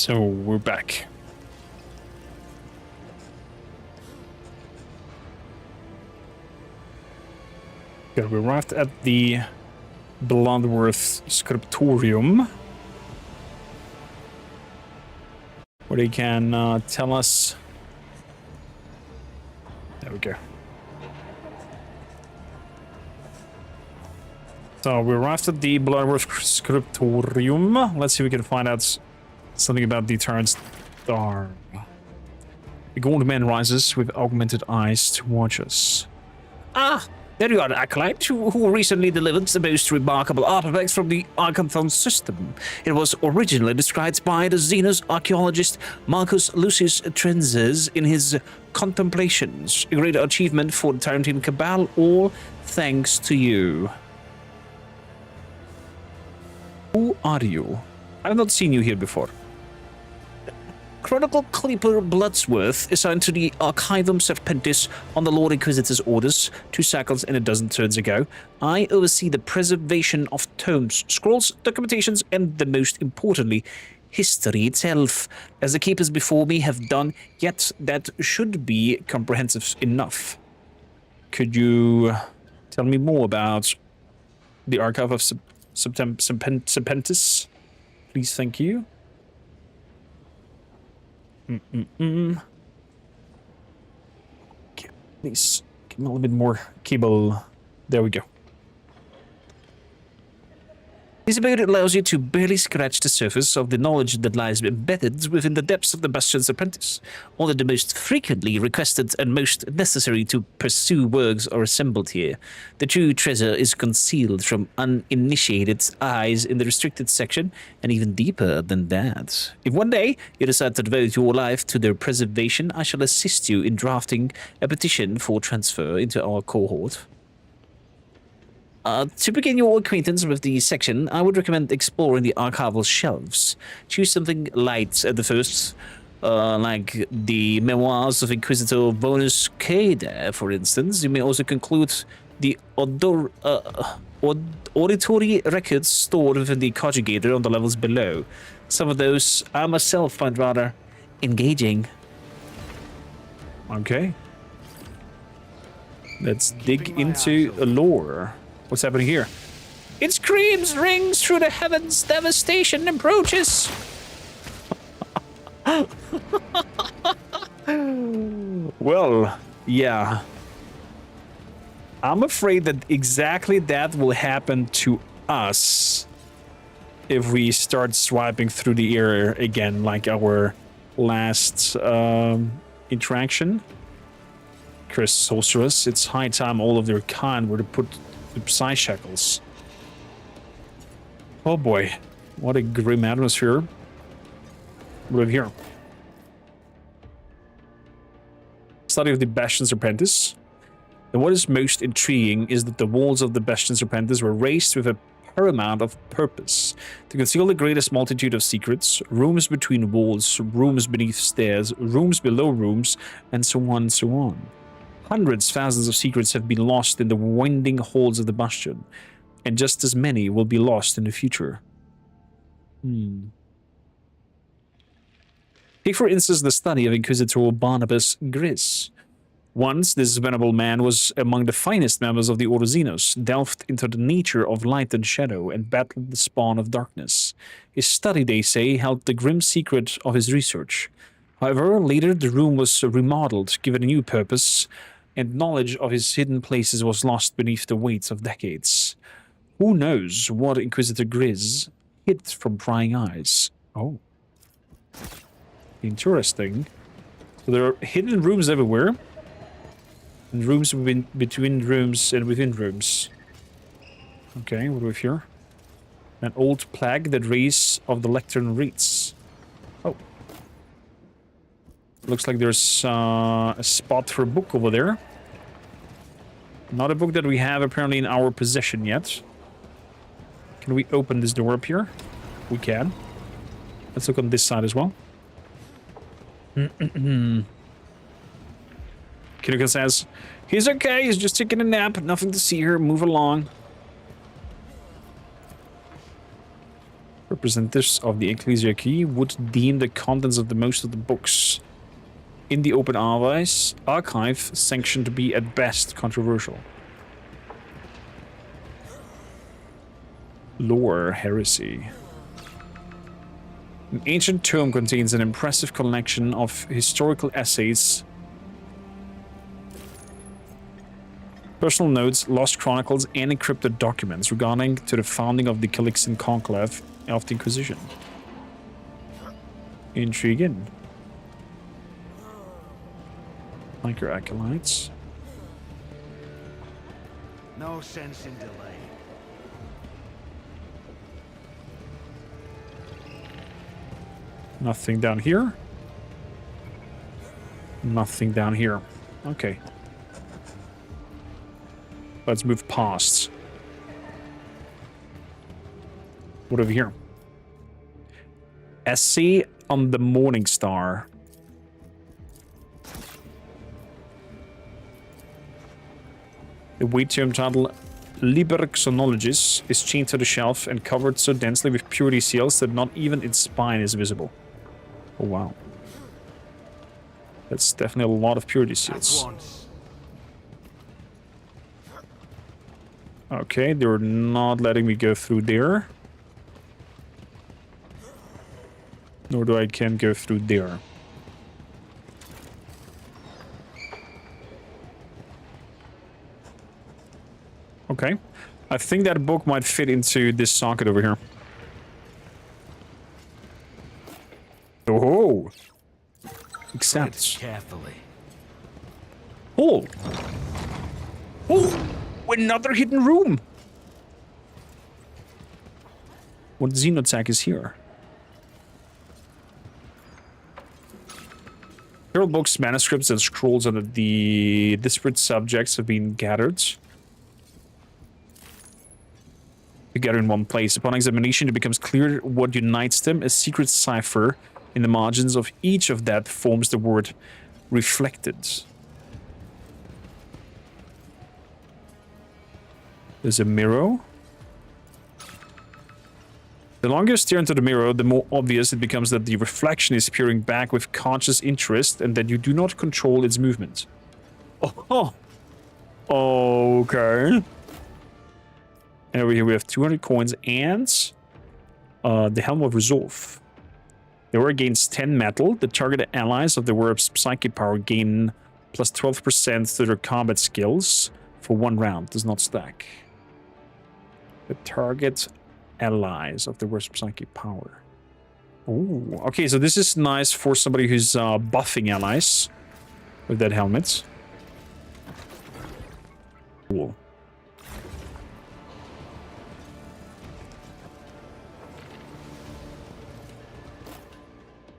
So we're back. Okay, we arrived at the Bloodworth Scriptorium, where they can tell us. There we go. So we arrived at the Bloodworth Scriptorium. Let's see if we can find out something about the Tyrant's Star. The gold man rises with augmented eyes to watch us. Ah, there you are, Acolyte, who recently delivered the most remarkable artifacts from the Arcanthon system. It was originally described by the Xenos archaeologist Marcus Lucius Trenzes in his Contemplations, a great achievement for the Tarantine Cabal, all thanks to you. Who are you? I have not seen you here before. Chronicle Clipper Bloodsworth, assigned to the Archivum Serpentis on the Lord Inquisitor's orders 2 cycles and a dozen turns ago. I oversee the preservation of tomes, scrolls, documentations, and, the most importantly, history itself, as the keepers before me have done, yet that should be comprehensive enough. Could you tell me more about the Archive of Serpentis? Please, thank you. Okay, please give me a little bit more cable. There we go. This ability allows you to barely scratch the surface of the knowledge that lies embedded within the depths of the Bastion's Apprentice. Only the most frequently requested and most necessary to pursue works are assembled here. The true treasure is concealed from uninitiated eyes in the restricted section, and even deeper than that. If one day you decide to devote your life to their preservation, I shall assist you in drafting a petition for transfer into our cohort. To begin your acquaintance with the section, I would recommend exploring the archival shelves. Choose something light at the first, like the Memoirs of Inquisitor Bonus K there, for instance. You may also conclude the auditory records stored within the conjugator on the levels below. Some of those I myself find rather engaging. Okay. Let's dig into lore. What's happening here? It screams, rings through the heavens, devastation approaches. Well, yeah. I'm afraid that exactly that will happen to us if we start swiping through the air again, like our last interaction. Chris Sorceress, it's high time all of their kind were to put the Psy Shackles. Oh boy, what a grim atmosphere. What do we have here? Study of the Bastion's Apprentice. And what is most intriguing is that the walls of the Bastion's Apprentice were raised with a paramount of purpose to conceal the greatest multitude of secrets, rooms between walls, rooms beneath stairs, rooms below rooms, and so on and so on. Hundreds, thousands of secrets have been lost in the winding halls of the Bastion, and just as many will be lost in the future. Take, for instance, the study of Inquisitor Barnabas Gris. Once, this venerable man was among the finest members of the Order Xenos, delved into the nature of light and shadow, and battled the spawn of darkness. His study, they say, held the grim secret of his research. However, later the room was remodeled, given a new purpose, and knowledge of his hidden places was lost beneath the weight of decades. Who knows what Inquisitor Gris hid from prying eyes? Oh. Interesting. So there are hidden rooms everywhere. And rooms between rooms and within rooms. Okay, what do we have here? An old plaque that reads of the lectern reads. Oh. Looks like there's a spot for a book over there. Not a book that we have apparently in our possession yet. Can we open this door up here? We can. Let's look on this side as well. Kinuka says, he's okay, he's just taking a nap, nothing to see here, move along. We're representatives of the Ecclesiarchy would deem the contents of the most of the books in the Open Archive sanctioned to be at best controversial. Dark Heresy. An ancient tome contains an impressive collection of historical essays, personal notes, lost chronicles, and encrypted documents regarding to the founding of the Calixis Conclave of the Inquisition. Intriguing. Like your acolytes. No sense in delay. Nothing down here. Nothing down here. Okay. Let's move past. What over here? Essay on the Morning Star. The weight term title Liber Xenologis is chained to the shelf and covered so densely with purity seals that not even its spine is visible. Oh wow. That's definitely a lot of purity seals. Okay, they're not letting me go through there. Nor do I can go through there. Okay. I think that book might fit into this socket over here. Oh! Accepts. Carefully. Oh! Oh! Another hidden room! What xenotech is here? Several books, manuscripts, and scrolls under the disparate subjects have been gathered together in one place. Upon examination, it becomes clear what unites them. A secret cipher in the margins of each of that forms the word reflected. There's a mirror. The longer you stare into the mirror, the more obvious it becomes that the reflection is peering back with conscious interest and that you do not control its movement. Oh, okay. And over here we have 200 coins and the Helm of Resolve. The wearer gains 10 metal. The targeted allies of the wearer's psychic power gain plus 12% to their combat skills for 1 round. Does not stack. The target allies of the wearer's psychic power. Ooh, okay, so this is nice for somebody who's buffing allies with that helmet. Cool.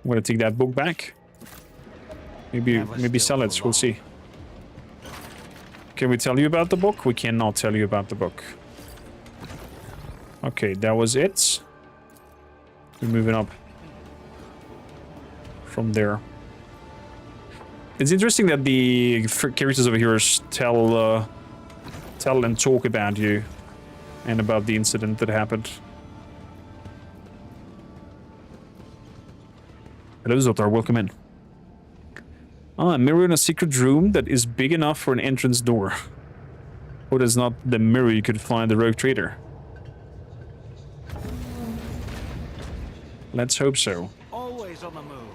I'm gonna take that book back. Maybe sell it. We'll see. Can we tell you about the book? We cannot tell you about the book. Okay, that was it. We're moving up from there. It's interesting that the characters over here tell and talk about you and about the incident that happened. Hello, Zotar. Welcome in. Ah, a mirror in a secret room that is big enough for an entrance door. Oh, that's not the mirror you could find the rogue trader. Let's hope so. Always on the move.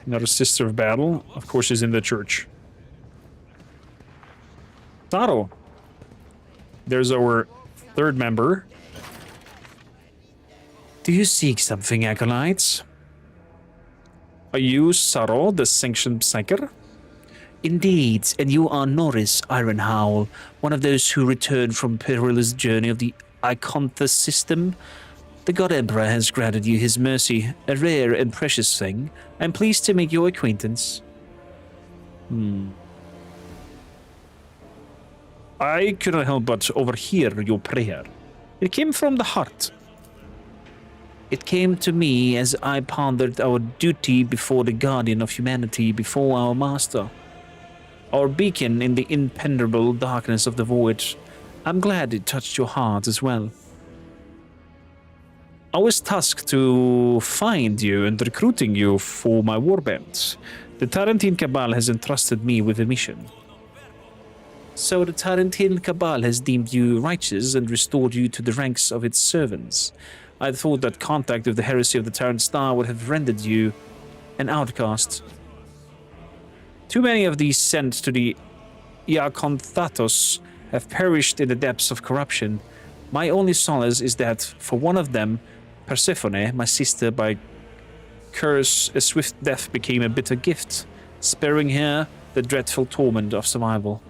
Another Sister of Battle, of course, is in the church. Taro. There's our third member. Do you seek something, acolytes? Are you Saro, the sanctioned psyker? Indeed, and you are Noris Ironhowl, one of those who returned from perilous journey of the Iconthus system. The God Emperor has granted you his mercy, a rare and precious thing. I'm pleased to make your acquaintance. I couldn't help but overhear your prayer. It came from the heart. It came to me as I pondered our duty before the guardian of humanity, before our master. Our beacon in the impenetrable darkness of the void. I'm glad it touched your heart as well. I was tasked to find you and recruiting you for my warband. The Tarantine Cabal has entrusted me with a mission. So the Tarantine Cabal has deemed you righteous and restored you to the ranks of its servants. I thought that contact with the heresy of the Tarrant Star would have rendered you an outcast. Too many of these sent to the Iaconthatos have perished in the depths of corruption. My only solace is that for one of them, Persephone, my sister, by curse, a swift death became a bitter gift, sparing her the dreadful torment of survival.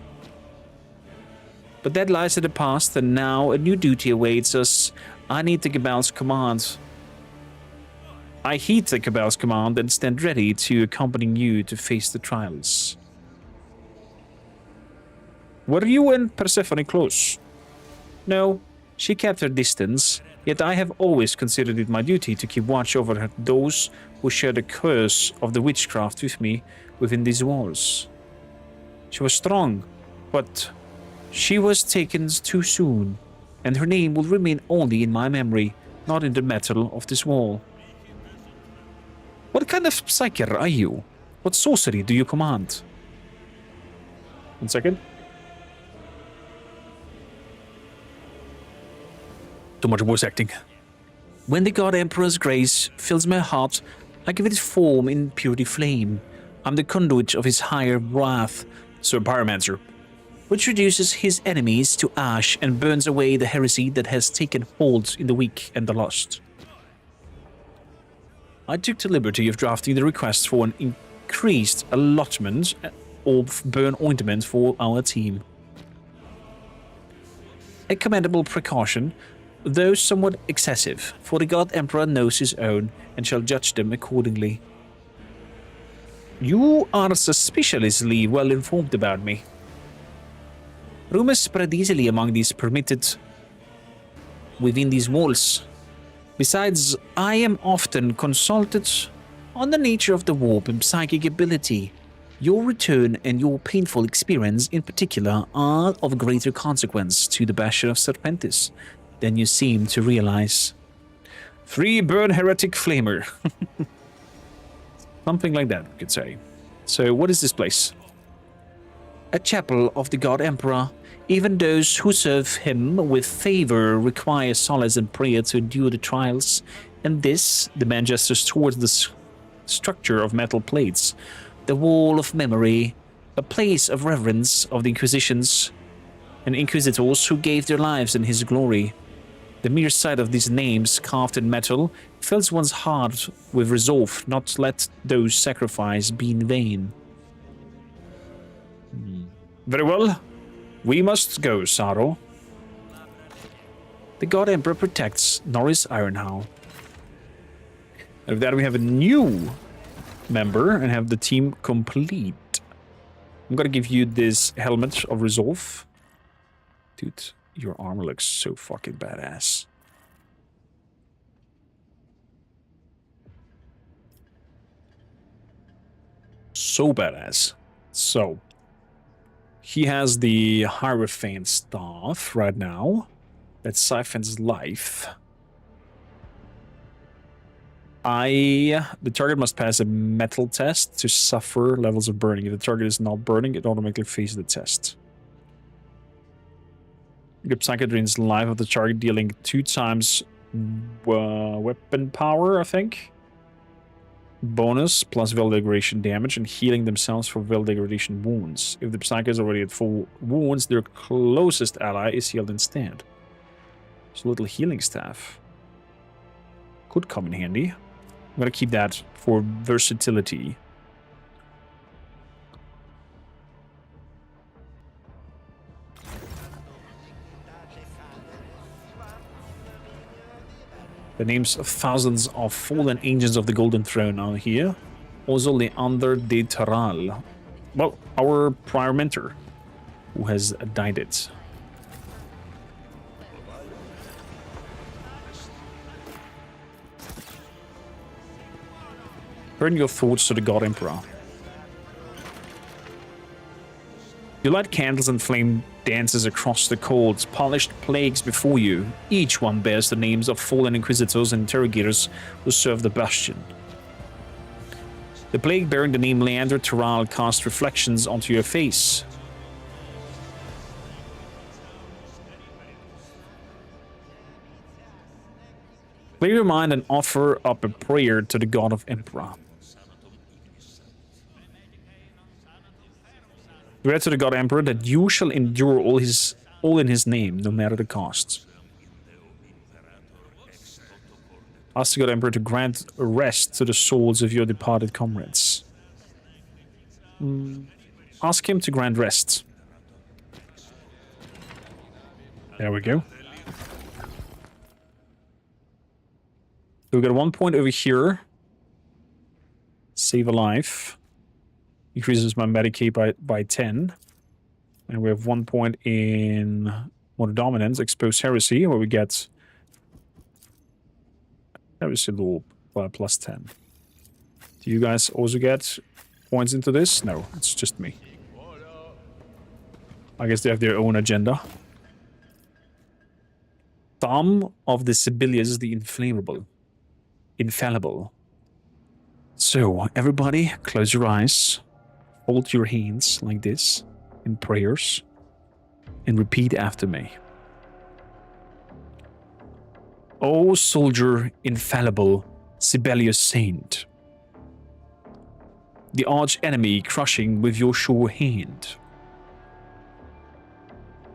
But that lies in the past, and now a new duty awaits us. I need the Cabal's command. I heed the Cabal's command and stand ready to accompany you to face the trials. Were you and Persephone close? No, she kept her distance, yet I have always considered it my duty to keep watch over those who share the curse of the witchcraft with me within these walls. She was strong, but she was taken too soon, and her name will remain only in my memory, not in the metal of this wall. What kind of psyker are you? What sorcery do you command? 1 second. Too much voice acting. When the God Emperor's grace fills my heart, I give it form in purity flame. I'm the conduit of his higher wrath, Sir Pyromancer, which reduces his enemies to ash and burns away the heresy that has taken hold in the weak and the lost. I took the liberty of drafting the request for an increased allotment of burn ointment for our team. A commendable precaution, though somewhat excessive, for the God Emperor knows his own and shall judge them accordingly. You are suspiciously well informed about me. Rumors spread easily among these permitted within these walls. Besides, I am often consulted on the nature of the warp and psychic ability. Your return and your painful experience in particular are of greater consequence to the Bastion of Serpentis than you seem to realize. Free burn heretic flamer. Something like that, we could say. So, what is this place? A chapel of the God Emperor. Even those who serve him with favor require solace and prayer to endure the trials. And this, the man gestures towards the structure of metal plates, the wall of memory, a place of reverence of the Inquisitions and Inquisitors who gave their lives in his glory. The mere sight of these names carved in metal fills one's heart with resolve not to let those sacrifices be in vain. Very well. We must go, Saro. The God Emperor protects Noris Ironhowl. With that, we have a new member and have the team complete. I'm gonna give you this helmet of resolve. Dude, your armor looks so fucking badass. So badass. So, he has the Hierophant staff right now. That siphons life. The target must pass a metal test to suffer levels of burning. If the target is not burning, it automatically fails the test. The Psycho drains life of the target, dealing 2 times weapon power, I think. Bonus plus Veil Degradation damage and healing themselves for Veil Degradation wounds. If the Psycho is already at full wounds, their closest ally is healed instead. So a little healing staff could come in handy. I'm gonna keep that for versatility. The names of thousands of fallen agents of the Golden Throne are here. Also Leander de Taral. Well, our prior mentor, who has died it. Turn your thoughts to the God Emperor. You light candles and flame dances across the cold, polished plagues before you. Each one bears the names of fallen inquisitors and interrogators who serve the bastion. The plague bearing the name Leander Terral casts reflections onto your face. Clear your mind and offer up a prayer to the god of Emperor. Swear to the god Emperor that you shall endure all in his name, no matter the cost. Ask the god Emperor to grant rest to the souls of your departed comrades. Ask him to grant rest. There we go. So we got 1 point over here. Save a life. Increases my Medicaid by 10. And we have 1 point in Modern Dominance, Expose Heresy, where we get Heresy law plus 10. Do you guys also get points into this? No, it's just me. I guess they have their own agenda. Thumb of the Sibelius the Infallible. So, everybody, close your eyes. Hold your hands like this in prayers and repeat after me. O soldier infallible, Sibelius saint, the arch enemy crushing with your sure hand,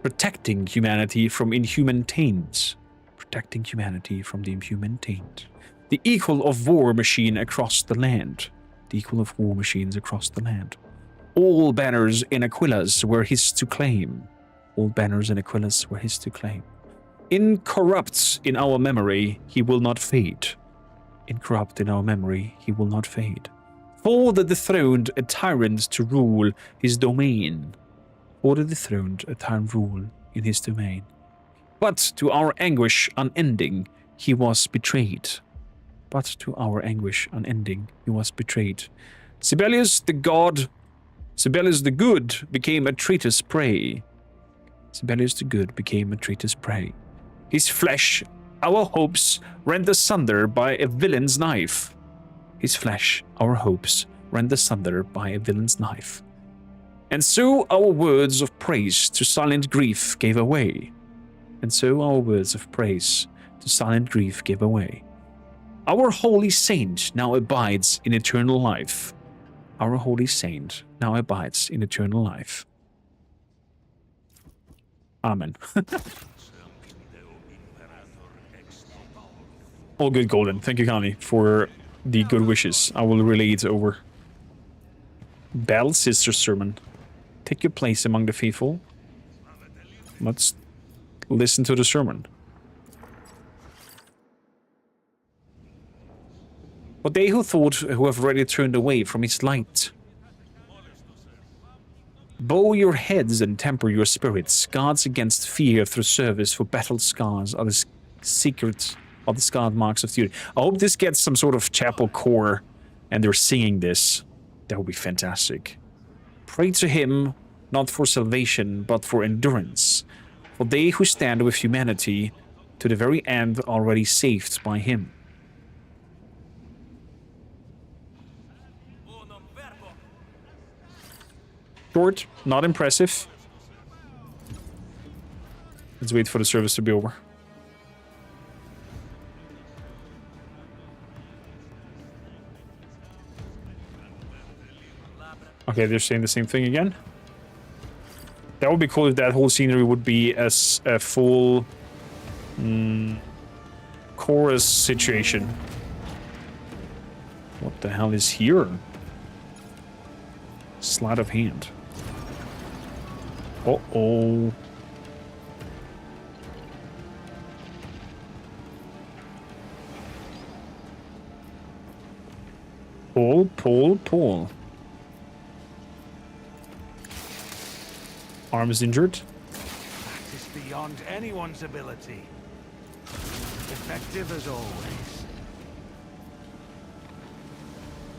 protecting humanity from inhuman taint, protecting humanity from the inhuman taint, the equal of war machine across the land, the equal of war machines across the land. All banners in Aquilas were his to claim. All banners in Aquilas were his to claim. Incorrupt in our memory, he will not fade. Incorrupt in our memory, he will not fade. For the dethroned, a tyrant to rule his domain. For the dethroned, a tyrant rule in his domain. But to our anguish unending, he was betrayed. But to our anguish unending, he was betrayed. Sibelius the god, Sibelius the good became a traitor's prey. Sibelius the good became a traitor's prey. His flesh, our hopes, rent asunder by a villain's knife. His flesh, our hopes, rent asunder by a villain's knife. And so our words of praise to silent grief gave away. And so our words of praise to silent grief gave away. Our holy saint now abides in eternal life. Our holy saint now abides in eternal life. Amen. All good, Golden. Thank you, Connie, for the good wishes. I will relay it over. Battle Sister Sermon. Take your place among the faithful. Let's listen to the sermon. But they who have already turned away from his light. Bow your heads and temper your spirits. Guards against fear through service, for battle scars are the secret of the scarred marks of duty. I hope this gets some sort of chapel core and they're singing this. That would be fantastic. Pray to him, not for salvation, but for endurance. For they who stand with humanity to the very end are already saved by him. Short, not impressive. Let's wait for the service to be over. Okay, they're saying the same thing again. That would be cool if that whole scenery would be as a full chorus situation. What the hell is here? Sleight of hand. Uh-oh. Pull. Arm is injured. That is beyond anyone's ability. Effective as always.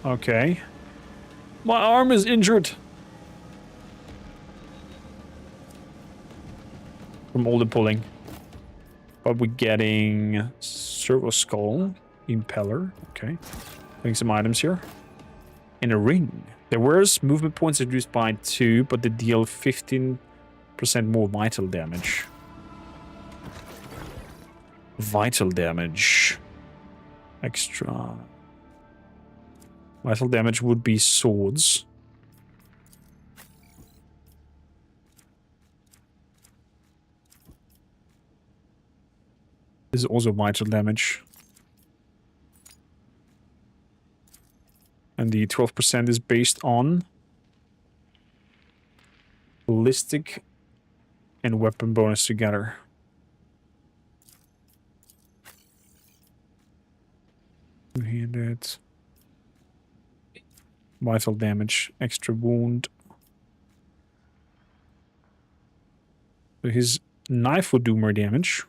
Okay. My arm is injured. from all the pulling. But we're getting servo skull, impeller. Okay, getting some items here. And a ring. There was movement points reduced by 2, but they deal 15% more vital damage. Vital damage. Extra. Vital damage would be swords. This is also vital damage. And the 12% is based on ballistic and weapon bonus together. Two-handed. Vital damage, extra wound. So his knife would do more damage.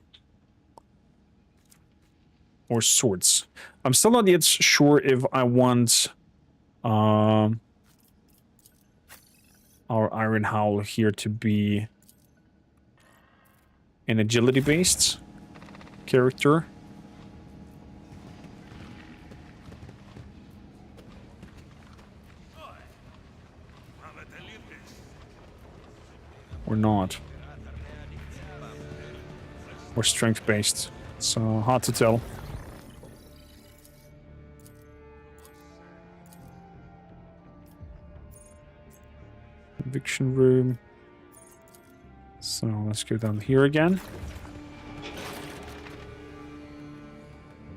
Or swords. I'm still not yet sure if I want our Ironhowl here to be an agility-based character. Or not. Or strength-based. It's hard to tell. Conviction room. So let's go down here again.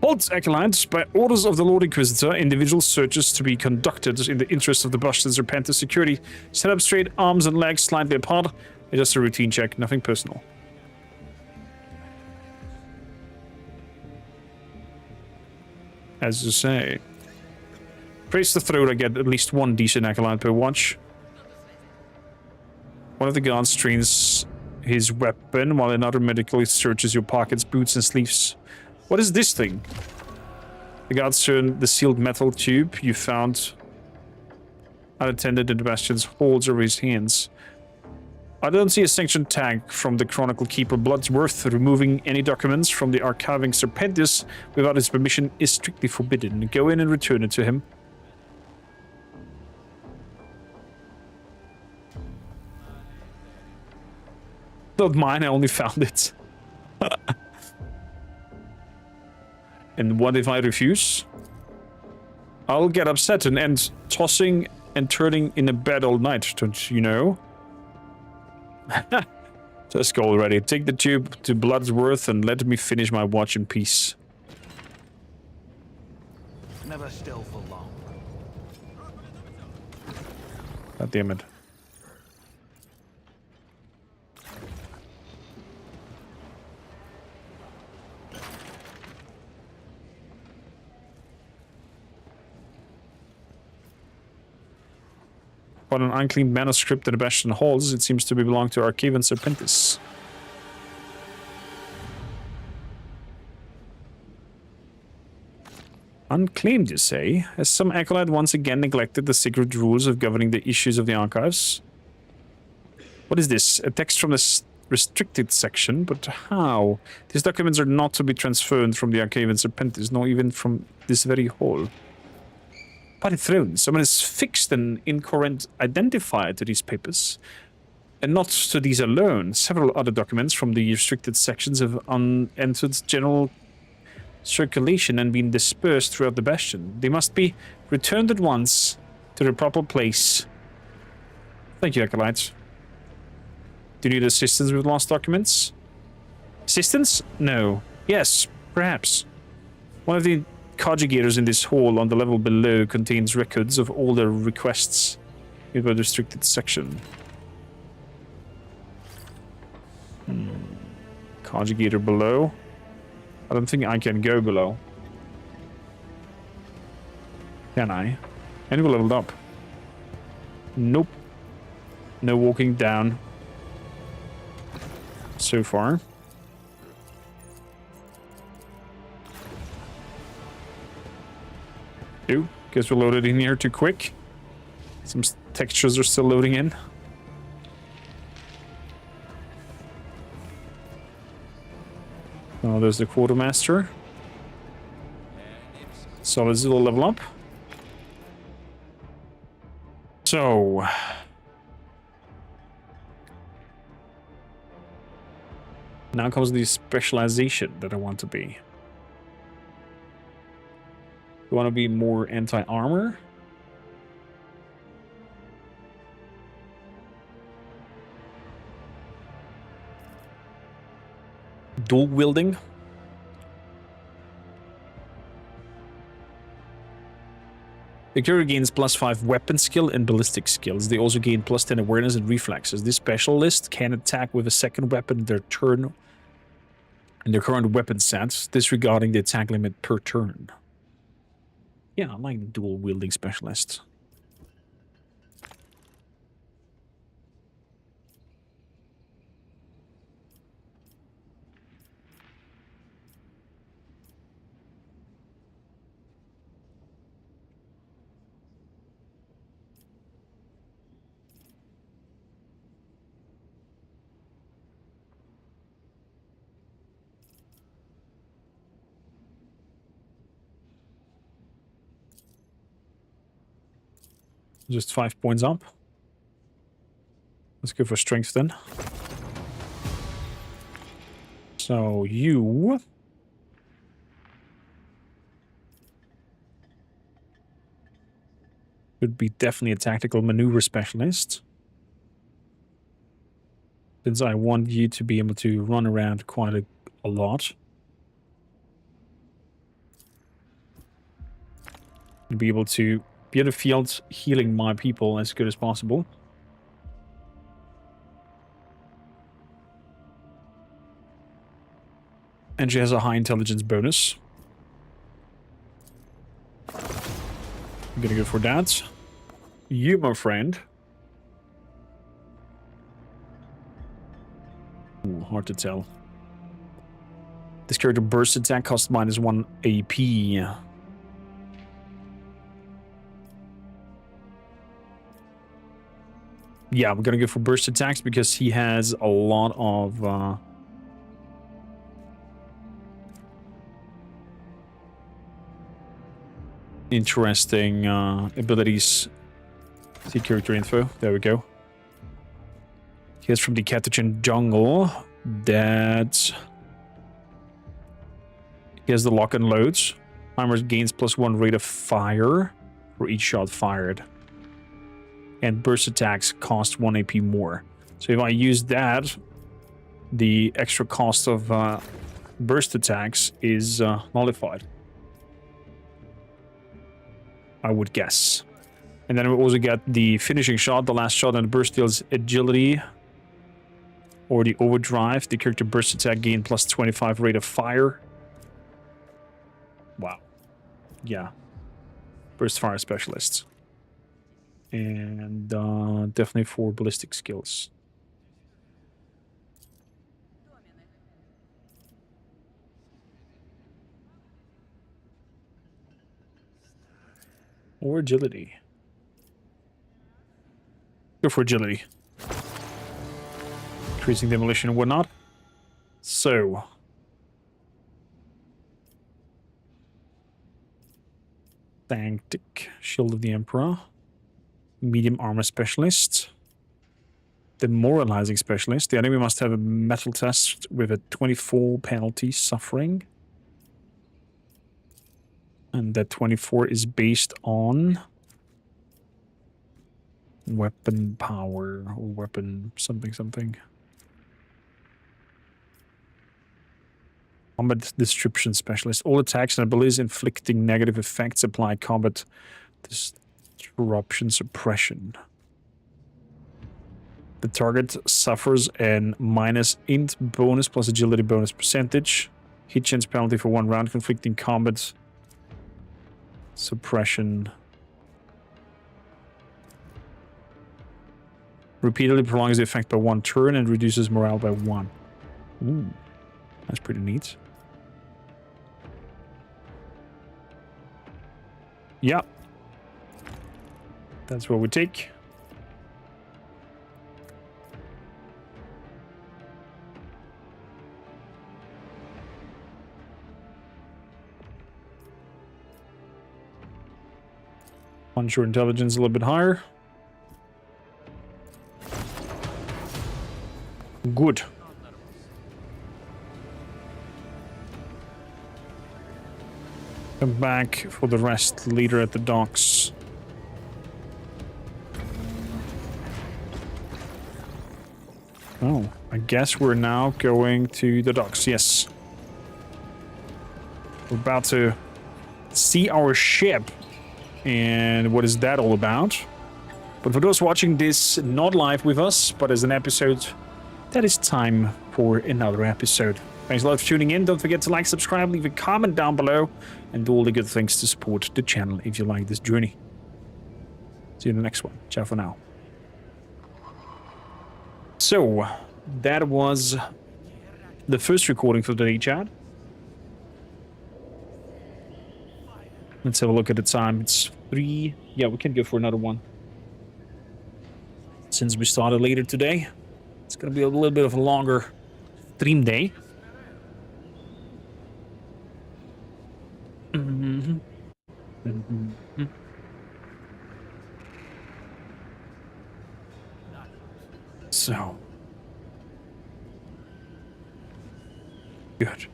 Halt, acolytes! By orders of the Lord Inquisitor, individual searches to be conducted in the interest of the Bastion's Serpentis security. Set up straight, arms and legs slightly apart. It's just a routine check, nothing personal. As you say. Praise the throat, I get at least one decent acolyte per watch. One of the guards strains his weapon, while another medically searches your pockets, boots, and sleeves. What is this thing? The guards turn the sealed metal tube you found unattended in the Bastion's holds over his hands. I don't see a sanctioned tag from the Chronicle Keeper Bloodsworth. Removing any documents from the archiving Serpentis without his permission is strictly forbidden. Go in and return it to him. Not mine, I only found it. And what if I refuse? I'll get upset and end tossing and turning in a bed all night, don't you know? Just go already. Take the tube to Bloodsworth and let me finish my watch in peace. Never still for long. God damn it. But an unclean manuscript in the Bastion holds, it seems to belong to Arcavian Serpentis. Unclaimed, you say? Has some acolyte once again neglected the sacred rules of governing the issues of the archives? What is this? A text from the restricted section? But how? These documents are not to be transferred from the Arcavian Serpentis, nor even from this very hall. By the throne, someone has fixed an incorrect identifier to these papers. And not to these alone. Several other documents from the restricted sections have entered general circulation and been dispersed throughout the Bastion. They must be returned at once to their proper place. Thank you, acolytes. Do you need assistance with lost documents? Assistance? No. Yes, perhaps. One of the conjugators in this hall on the level below contains records of all their requests in the restricted section. Conjugator below. I don't think I can go below. Can I? And we leveled up. Nope. No walking down. So far. Ew, guess we loaded in here too quick. Some textures are still loading in. Oh, there's the quartermaster. So let's do a level up. So now comes the specialization that I want to be. You want to be more anti-armor? Dual wielding? The character gains +5 weapon skill and ballistic skills. They also gain +10 awareness and reflexes. This specialist can attack with a second weapon in their turn in their current weapon sets, disregarding the attack limit per turn. Yeah, I like the dual wielding specialist. Just 5 points up. Let's go for strength then. So you would be definitely a tactical maneuver specialist, since I want you to be able to run around quite a lot. And be able to be in the field healing my people as good as possible. And she has a high intelligence bonus. I'm gonna go for that. You, my friend. Ooh, hard to tell. This character burst attack costs -1 AP. Yeah, we're gonna go for burst attacks because he has a lot of interesting abilities. See character info. There we go. He is from the Catachan jungle. That he has the lock and loads. Armor gains +1 rate of fire for each shot fired. And burst attacks cost 1 AP more. So if I use that, the extra cost of burst attacks is nullified, I would guess. And then we also get the finishing shot, the last shot, and the burst deals agility or the overdrive. The character burst attack gain +25 rate of fire. Wow. Yeah. Burst fire specialists. And definitely 4 ballistic skills. Or agility. Go for agility. Increasing demolition and whatnot. So. Tactic. Shield of the Emperor. Medium armor specialist. Demoralizing specialist. The enemy must have a metal test with a 24 penalty suffering. And that 24 is based on weapon power or weapon something. Combat disruption specialist. All attacks and abilities inflicting negative effects apply combat disruption suppression. The target suffers an -int bonus plus agility bonus percentage. Hit chance penalty for 1 round, conflicting combat suppression. Repeatedly prolongs the effect by 1 turn and reduces morale by 1. Ooh, that's pretty neat. Yeah. That's what we take. Punch your intelligence a little bit higher. Good. Come back for the rest leader at the docks. Oh, I guess we're now going to the docks, yes. We're about to see our ship. And what is that all about? But for those watching this not live with us, but as an episode, that is time for another episode. Thanks a lot for tuning in. Don't forget to like, subscribe, leave a comment down below, and do all the good things to support the channel if you like this journey. See you in the next one. Ciao for now. So, that was the first recording for today, chat. Let's have a look at the time. It's 3. Yeah, we can go for another one. Since we started later today, it's going to be a little bit of a longer stream day. So. Good.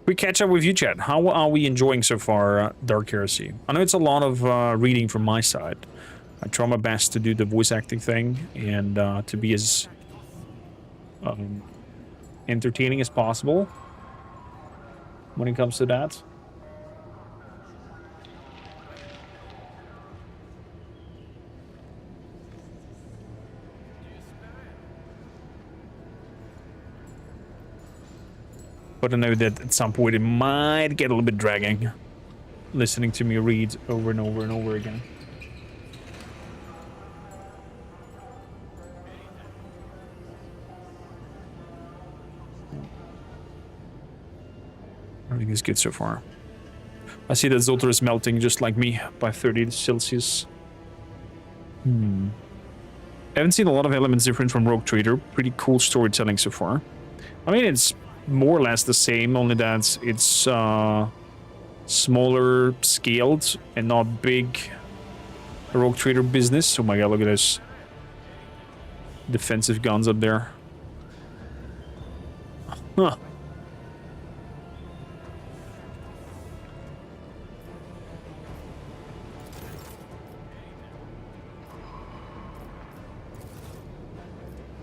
We catch up with you, chat. How are we enjoying so far Dark Heresy? I know it's a lot of reading from my side. I try my best to do the voice acting thing and to be as entertaining as possible when it comes to that. But I know that at some point it might get a little bit dragging, listening to me read over and over and over again. Everything is good so far. I see that Zoltar is melting just like me by 30 Celsius. I haven't seen a lot of elements different from Rogue Trader. Pretty cool storytelling so far. I mean, it's more or less the same, only that it's smaller scaled and not big Rogue Trader business. Oh my god, look at this. Defensive guns up there. Huh.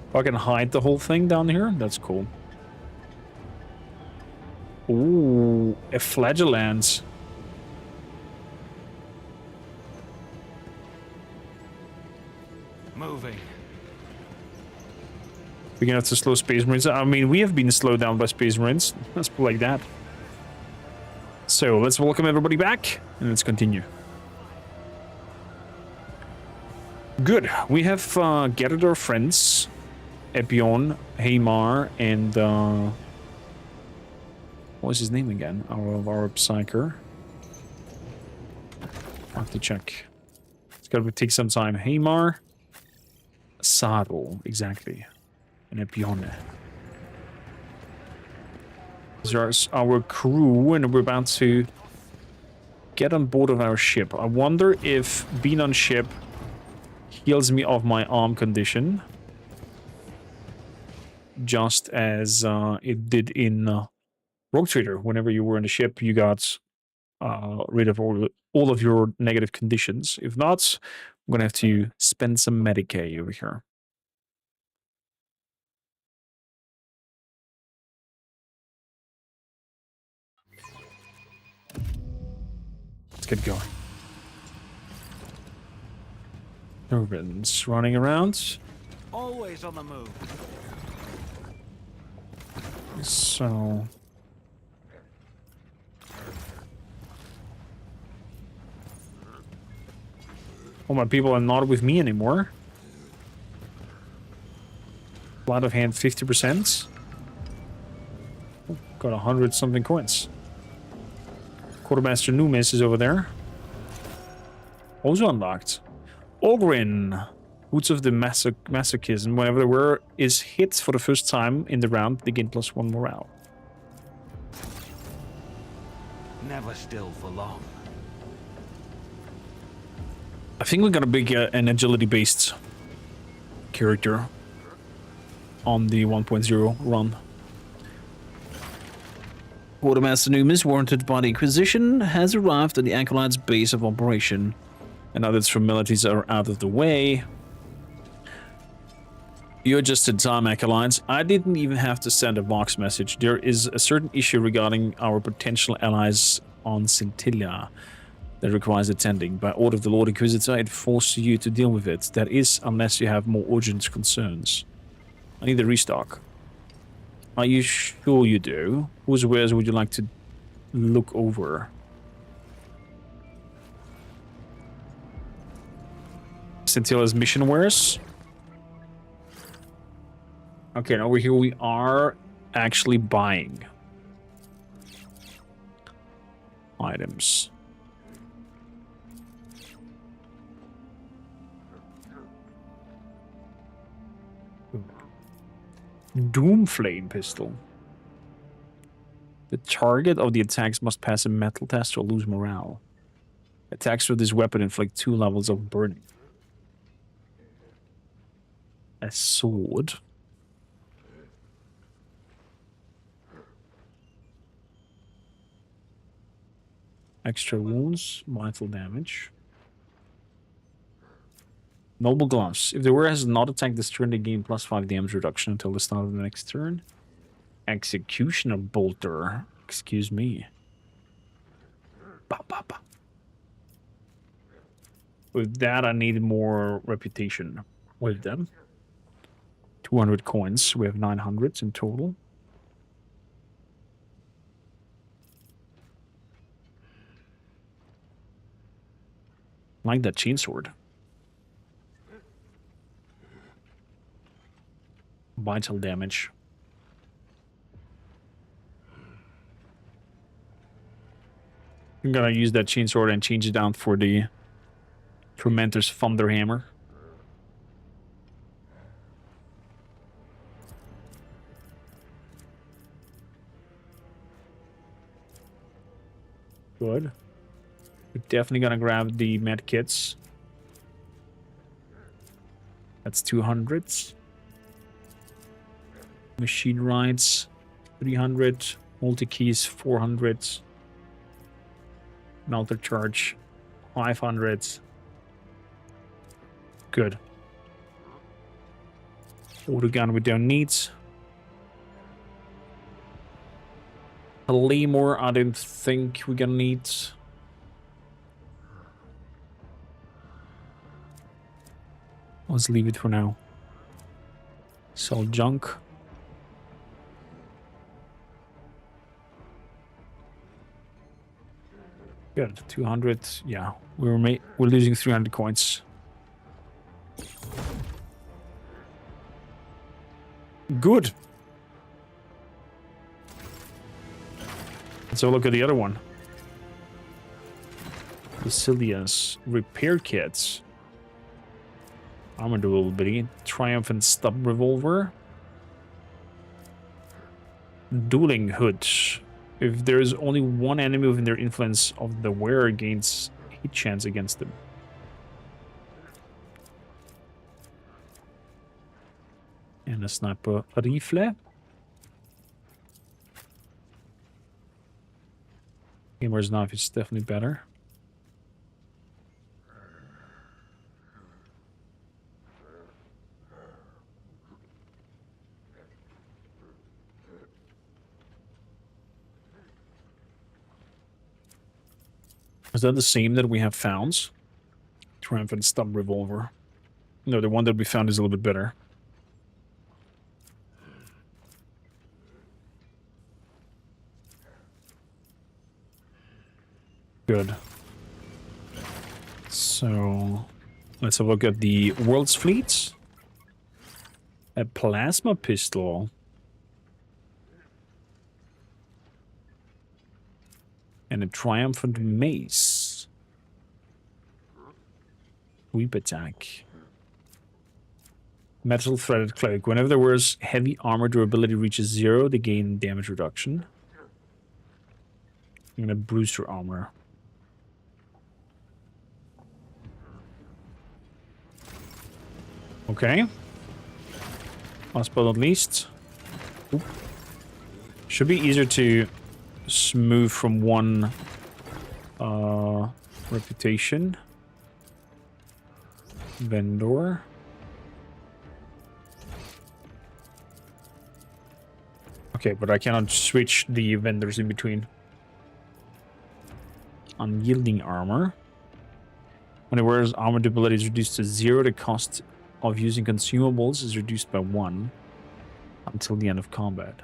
If I can hide the whole thing down here, that's cool. Ooh, a flagellant. Moving. We're gonna have to slow Space Marines. I mean, we have been slowed down by Space Marines. Let's put it like that. So, let's welcome everybody back, and let's continue. Good. We have gathered our friends. Epion, Haymar, and what was his name again? Our Psyker. I have to check. It's gotta take some time. Haymar, Saddle, exactly. And Epion. These are our crew, and we're about to get on board of our ship. I wonder if being on ship heals me of my arm condition. Just as it did in Rogue Trader. Whenever you were on the ship, you got rid of all of your negative conditions. If not, I'm gonna have to spend some Medicaid over here. Let's get going. Urban's running around. Always on the move. So all my people are not with me anymore. Sleight of hand 50%. Oh, got 100 something coins. Quartermaster Numis is over there. Also unlocked. Ogrin. Roots of the Masochism. Whenever the wearer is hit for the first time in the round, they gain +1 morale. never still for long. I think we're gonna be an agility-based character on the 1.0 run. Quartermaster Numis, warranted by the Inquisition, has arrived at the Acolyte's base of operation. And now that its formalities are out of the way, you're just in time, Acolytes. I didn't even have to send a Vox message. There is a certain issue regarding our potential allies on Scintilla that requires attending. By order of the Lord Inquisitor, it forces you to deal with it. That is, unless you have more urgent concerns. I need a restock. Are you sure you do? Whose wares would you like to look over? Scintilla's mission wares. Okay, and over here we are actually buying items. Doomflame pistol. The target of the attacks must pass a metal test or lose morale. Attacks with this weapon inflict 2 levels of burning. A sword. Extra wounds, vital damage. Noble gloves. If the wearer has not attacked this turn, they gain +5 damage reduction until the start of the next turn. Executioner bolter. Excuse me. Bah, bah, bah. With that, I need more reputation with them. 200 coins. We have 900 in total. I like that chainsword. Vital damage. I'm gonna use that chainsword and change it down for the Tormentor's Thunderhammer. Good. We're definitely gonna grab the med kits. That's 200. Machine rides, 300. Multi-keys, 400. Melter charge, 500. Good. Autogun we don't need. Claymore, I don't think we're gonna need. Let's leave it for now. Sell junk. Good, 200. Yeah, we're losing 300 coins. Good. Let's have a look at the other one. Basilia's repair kits. Armor durability. Triumphant stub revolver. Dueling hood. If there is only one enemy within their influence of the wearer, gains hit chance against them. And a sniper rifle. Gamer's knife is definitely better. Is that the same that we have found? Triumphant stub revolver. No, the one that we found is a little bit better. Good. So, let's have a look at the World's Fleet. A plasma pistol. And a triumphant mace. Sweep attack. Metal threaded cloak. Whenever the wearer's heavy armor durability reaches 0, they gain damage reduction. I'm gonna boost your armor. Okay. Last but not least. Oop. Should be easier to move from one reputation. Vendor. Okay, but I cannot switch the vendors in between. Unyielding armor. When it wears armor, durability is reduced to 0. The cost of using consumables is reduced by 1 until the end of combat.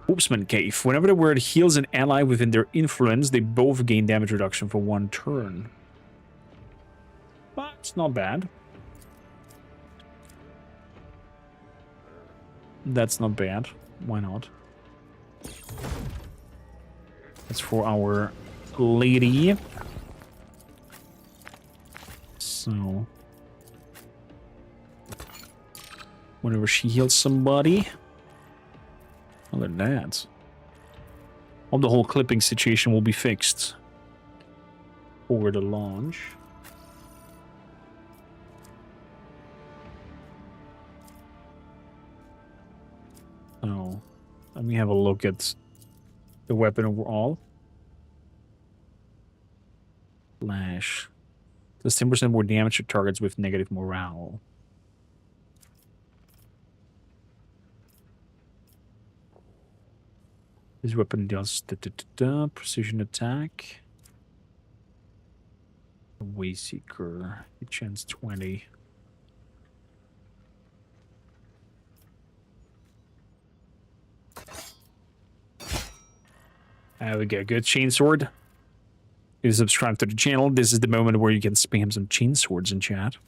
Oopsman Cave. Whenever the word heals an ally within their influence, they both gain damage reduction for 1 turn. But it's not bad. That's not bad. Why not? That's for our lady. So, whenever she heals somebody, other than that, well, the whole clipping situation will be fixed over the launch. So, let me have a look at the weapon overall. Flash. Does 10% more damage to targets with negative morale. This weapon does precision attack. Wayseeker. Chance 20. There we go. Good chainsword. If you subscribe to the channel, this is the moment where you can spam some chainswords in chat.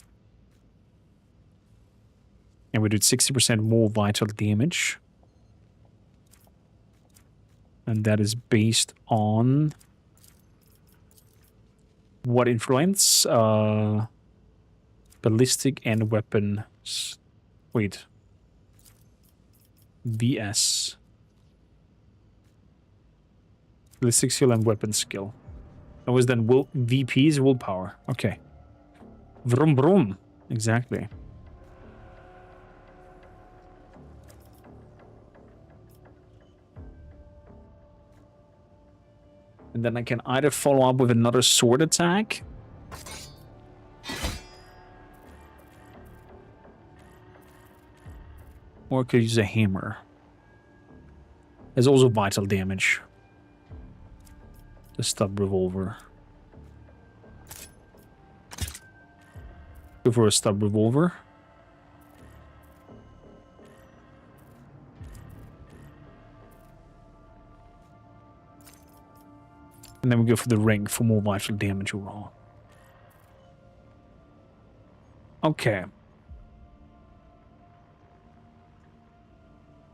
And we did 60% more vital damage. And that is based on what influence? Ballistic and weapons. Wait. BS. Ballistic skill and weapon skill. That was then VP's willpower. Okay. Vroom vroom. Exactly. And then I can either follow up with another sword attack. Or I could use a hammer. There's also vital damage. The stub revolver. Go for a stub revolver. And then we go for the ring for more vital damage overall. Okay.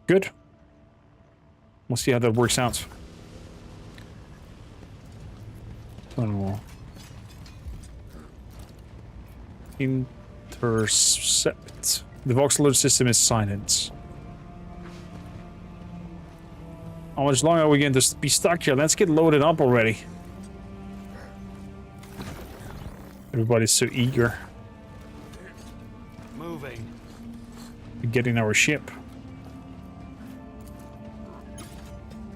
Good. We'll see how that works out. Oh. Intercept. The Vox alert system is silent. How much longer are we going to be stuck here? Let's get loaded up already. Everybody's so eager. Moving. To get in our ship.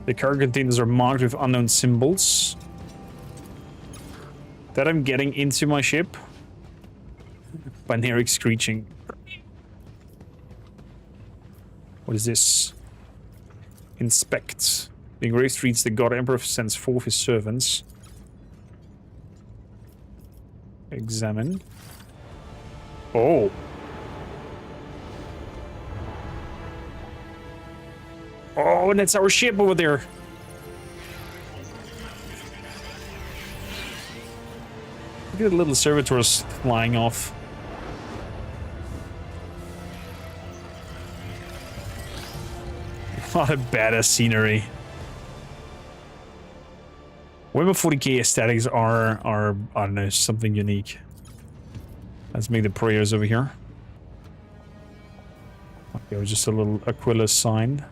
The cargo containers are marked with unknown symbols. That I'm getting into my ship. Binary screeching. What is this? Inspect. The engraved reads, the God Emperor sends forth his servants. Examine. Oh. Oh, and that's our ship over there. Look at the little servitors flying off. What a badass scenery. WH40K aesthetics are, I don't know, something unique. Let's make the prayers over here. Okay, just a little Aquila sign.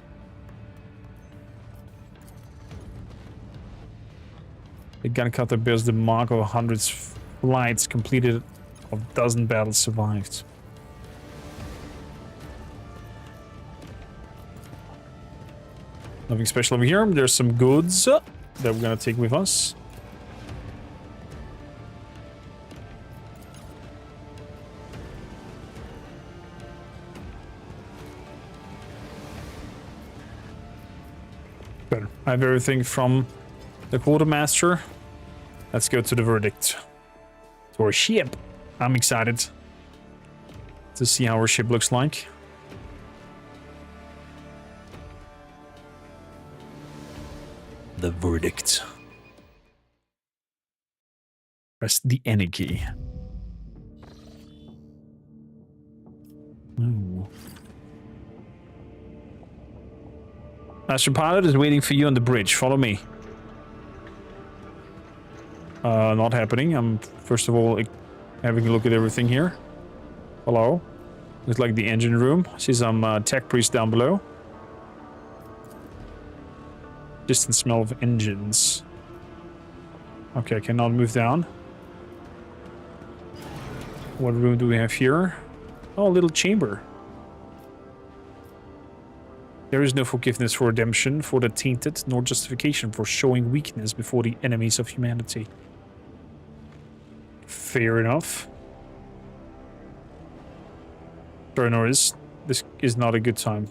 The gun cutter bears the mark of 100 flights completed, of dozen battles survived. Nothing special over here. There's some goods that we're gonna take with us. Better. I have everything from the quartermaster. Let's go to the verdict. To our ship. I'm excited to see how our ship looks like. The verdict. Press the N key. Ooh. Master Pilot is waiting for you on the bridge. Follow me. Not happening. I'm first of all having a look at everything here. Hello. Looks like the engine room. See some tech priests down below. Distant smell of engines. Okay, I cannot move down. What room do we have here? Oh, a little chamber. There is no forgiveness for redemption for the tainted, nor justification for showing weakness before the enemies of humanity. Fair enough. Sorry, Noris. This is not a good time.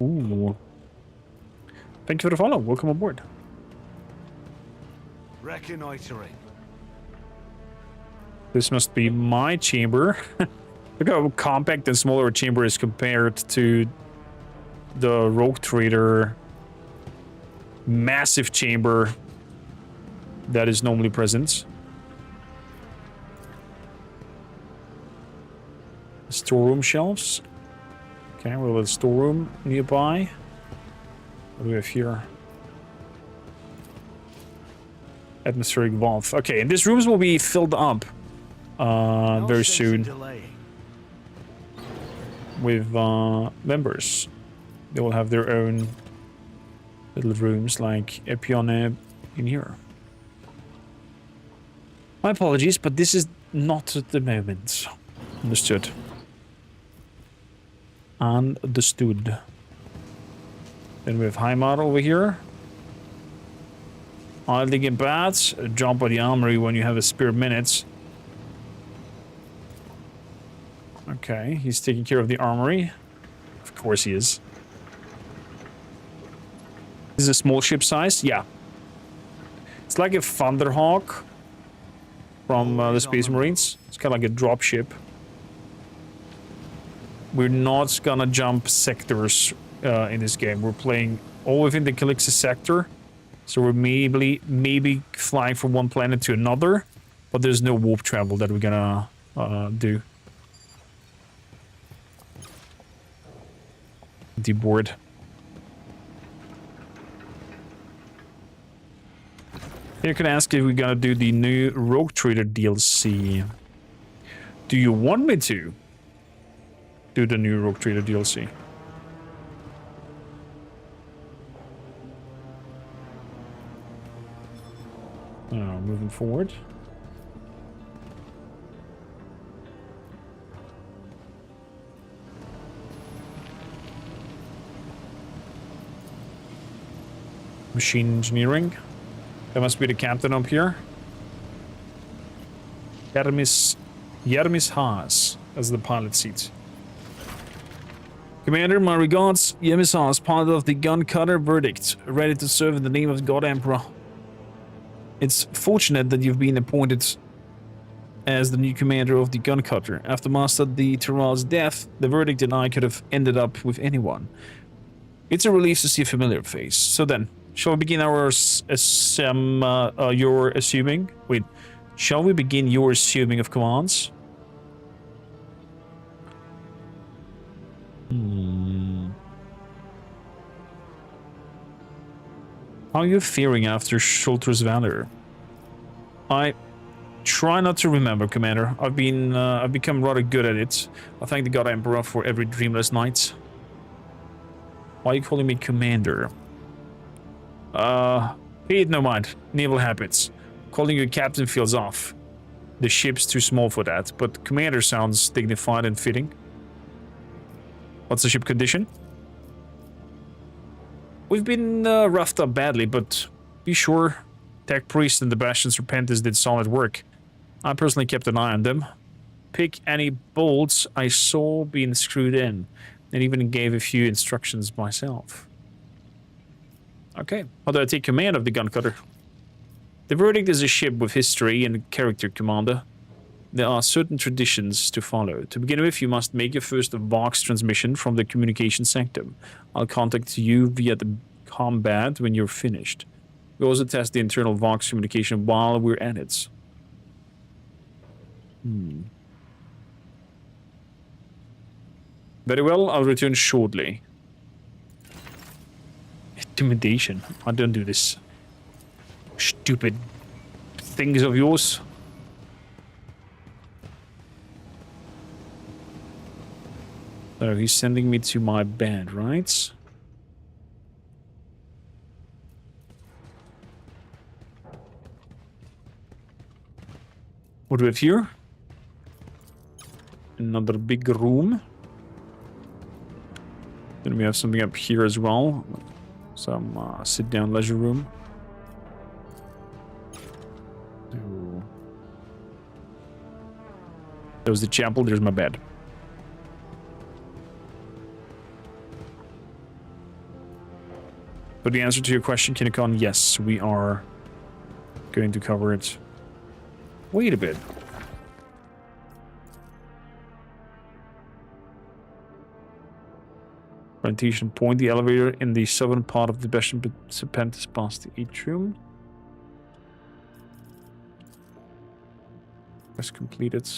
Ooh. Thank you for the follow. Welcome aboard. Reconnoitering. This must be my chamber. Look how compact and smaller a chamber is compared to the Rogue Trader massive chamber that is normally present. Storeroom shelves. Okay, we'll have a storeroom nearby. What do we have here? Atmospheric valve. Okay, and these rooms will be filled up very soon with members. They will have their own little rooms like Epione in here. My apologies, but this is not at the moment. Understood. Understood. Then we have Heimat over here. Idling in bats, jump at the armory when you have a spare minute. Okay, he's taking care of the armory. Of course he is. This is a small ship size? Yeah. It's like a Thunderhawk from the Space Marines. It's kind of like a drop ship. We're not gonna jump sectors in this game. We're playing all within the Calixis Sector. So we're maybe flying from one planet to another, but there's no warp travel that we're gonna do. Empty board. You can ask if we're gonna do the new Rogue Trader DLC. Do you want me to do the new Rogue Trader DLC? Moving forward. Machine engineering. That must be the captain up here. Yermis Haas as the pilot seat. Commander, my regards. Yermis Haas, pilot of the gun cutter Verdict, ready to serve in the name of the God Emperor. It's fortunate that you've been appointed as the new commander of the gun cutter. After Master the Tyrell's death, the Verdict and I could have ended up with anyone. It's a relief to see a familiar face. So then, shall we begin our your assuming? Wait, shall we begin your assuming of commands? How are you faring after Schulter's valor? I try not to remember, Commander. I've become rather good at it. I thank the God Emperor for every dreamless night. Why are you calling me Commander? Pay it no mind. Naval habits. Calling you captain feels off. The ship's too small for that, but commander sounds dignified and fitting. What's the ship condition? We've been roughed up badly, but be sure Tech Priest and the Bastion Serpentis did solid work. I personally kept an eye on them. Pick any bolts I saw being screwed in, and even gave a few instructions myself. Okay, how do I take command of the gun cutter? The Verdict is a ship with history and character, Commander. There are certain traditions to follow. To begin with, you must make your first Vox transmission from the communication sector. I'll contact you via the combat when you're finished. We also test the internal Vox communication while we're at it. Very well, I'll return shortly. Intimidation. I don't do this. Stupid things of yours. So he's sending me to my bed, right? What do we have here? Another big room. Then we have something up here as well. Some sit-down leisure room. There's the chapel, there's my bed. But the answer to your question, Kinikon, yes, we are going to cover it. Wait a bit. Orientation point, the elevator in the southern part of the Bastion Serpentis past the atrium. Quest completed.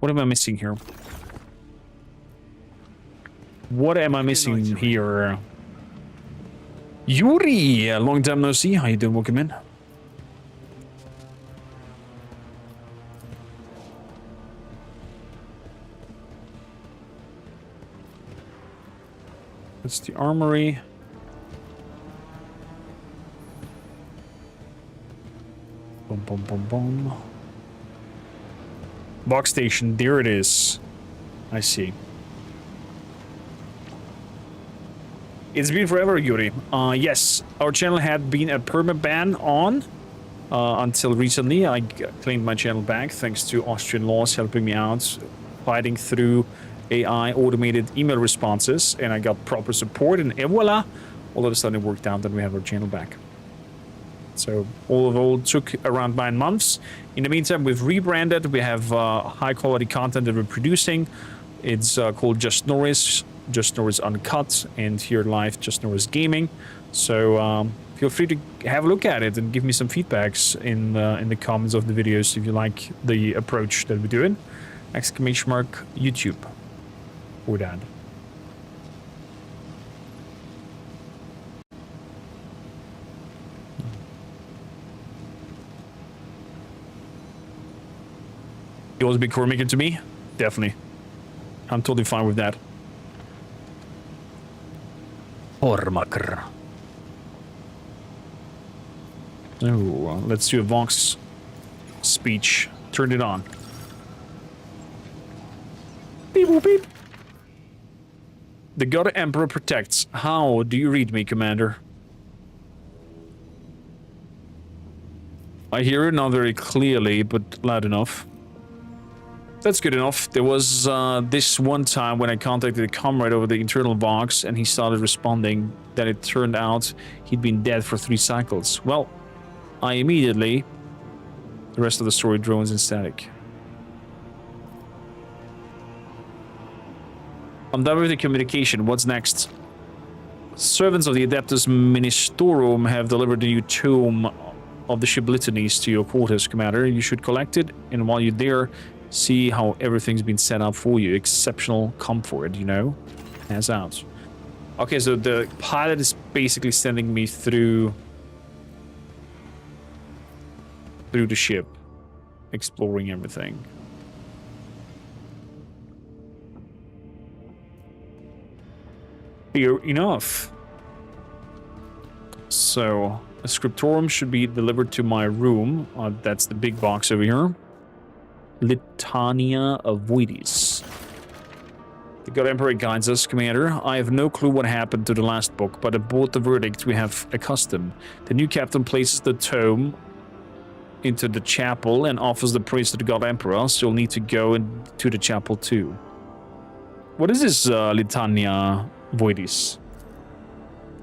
What am I missing here? What am I missing here? Yuri! Long time no see. How you doing? Welcome in. That's the armory. Boom, boom, boom, boom. Box station, there it is. I see. It's been forever, Yuri. Yes, our channel had been a permaban on until recently. I claimed my channel back thanks to Austrian laws helping me out, fighting through AI automated email responses, and I got proper support, and voila, all of a sudden it worked out that we have our channel back. So all took around 9 months. In the meantime, we've rebranded. We have high quality content that we're producing. It's called Just Noris Uncut, and here live Just Noris Gaming. So feel free to have a look at it and give me some feedbacks in the comments of the videos if you like the approach that we're doing. ! YouTube for that. You always be Cormican to me? Definitely. I'm totally fine with that. Cormaker. Oh, let's do a Vox speech. Turn it on. Beep boop beep. The God Emperor protects. How do you read me, Commander? I hear it not very clearly, but loud enough. That's good enough. There was this one time when I contacted a comrade over the internal Vox and he started responding that it turned out he'd been dead for 3 cycles. Well, I immediately... The rest of the story drones in static. I'm done with the communication. What's next? Servants of the Adeptus Ministorum have delivered a new tome of the ship litanies to your quarters, Commander. You should collect it, and while you're there, see how everything's been set up for you. Exceptional comfort, you know? Hands out. Okay, so the pilot is basically sending me through the ship, exploring everything. Fair enough. So, a scriptorum should be delivered to my room. That's the big box over here. Litania Avoidis. The God Emperor guides us, Commander. I have no clue what happened to the last book, but aboard the verdict we have a custom. The new captain places the tome into the chapel and offers the praise to the God Emperor, so you'll need to go into the chapel too. What is this Litania Voidis?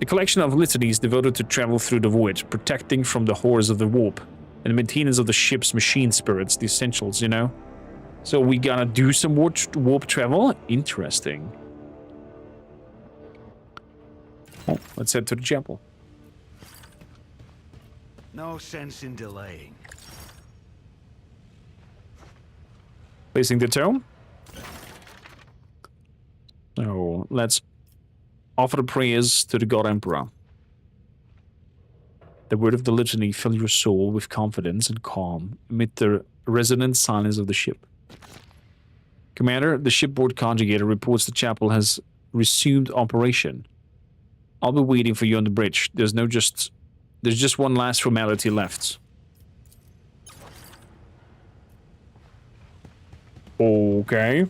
A collection of litanies devoted to travel through the void, protecting from the horrors of the warp, and the maintenance of the ship's machine spirits, the essentials, you know? So we gotta do some warp travel? Interesting. Oh, let's head to the chapel. No sense in delaying. Placing the tome. So let's offer the prayers to the God Emperor. The word of the litany fill your soul with confidence and calm amid the resonant silence of the ship. Commander, the shipboard conjugator reports the chapel has resumed operation. I'll be waiting for you on the bridge. There's just one last formality left. Okay.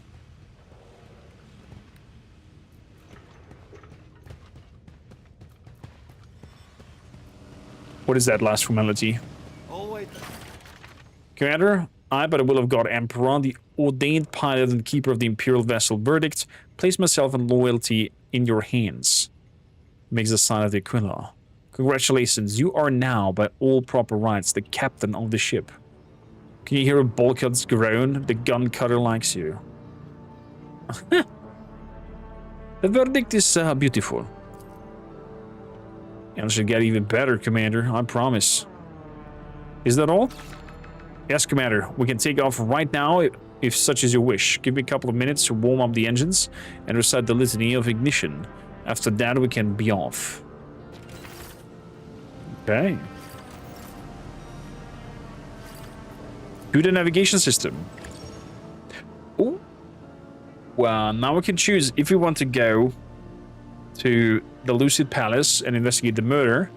What is that last formality? Always. Commander, I, by the will of God Emperor, the ordained pilot and keeper of the Imperial vessel Verdict, place myself and loyalty in your hands. Makes the sign of the Aquila. Congratulations, you are now, by all proper rights, the captain of the ship. Can you hear a bulkhead's groan? The gun cutter likes you. The verdict is beautiful. And should get even better, Commander, I promise. Is that all? Yes, Commander. We can take off right now, if such is your wish. Give me a couple of minutes to warm up the engines and recite the litany of ignition. After that, we can be off. Okay. To the navigation system. Oh. Well, now we can choose if we want to go to the Lucid Palace and investigate the murder,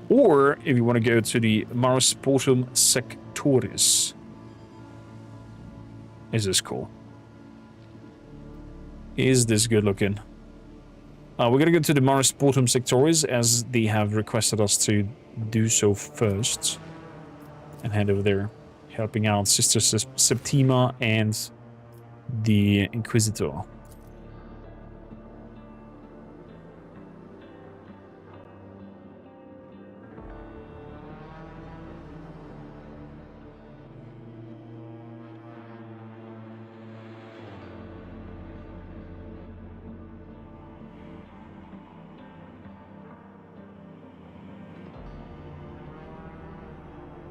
or if you want to go to the Marisportum Sectoris. Is this cool? Is this good looking? We're gonna go to the Marisportum Sectoris as they have requested us to do so first. And head over there, helping out Sister Septima and the Inquisitor.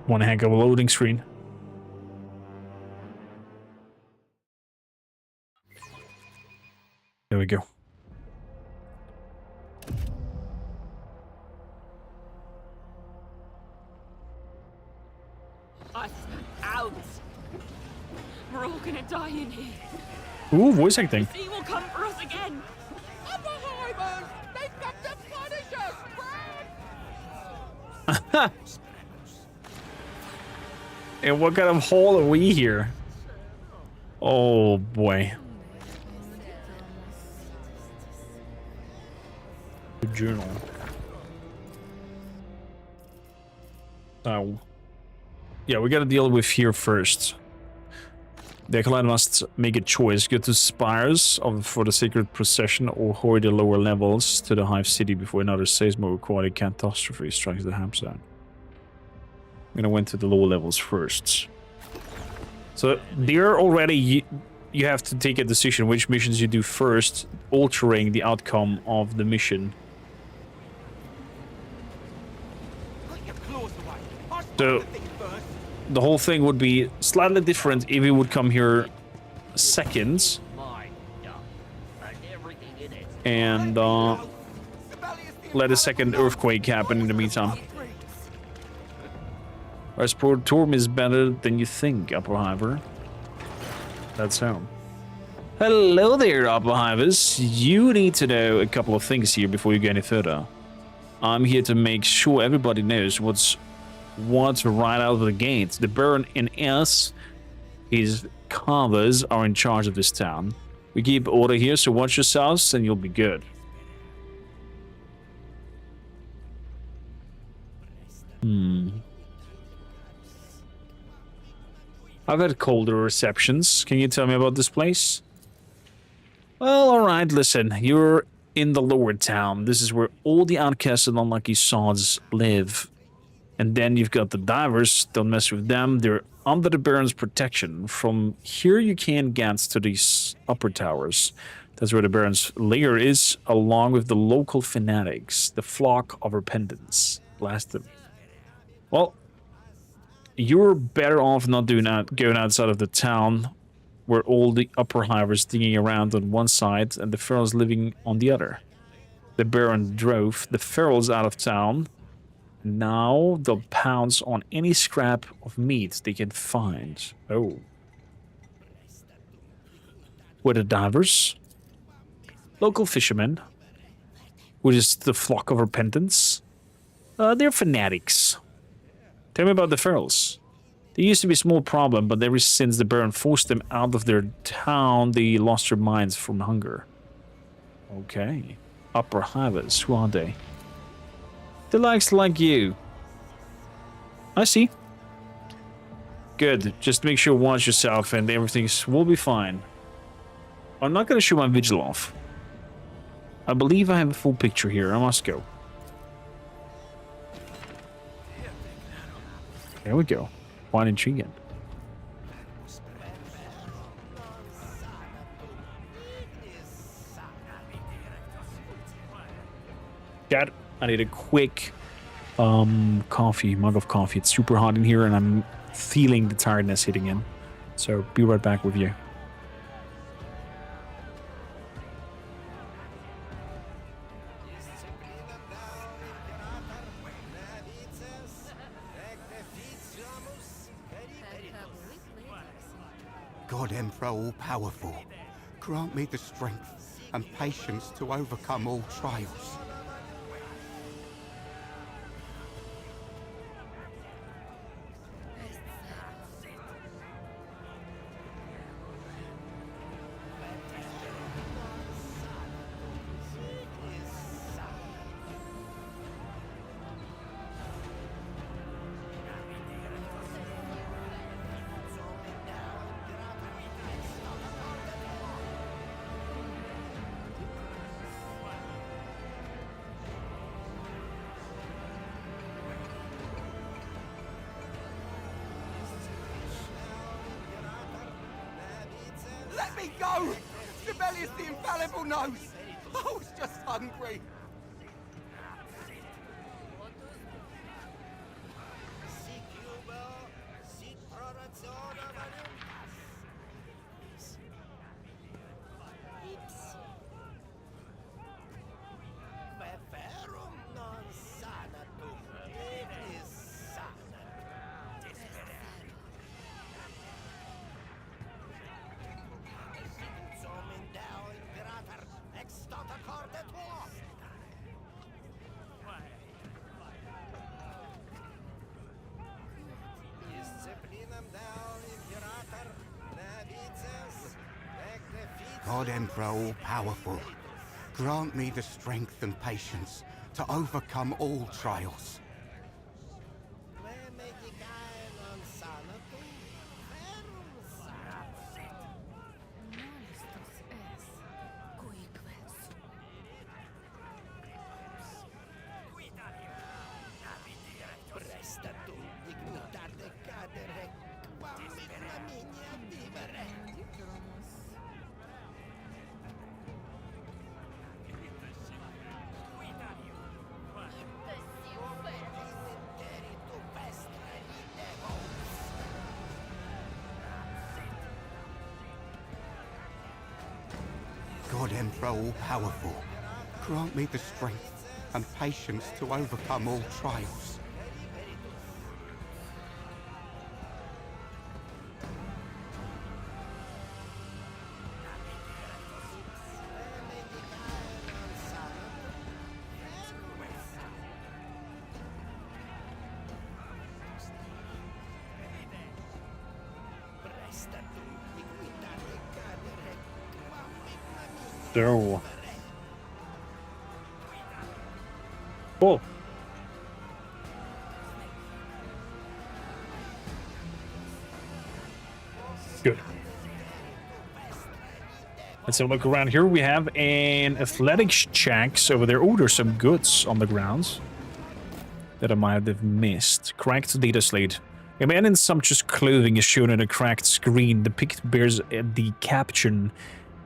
One heck of a loading screen. There we go. Us out. We're all gonna die in here. Ooh, voice acting. He will come for us again. They've got to punish us, And what kind of hole are we here? Oh boy. The journal. So, yeah, we gotta deal with here first. The Acolyte must make a choice: go to Spires for the sacred procession, or hoard the lower levels to the Hive City before another seismo-required catastrophe strikes the Hamzat. I'm gonna went to the lower levels first. So there already you have to take a decision which missions you do first, altering the outcome of the mission. So the whole thing would be slightly different if it would come here second. And let a second earthquake happen in the meantime. Marisportum is better than you think, Upper Hiver. That's how. Hello there, Oppenheimers. You need to know a couple of things here before you go any further. I'm here to make sure everybody knows what's right out of the gate. The Baron and his carvers are in charge of this town. We keep order here, so watch yourselves and you'll be good. I've had colder receptions. Can you tell me about this place? Well, alright, listen. You're in the lower town. This is where all the outcasts and unlucky sods live. And then you've got the divers. Don't mess with them. They're under the Baron's protection. From here you can get to these upper towers. That's where the Baron's lair is, along with the local fanatics, the flock of repentance. Blast them. Well, you're better off not doing that, going outside of the town, where all the upper hivers digging around on one side and the ferals living on the other. The Baron drove the ferals out of town. Now they'll pounce on any scrap of meat they can find. Oh. Where the divers? Local fishermen. Which is the flock of repentance. They're fanatics. Tell me about the ferals. They used to be a small problem, but ever since the Baron forced them out of their town, they lost their minds from hunger. Okay. Upper hivers, who are they? The likes like you. I see. Good. Just make sure you watch yourself and everything will be fine. I'm not going to show my vigil off. I believe I have a full picture here. I must go. There we go. Quite intriguing. Dad, I need a quick coffee, mug of coffee. It's super hot in here and I'm feeling the tiredness hitting in. So be right back with you. God Emperor all-powerful, grant me the strength and patience to overcome all trials. Let me go! Sibelius the Infallible knows! I was just hungry. God Emperor all-powerful, grant me the strength and patience to overcome all trials. God Emperor all-powerful, grant me the strength and patience to overcome all trials. So. Cool. Good. Let's have a look around here. We have an athletics checks over there. Oh, there's some goods on the ground that I might have missed. Cracked data slate. A man in sumptuous clothing is shown on a cracked screen. The pic bears the caption,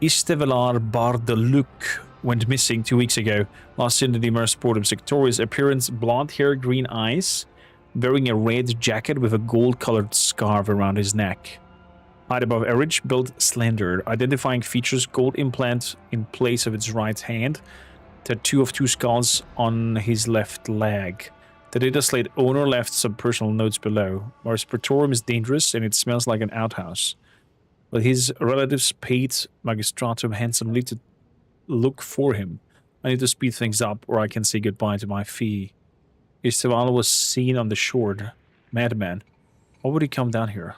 Istevelar Bar de Luc went missing 2 weeks ago. Last seen in the Mersportum Sectorius. Appearance, blonde hair, green eyes. Wearing a red jacket with a gold-colored scarf around his neck. Height above average, build slender. Identifying features, gold implant in place of its right hand. Tattoo of 2 skulls on his left leg. The data slate owner left some personal notes below. Mersportum is dangerous and it smells like an outhouse. But his relatives paid Magistratum handsomely to look for him. I need to speed things up or I can say goodbye to my fee. Isteval was seen on the shore. Madman. Why would he come down here?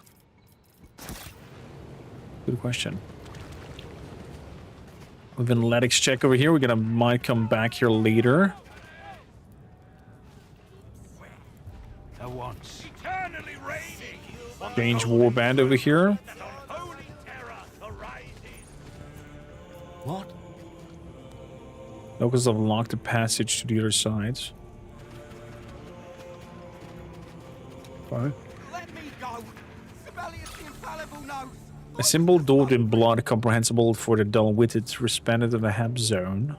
Good question. We have an athletics check over here. Might come back here later. Once eternally reigning. Change warband over here. What? Locals have unlocked the passage to the other side. What? Let me go! Sibelius the Infallible knows! A symbol daubed in blood, comprehensible for the dull-witted, responded of the Hab zone.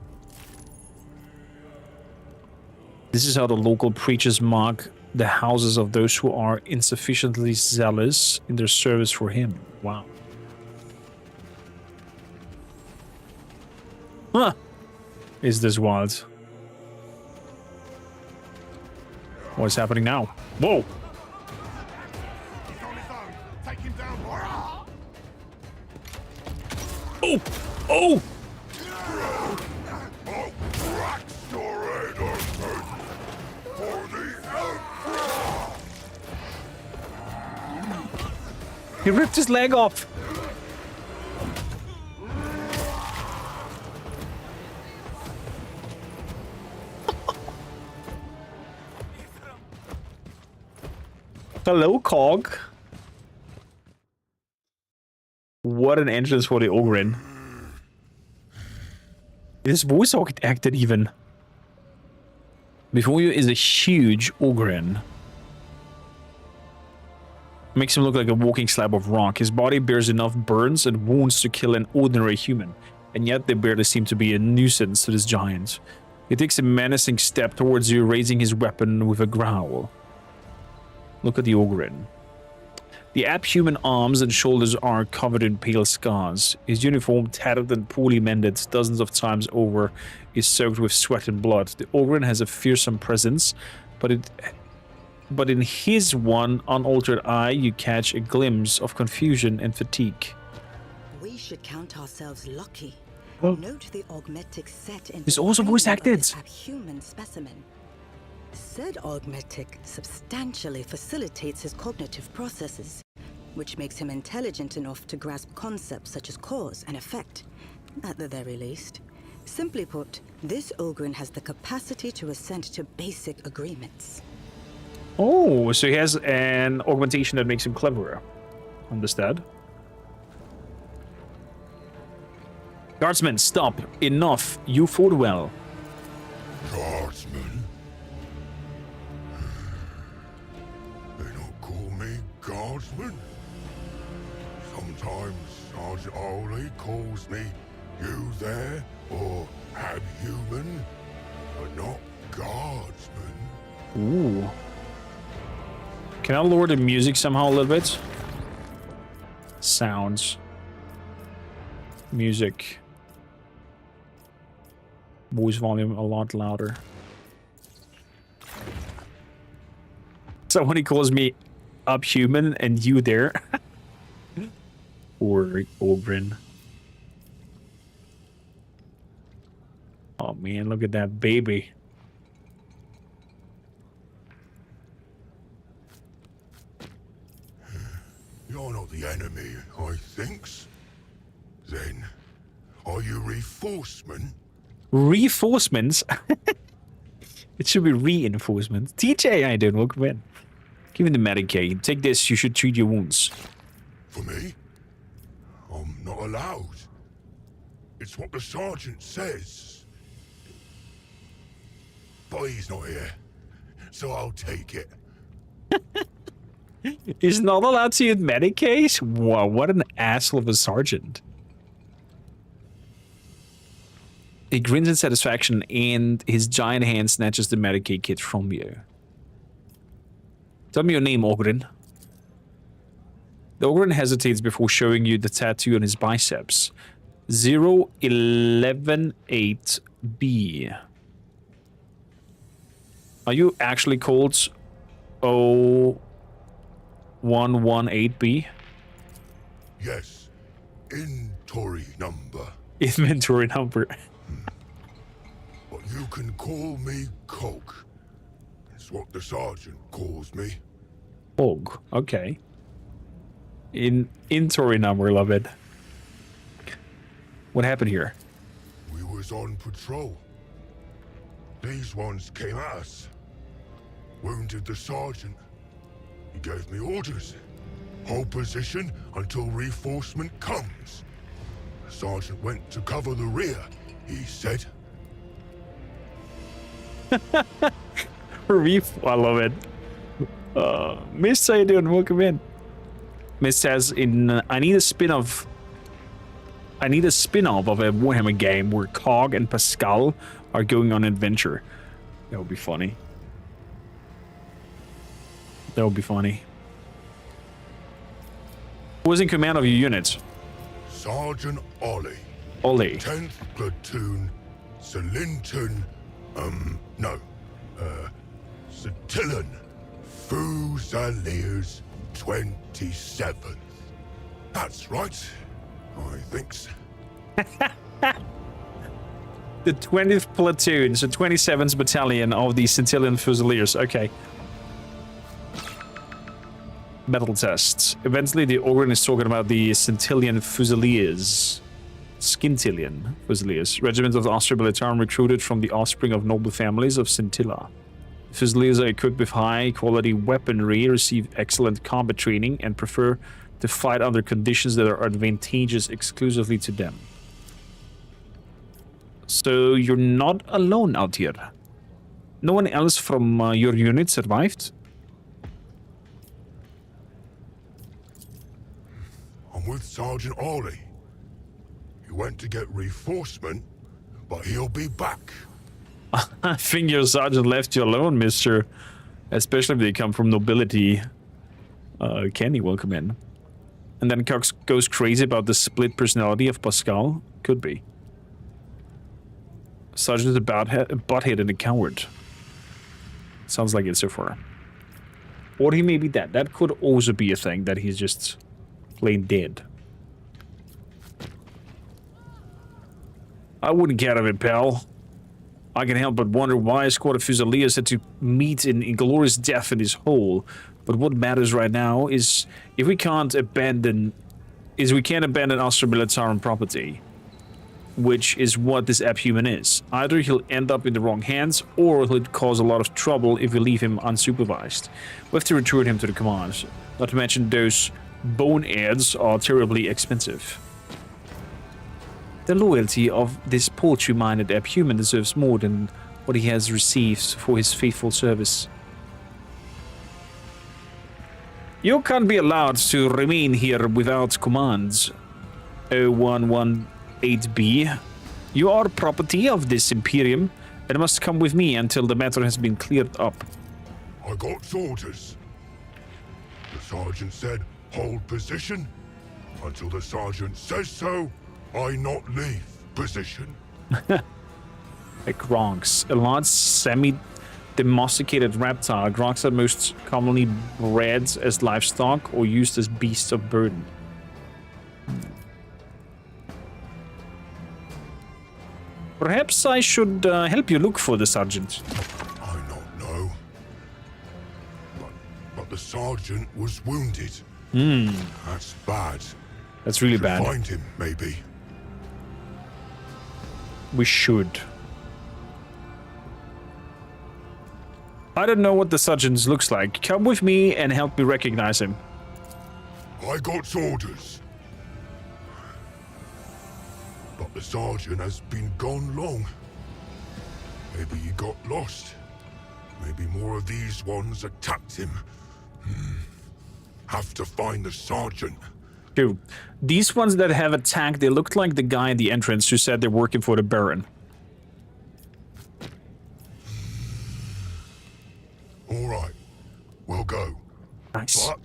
This is how the local preachers mark the houses of those who are insufficiently zealous in their service for him. Wow. Huh. Is this wild? What's happening now? Whoa! He's on his own! Take him down! Oh! Oh! He ripped his leg off! Hello, Cog. What an entrance for the Ogrin. This voice acted even. Before you is a huge Ogrin. Makes him look like a walking slab of rock. His body bears enough burns and wounds to kill an ordinary human, and yet they barely seem to be a nuisance to this giant. He takes a menacing step towards you, raising his weapon with a growl. Look at the Ogrin. The abhuman arms and shoulders are covered in pale scars. His uniform, tattered and poorly mended dozens of times over, is soaked with sweat and blood. The Ogrin has a fearsome presence, but in his one unaltered eye, you catch a glimpse of confusion and fatigue. We should count ourselves lucky. Oh. Note the augmetic set in He's also voice acted. Human specimen. Said augmetic substantially facilitates his cognitive processes, which makes him intelligent enough to grasp concepts such as cause and effect, at the very least. Simply put, this Ogrin has the capacity to assent to basic agreements. Oh, so he has an augmentation that makes him cleverer. Understood. Guardsmen, stop. Enough. You fought well. Guardsmen? They don't call me guardsman. Sometimes Sergeant Ollie calls me you there or abhuman, but not guardsman. Ooh. Can I lower the music somehow a little bit? Sounds. Music. Voice volume a lot louder. Somebody calls me Uphuman and you there. Or Ogrin. Oh man, look at that baby. You're not the enemy, I thinks. Then, are you reinforcement? Reinforcements? It should be reinforcements. TJ, I don't welcome in. Give him the Medicaid. Take this, you should treat your wounds. For me? I'm not allowed. It's what the sergeant says. But he's not here, so I'll take it. He's not allowed to use Medicaid? Wow, what an asshole of a sergeant. He grins in satisfaction and his giant hand snatches the Medicaid kit from you. Tell me your name, Ogrin. The Ogrin hesitates before showing you the tattoo on his biceps. 0118B. Are you actually called 0118B? Yes. Inventory number. Inventory number. But you can call me Coke. It's what the sergeant calls me. Og, okay. Inventory number, love it. What happened here? We was on patrol. These ones came at us. Wounded the sergeant. He gave me orders. Hold position until reinforcement comes. The sergeant went to cover the rear, he said. I love it. Miss, how you doing? Welcome in. Miss says, I need a spin-off of a Warhammer game where Cog and Pascal are going on an adventure. That would be funny. That would be funny. Who was in command of your units? Sergeant Ollie. Ollie. 10th Platoon, Salinton, Satillan, Fusiliers, 27th. That's right, I thinks. The 20th Platoon, so 27th Battalion of the Satillan Fusiliers. Okay. Battle tests. Eventually, the Ogrin is talking about the Scintillion Fusiliers. Scintillion Fusiliers. Regiment of the Austrobelitarum recruited from the offspring of noble families of Scintilla. The Fusiliers are equipped with high-quality weaponry, receive excellent combat training, and prefer to fight under conditions that are advantageous exclusively to them. So, you're not alone out here. No one else from your unit survived? I'm with Sergeant Ollie. He went to get reinforcement, but he'll be back. I think your sergeant left you alone, mister. Especially if they come from nobility. Kenny, welcome in. And then Cox goes crazy about the split personality of Pascal. Could be. Sergeant is a butthead and a coward. Sounds like it so far. Or he may be dead. That could also be a thing, that he's just plain dead. I wouldn't care of it, pal. I can help but wonder why a squad of Fusiliers had to meet in inglorious death in this hole. But what matters right now is we can't abandon Austrobelitarum property, which is what this abhuman is. Either he'll end up in the wrong hands, or he'll cause a lot of trouble if we leave him unsupervised. We have to return him to the command. Not to mention those bone ads are terribly expensive. The loyalty of this paltry-minded abhuman deserves more than what he has received for his faithful service. You can't be allowed to remain here without commands, 0118B. You are property of this Imperium and must come with me until the matter has been cleared up. I got orders. The sergeant said, hold position. Until the sergeant says so, I not leave position. Like Gronks, a large semi-domesticated reptile. Gronks are most commonly bred as livestock or used as beasts of burden. Perhaps I should help you look for the sergeant. I don't know. But the sergeant was wounded. That's bad. That's really Should bad. Find him, maybe. We should. I don't know what the sergeant looks like. Come with me and help me recognize him. I got orders. But the sergeant has been gone long. Maybe he got lost. Maybe more of these ones attacked him. Have to find the sergeant. Dude, these ones that have attacked, they looked like the guy at the entrance who said they're working for the Baron. All right, we'll go. Nice. But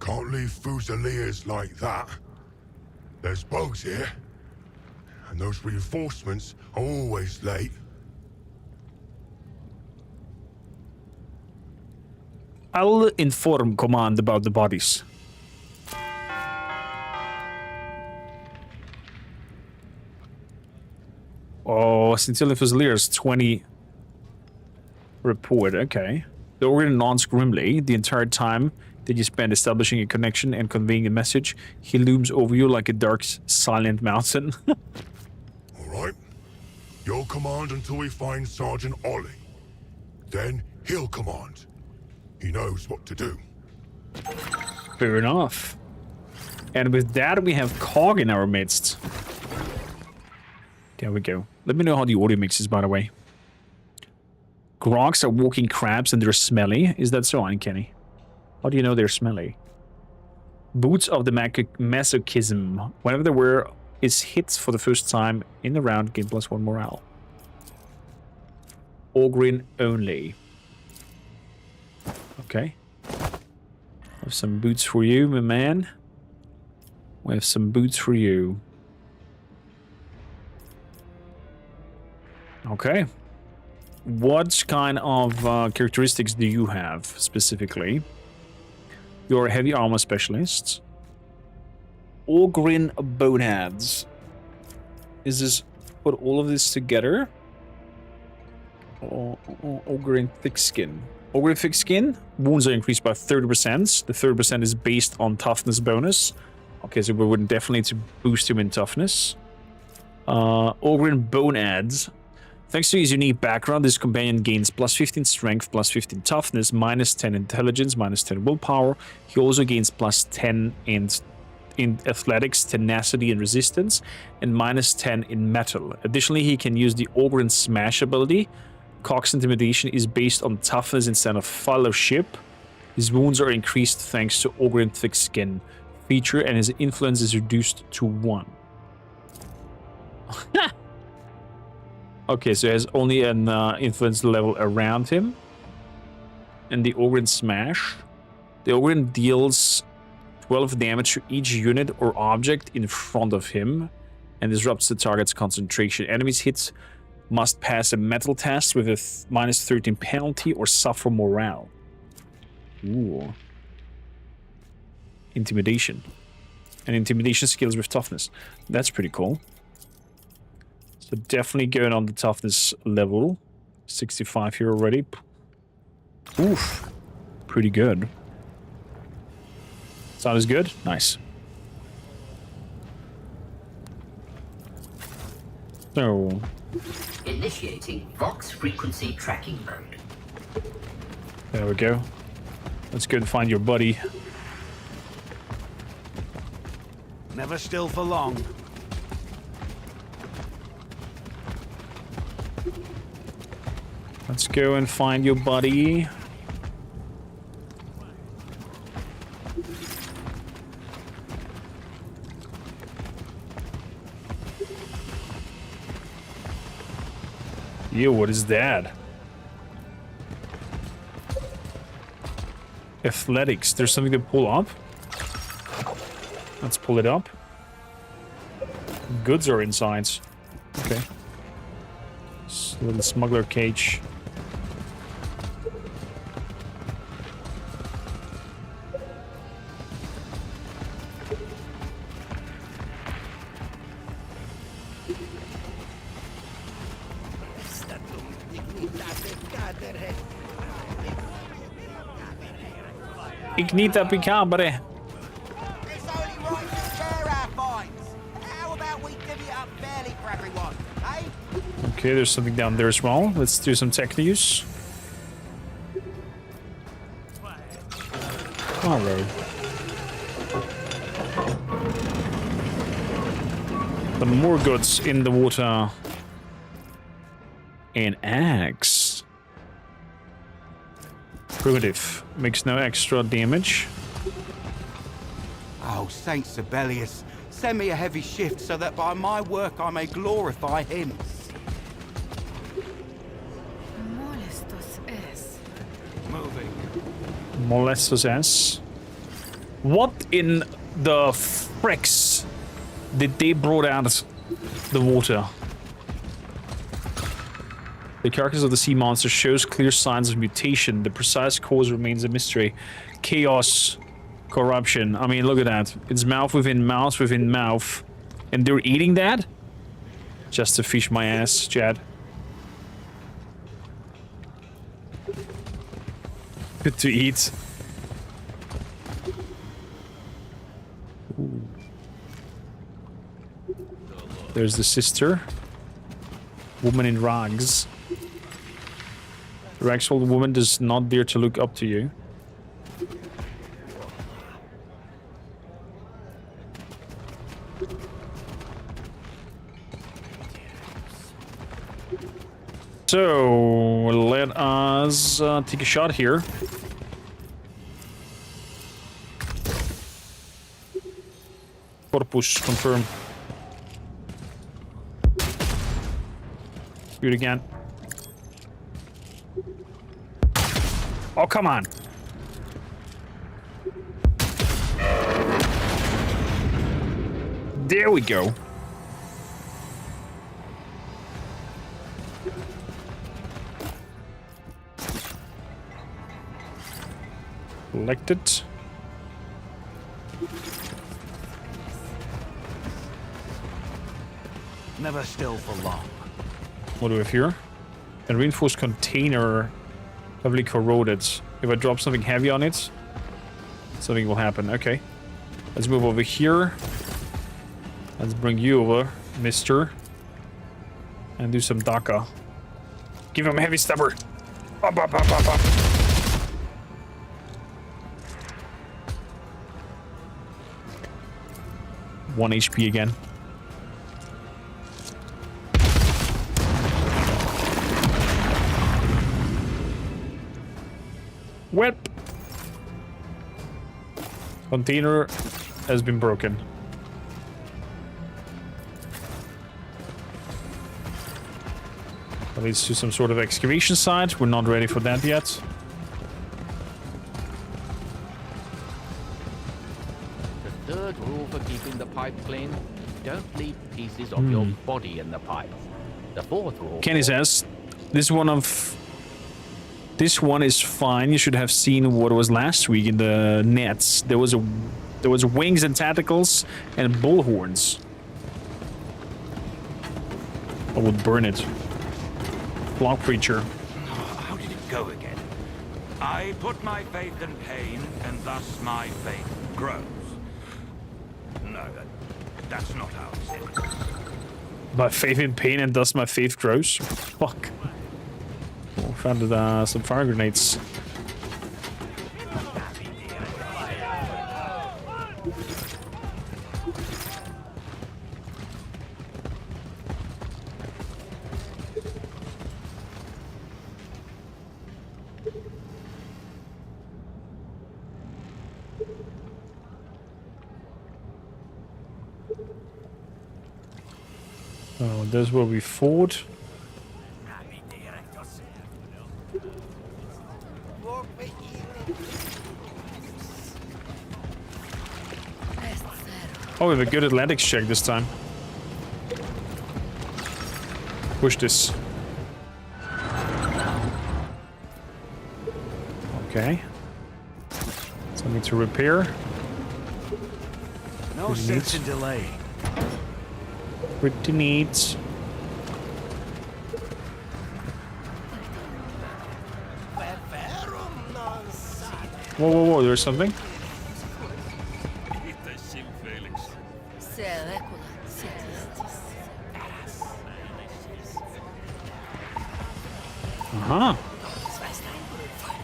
can't leave Fusiliers like that. There's bugs here, and those reinforcements are always late. I'll inform Command about the bodies. Oh, Scintilla Fusiliers, 20 report, okay. The Organ nods grimly. The entire time that you spend establishing a connection and conveying a message, he looms over you like a dark, silent mountain. All right. You'll command until we find Sergeant Ollie. Then he'll command. He knows what to do. Fair enough. And with that, we have Cog in our midst. There we go. Let me know how the audio mixes, by the way. Grogs are walking crabs and they're smelly. Is that so, Uncanny? How do you know they're smelly? Boots of the Masochism. Whenever the wearer is hit for the first time in the round, gain +1 morale. Ogrin only. Okay. Have some boots for you, my man. We have some boots for you. Okay. What kind of characteristics do you have specifically? You're a heavy armor specialist. Ogrin boneheads. Is this put all of this together? Ogrin thick skin. Ogrin thick skin. Wounds are increased by 30%. The 30% is based on toughness bonus. Okay, so we would definitely need to boost him in toughness. Ogrin boneheads. Thanks to his unique background, this companion gains +15 strength, +15 toughness, -10 intelligence, -10 willpower. He also gains +10 in athletics, tenacity, and resistance, and -10 in metal. Additionally, he can use the Ogrin Smash ability. Cog's intimidation is based on toughness instead of fellowship. His wounds are increased thanks to Ogrin thick skin feature, and his influence is reduced to 1. Okay, so he has only an influence level around him. And the Ogrin Smash. The Ogrin deals 12 damage to each unit or object in front of him and disrupts the target's concentration. Enemies hit must pass a metal test with a -13 penalty or suffer morale. Ooh. Intimidation. And intimidation skills with toughness. That's pretty cool. So definitely going on the toughness level. 65 here already. Oof. Pretty good. Sound is good? Nice. So... Initiating Vox frequency tracking mode. there we go. Let's go and find your buddy. Never still for long. Let's go and find your buddy. Yo, what is that? Athletics. There's something to pull up. Let's pull it up. Goods are inside. Okay. Little smuggler cage. Ignita Picabre. It's only right to share our finds. How about we divvy it up fairly for everyone, eh? Okay, there's something down there as well. Let's do some tech news. Alright. Some more goods in the water. An axe. Primitive. Makes no extra damage. Oh, Saint Sibelius, send me a heavy shift so that by my work I may glorify him. Molestos es. Moving. Molestus S. What in the fricks did they brought out the water? The carcass of the sea monster shows clear signs of mutation. The precise cause remains a mystery. Chaos, corruption. I mean, look at that. It's mouth within mouth within mouth. And they're eating that? Just to fish my ass, Chad. Good to eat. Ooh. There's the sister. Woman in rags. The rags-old woman does not dare to look up to you. So, let us take a shot here. Corpus, confirm. Do it again. Oh, come on. There we go. Collect it. Never still for long. What do we have here? A reinforced container, heavily corroded. If I drop something heavy on it, something will happen. Okay. Let's move over here. Let's bring you over, mister. And do some Daka. Give him a heavy stabber. Up, up, up, up, up. One HP again. Wet. Container has been broken. That leads to some sort of excavation site. We're not ready for that yet. The third rule for keeping the pipe clean: don't leave pieces of your body in the pipe. The fourth rule. Kenny says, this one is fine. You should have seen what was last week in the nets. There was wings and tentacles and bullhorns. I would burn it. Block preacher. How did it go again? I put my faith in pain, and thus my faith grows. No, that's not how it said. My faith in pain and thus my faith grows. Fuck. Oh, found some fire grenades. Oh, this will be fought. Oh, we have a good athletics check this time. Push this. Okay. Something to repair. No sense in delaying. Pretty neat. Whoa, whoa, whoa, there's something. Uh-huh.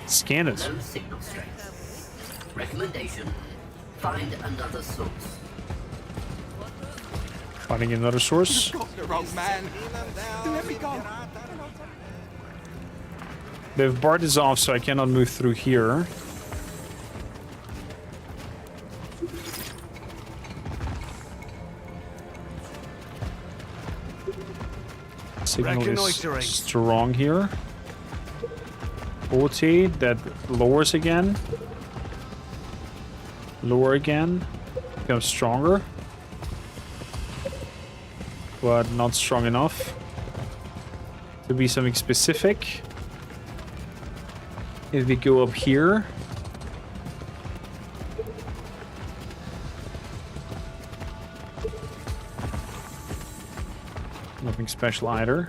Scan it. Low signal strength. Recommendation: find another source. Finding another source. Got the wrong man. Let me go. The bar is off, so I cannot move through here. Signal is strong here. 40, that lowers again. Lower again. Becomes stronger. But not strong enough to be something specific. If we go up here, nothing special either.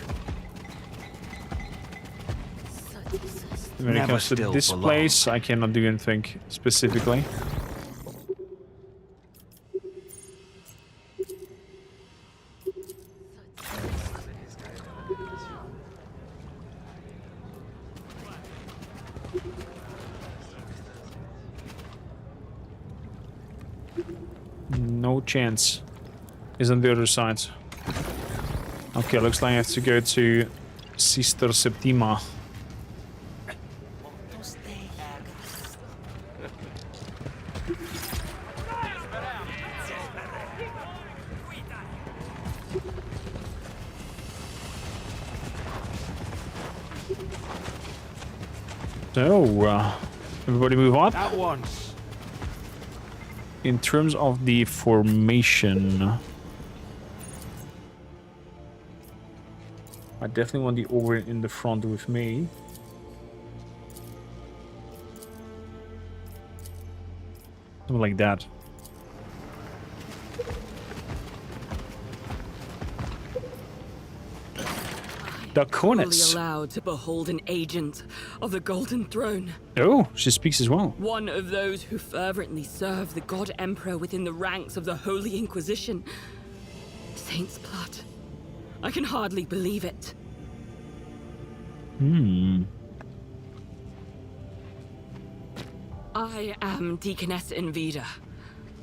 When it comes to this place, I cannot do anything specifically. No chance. Is on the other side. Okay, looks like I have to go to Sister Septima. So, everybody move up. At once. In terms of the formation, I definitely want the ogre in the front with me. Something like that. Daconis. Allowed to behold an agent of the Golden Throne. Oh, she speaks as well. One of those who fervently serve the God Emperor within the ranks of the Holy Inquisition. Saint's blood. I can hardly believe it. I am Deaconess Invida,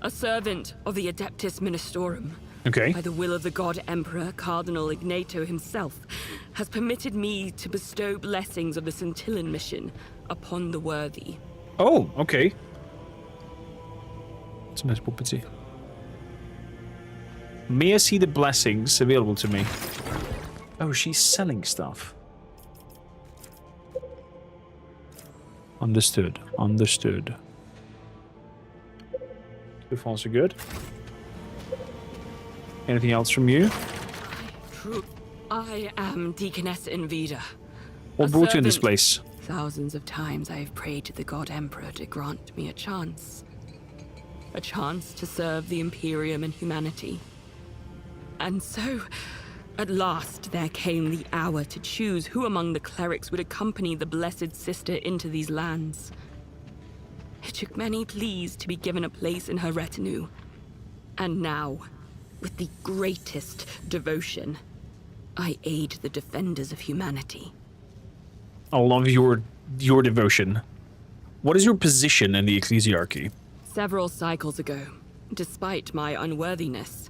a servant of the Adeptus Ministorum. Okay. By the will of the God Emperor, Cardinal Ignato himself has permitted me to bestow blessings of the Scintillan mission upon the worthy. Oh, okay. It's a nice property. May I see the blessings available to me? Oh, she's selling stuff. Understood. Understood. So far, so good. Anything else from you? I am Deaconess Invida. What brought you in this place? Thousands of times I have prayed to the God Emperor to grant me a chance. A chance to serve the Imperium and humanity. And so, at last, there came the hour to choose who among the clerics would accompany the Blessed Sister into these lands. It took many pleas to be given a place in her retinue. And now, with the greatest devotion, I aid the defenders of humanity. I love your devotion. What is your position in the ecclesiarchy? Several cycles ago, despite my unworthiness,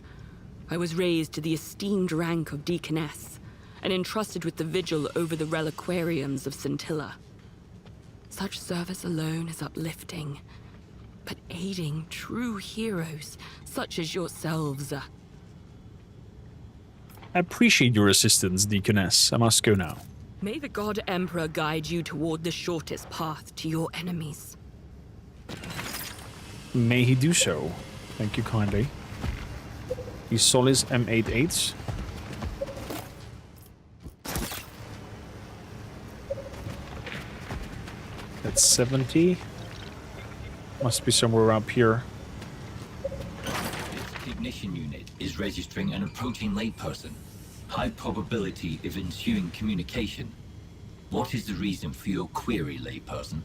I was raised to the esteemed rank of Deaconess and entrusted with the vigil over the reliquariums of Scintilla. Such service alone is uplifting, but aiding true heroes such as yourselves. I appreciate your assistance, Deaconess. I must go now. May the God Emperor guide you toward the shortest path to your enemies. May he do so. Thank you kindly. The Solis M88s. That's 70. Must be somewhere up here. This ignition unit is registering an approaching layperson. High probability of ensuing communication. What is the reason for your query, layperson?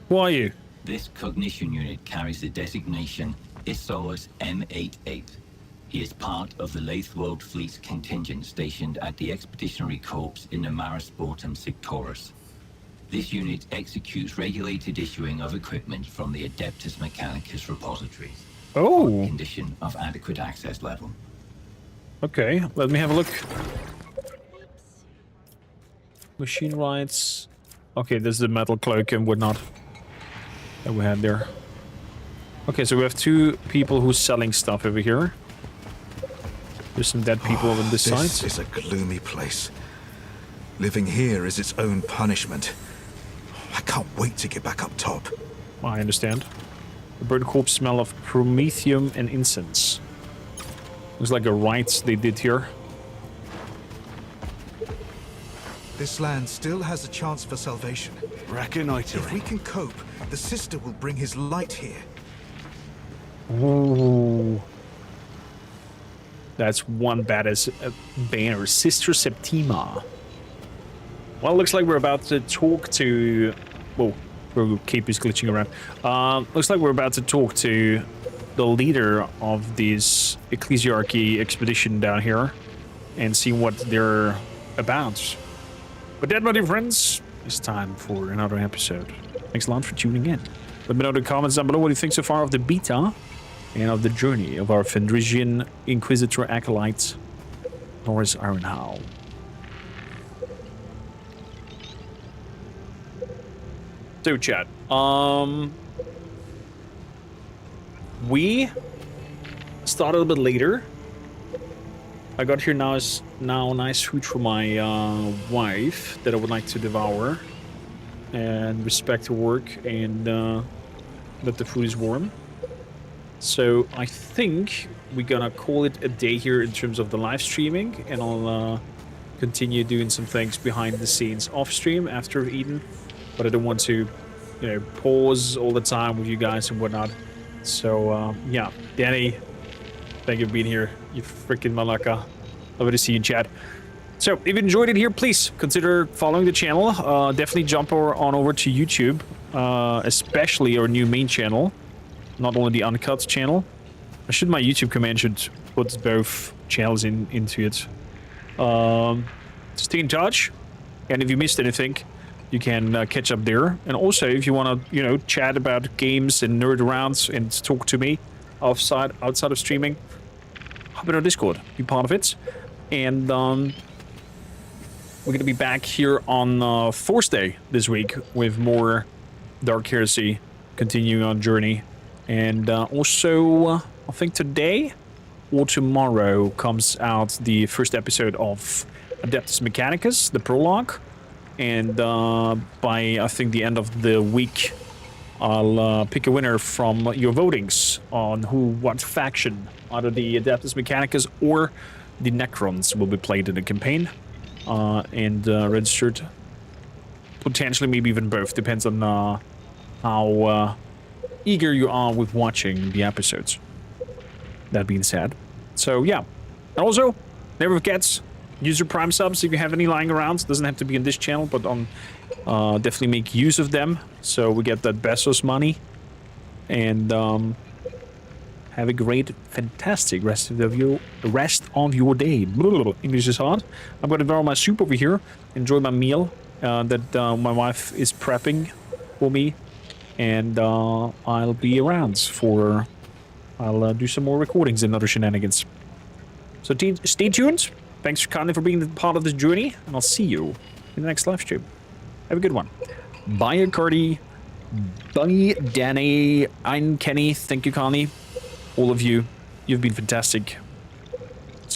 Who are you? This cognition unit carries the designation Isolus M88. He is part of the Lathe World Fleet's contingent stationed at the Expeditionary Corps in the Maris Sportum Sectorus. This unit executes regulated issuing of equipment from the Adeptus Mechanicus repositories. Oh. On condition of adequate access level. Okay, let me have a look. Machine rights. Okay, this is the metal cloak and whatnot that we had there. Okay, so we have two people who's selling stuff over here. There's some dead people on this side. This is a gloomy place. Living here is its own punishment. I can't wait to get back up top. I understand. The burnt corpse smell of promethium and incense. Looks like a rite they did here. This land still has a chance for salvation. If we can cope, the Sister will bring his light here. Ooh. That's one badass banner. Sister Septima. Well, looks like we're about to talk to... Whoa, our cape is glitching around. Looks like we're about to talk to the leader of this Ecclesiarchy expedition down here and see what they're about. But that, my dear friends, it's time for another episode. Thanks a lot for tuning in. Let me know in the comments down below what you think so far of the beta and of the journey of our Fenrisian Inquisitor acolyte, Noris Ironhowl. So, chat, we started a bit later. I got here now nice food for my wife that I would like to devour and respect her work and that the food is warm. So I think we're gonna call it a day here in terms of the live streaming, and I'll continue doing some things behind the scenes off stream after I've eaten, but I don't want to, you know, pause all the time with you guys and whatnot. So yeah, Danny, thank you for being here, you freaking malaka. Lovely to see you in chat. So if you enjoyed it here, please consider following the channel. Definitely jump on over to YouTube, especially our new main channel, not only the Uncut channel. My YouTube command should put both channels into it. Stay in touch, and if you missed anything, you can catch up there. And also, if you want to, you know, chat about games and nerd around and talk to me outside of streaming, hop in our Discord, be part of it. And we're gonna be back here on Thursday this week with more Dark Heresy, continuing on journey. And also, I think today or tomorrow comes out the first episode of Adeptus Mechanicus, the prologue. And by, I think, the end of the week, I'll pick a winner from your votings on what faction, either the Adeptus Mechanicus or the Necrons, will be played in the campaign and registered. Potentially, maybe even both, depends on how eager you are with watching the episodes. That being said, so yeah. And also, never forget, use your Prime subs if you have any lying around. It doesn't have to be on this channel, but on definitely make use of them so we get that Bezos money. And have a great, fantastic rest of your day. English is hard. I'm going to devour my soup over here. Enjoy my meal that my wife is prepping for me. And I'll be around for... I'll do some more recordings and other shenanigans. So stay tuned. Thanks kindly for being part of this journey. And I'll see you in the next live stream. Have a good one. Bye, Cardi. Bye, Danny. I'm Kenny. Thank you, Connie. All of you. You've been fantastic.